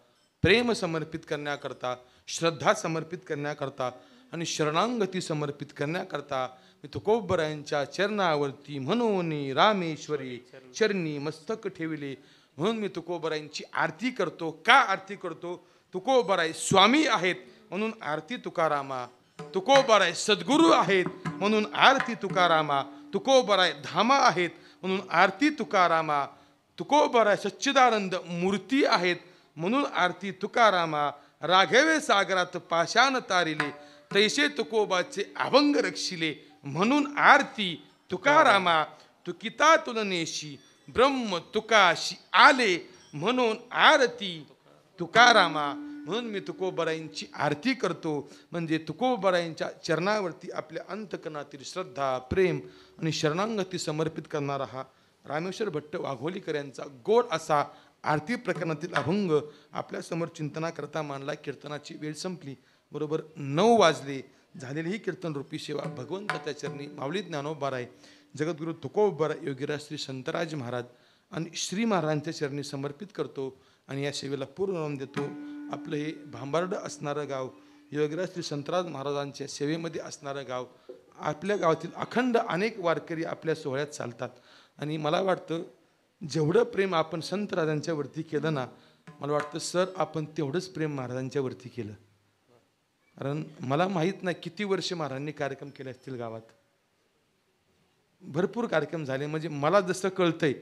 Speaker 2: प्रेम समर्पित करण्याकरता, श्रद्धा समर्पित करण्याकरता आणि शरणांगती समर्पित करण्याकरता मी तुकोबरायांच्या चरणावरती म्हणून रामेश्वरी चरणी मस्तक ठेविले. म्हणून मी तुकोबरायांची आरती करतो. का आरती करतो, तुकोबराय स्वामी आहेत म्हणून आरती तुकारामा. तुकोबराय सद्गुरू आहेत म्हणून आरती तुकारामा. तुकोबराय धामा आहेत म्हणून आरती तुकारामा. तुकोबराय सच्चिदानंद मूर्ती आहेत म्हणून आरती तुकारामा. राघवे सागरात पाषाण तारिले तैसे तुकोबाचे अभंग रक्षिले म्हणून आरती तुकारामा तुकिता तुलनेशी ब्रह्म तुकाशी आले म्हणून आरती तुकारामा. म्हणून मी तुकोबरायांची आरती करतो. म्हणजे तुकोबरायांच्या चरणावरती आपल्या अंतकरणातील श्रद्धा प्रेम आणि शरणांगती समर्पित करणारा हा रामेश्वर भट्ट वाघोलीकर यांचा गोड असा आरती प्रकरणातील अभंग आपल्यासमोर चिंतनाकरता मांडला. कीर्तनाची वेळ संपली. बरोबर 9 वाजले. झालेली ही कीर्तन रूपी सेवा भगवंताच्या चरणी माऊली ज्ञानोबाराय जगद्गुरु तुकोबराय योगीराज श्री संतराज महाराज आणि श्री महाराजांच्या चरणी समर्पित करतो. आणि या सेवेला पूर्ण नाम देतो. आपलं हे भांबार्ड असणारं गाव, योगीराज श्री संतराज महाराजांच्या सेवेमध्ये असणारं गाव, आपल्या गावातील अखंड अनेक वारकरी आपल्या सोहळ्यात चालतात. आणि मला वाटतं जेवढं प्रेम आपण संत राजांच्या वरती केलं ना, मला वाटतं सर आपण तेवढंच प्रेम महाराजांच्या वरती केलं. कारण मला माहीत नाही किती वर्ष महाराजांनी कार्यक्रम केले असतील गावात. भरपूर कार्यक्रम झाले. म्हणजे मला जसं कळतंय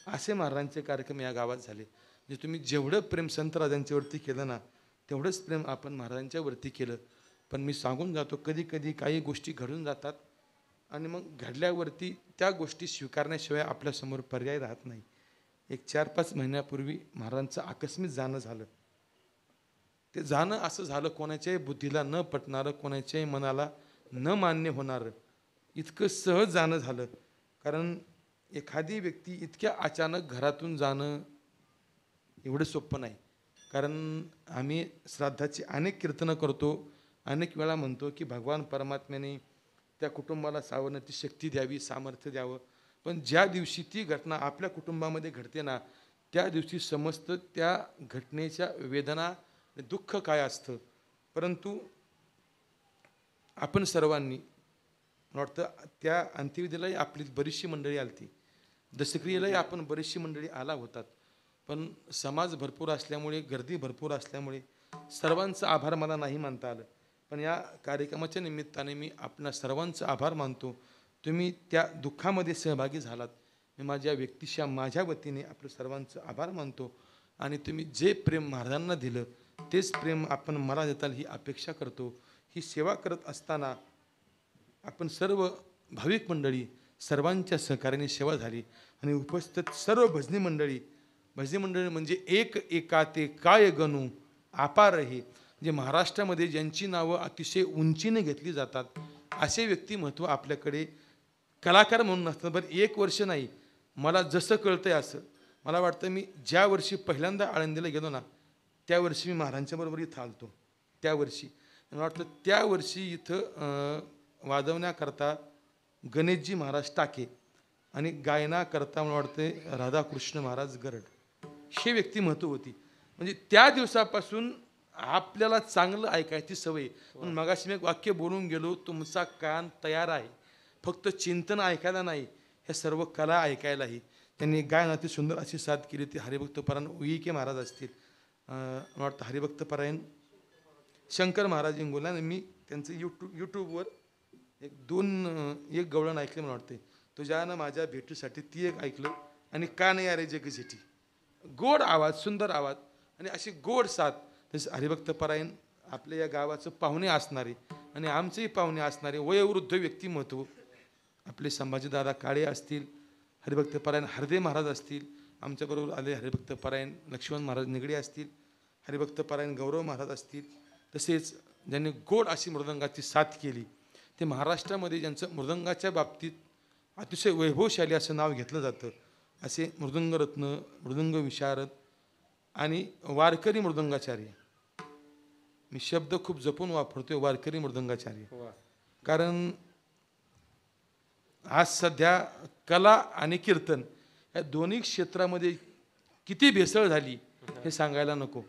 Speaker 2: असे महाराजांचे कार्यक्रम या गावात झाले. म्हणजे तुम्ही जेवढं प्रेम संत राजांच्या वरती केलं ना, तेवढंच प्रेम आपण महाराजांच्या वरती केलं. पण मी सांगून जातो कधी कधी काही गोष्टी घडून जातात आणि मग घडल्यावरती त्या गोष्टी स्वीकारण्याशिवाय आपल्यासमोर पर्याय राहत नाही. एक 4-5 महिन्यापूर्वी महाराजांचं आकस्मिक जाणं झालं. ते जाणं असं झालं कोणाच्याही बुद्धीला न पटणारं, कोणाच्याही मनाला न मान्य होणारं, इतकं सहज जाणं झालं. कारण एखादी व्यक्ती इतक्या अचानक घरातून जाणं एवढं सोपं नाही. कारण आम्ही श्राद्धाची अनेक कीर्तनं करतो, अनेक वेळा म्हणतो की भगवान परमात्म्याने त्या कुटुंबाला सावरण्याची शक्ती द्यावी, सामर्थ्य द्यावं. पण ज्या दिवशी ती घटना आपल्या कुटुंबामध्ये घडते ना, त्या दिवशी समजतं त्या घटनेच्या वेदना दुःख काय असतं. परंतु आपण सर्वांनी मला वाटतं त्या अंत्यविधीलाही आपली बरीचशी मंडळी आलती, दशक्रियेलाही आपण बरीचशी मंडळी आला होतात. पण समाज भरपूर असल्यामुळे, गर्दी भरपूर असल्यामुळे सर्वांचा आभार मला नाही मानता आलं. पण या कार्यक्रमाच्या निमित्ताने मी आपणा सर्वांचा आभार मानतो. तुम्ही त्या दुःखामध्ये सहभागी झालात. मी माझ्या व्यक्तिशा माझ्या वतीने आपलं सर्वांचं आभार मानतो. आणि तुम्ही जे प्रेम महाराजांना दिलं तेच प्रेम आपण मला देताल ही अपेक्षा करतो. ही सेवा करत असताना आपण सर्व भाविक मंडळी सर्वांच्या सहकार्याने सेवा झाली. आणि उपस्थित सर्व भजनी मंडळी म्हणजे एक एकाते काय गणू अपार हे, जे महाराष्ट्रामध्ये ज्यांची नावं अतिशय उंचीने घेतली जातात असे व्यक्तिमत्व आपल्याकडे कलाकार म्हणून नसतं. बरं 1 वर्ष नाही, मला जसं कळतंय असं मला वाटतं मी ज्या वर्षी पहिल्यांदा आळंदीला गेलो ना, त्या वर्षी मी महाराजांच्या बरोबर इथं आलतो. त्या वर्षी मला वाटतं त्या वर्षी इथं वाजवण्याकरता गणेशजी महाराज टाके आणि गायनाकरता मला वाटते राधाकृष्ण महाराज गरड हे व्यक्तिमत्व होती. म्हणजे त्या दिवसापासून आपल्याला चांगलं ऐकायची सवय. पण मगाशी मी एक वाक्य बोलून गेलो, तुमचा कान तयार आहे फक्त चिंतन ऐकायला नाही, ह्या सर्व कला ऐकायलाही. त्यांनी गायनाची सुंदर अशी साथ केली. ती हरिभक्त परायण उईके महाराज असतील, मला वाटतं हरिभक्त परायण शंकर महाराज इंगोला. मी त्यांचं यूट्यूबवर 1 गवळण ऐकलं मला वाटते. तुझ्यानं माझ्या भेटीसाठी ती एक ऐकलं. आणि का नाही अरे जगीसाठी, गोड आवाज, सुंदर आवाज आणि अशी गोड साथ. तसे हरिभक्त परायण आपल्या या गावाचं पाहुणे असणारे आणि आमचेही पाहुणे असणारे वयोवृद्ध व्यक्तिमत्व आपले संभाजीदादा काळे असतील, हरिभक्त परायण हरदे महाराज असतील, आमच्याबरोबर आले हरिभक्त परायण लक्ष्मण महाराज निगडे असतील, हरिभक्त परायण गौरव महाराज असतील. तसेच ज्यांनी गोड अशी मृदंगाची साथ केली ते महाराष्ट्रामध्ये ज्यांचं मृदंगाच्या बाबतीत अतिशय वैभवशाली असं नाव घेतलं जातं असे मृदंगरत्न, मृदंग विशारद आणि वारकरी मृदंगाचार्य. मी शब्द खूप जपून वापरतोय, वारकरी मृदंगाचार्य. कारण आज सध्या कला आणि कीर्तन या दोन्ही क्षेत्रामध्ये किती भेसळ झाली हे सांगायला नको.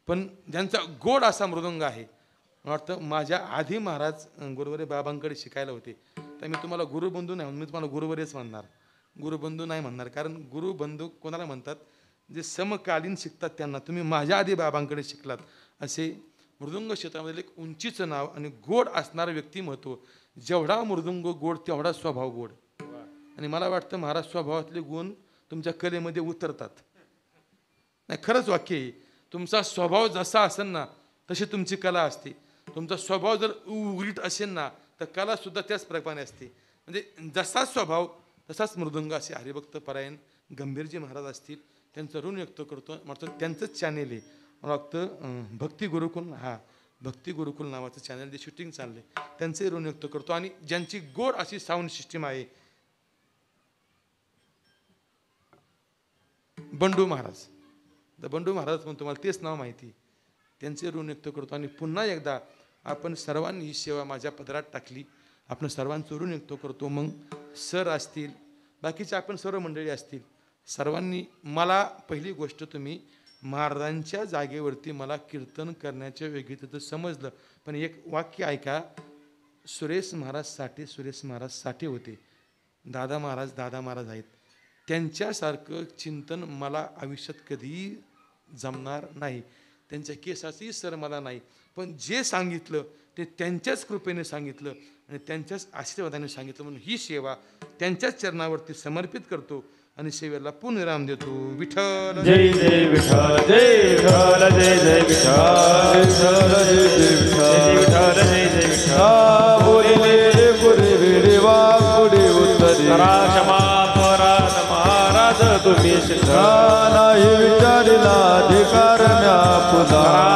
Speaker 2: पण ज्यांचा गोड असा मृदंग आहे, मला वाटतं माझ्या आधी महाराज गुरुवरे बाबांकडे शिकायला होते. तर मी तुम्हाला गुरुबंधू नाही म्हणून मी तुम्हाला गुरुवरेच म्हणणार, गुरुबंधू नाही म्हणणार. कारण गुरुबंधू कोणाला म्हणतात, जे समकालीन शिकतात त्यांना. तुम्ही माझ्या आधी बाबांकडे शिकलात असे मृदंग क्षेत्रामध्ये एक उंचीचं नाव आणि गोड असणारं व्यक्तिमत्व. जेवढा मृदंग गोड तेवढा स्वभाव गोड. आणि मला वाटतं महाराज स्वभावातले गुण तुमच्या कलेमध्ये उतरतात. नाही, खरंच वाक्य आहे. तुमचा स्वभाव जसा असेल ना तशी तुमची कला असते. तुमचा स्वभाव जर उघडीत असेल ना टक्काला सुद्धा त्याच प्रकारे असते. म्हणजे जसा स्वभाव तसाच मृदुंग असे हरिभक्त परायण गंभीरजी महाराज असतील त्यांचं ऋण व्यक्त करतो. म्हणतो त्यांचंच चॅनेल आहे मला वाटतं भक्ती गुरुकुल, हा भक्ती गुरुकुल नावाचं चॅनल जे शूटिंग चाललंय त्यांचे ऋण व्यक्त करतो. आणि ज्यांची गोड अशी साऊंड सिस्टीम आहे बंडू महाराज, तर बंडू महाराज म्हणून तुम्हाला तेच नाव माहिती, त्यांचे ऋण व्यक्त करतो. आणि पुन्हा एकदा आपण सर्वांनी ही सेवा माझ्या पदरात टाकली, आपण सर्वांचं ऋण व्यक्त करतो. मग सर असतील, बाकीचे आपण सर्व मंडळी असतील, सर्वांनी मला पहिली गोष्ट तुम्ही महाराजांच्या जागेवरती मला कीर्तन करण्याच्या वेगळी तिथं समजलं. पण एक वाक्य ऐका, सुरेश महाराज साठे होते, दादा महाराज आहेत, त्यांच्यासारखं चिंतन मला आयुष्यात कधीही जमणार नाही. त्यांच्या केसाचंही सर मला नाही, पण जे सांगितलं ते त्यांच्याच कृपेने सांगितलं आणि त्यांच्याच आशीर्वादाने सांगितलं. म्हणून ही सेवा त्यांच्याच चरणावरती समर्पित करतो आणि सेवेला पूर्णविराम देतो. विठ्ठल
Speaker 4: जय जय विठ्ठल, जय विठ्ठल, जय जय विठ्ठल, विठ्ठल जय जय विठ्ठल. करा क्षमा परात महाराज तुम्ही सिद्ध
Speaker 1: नाही विचारिला अधिकार म्या पुन्हा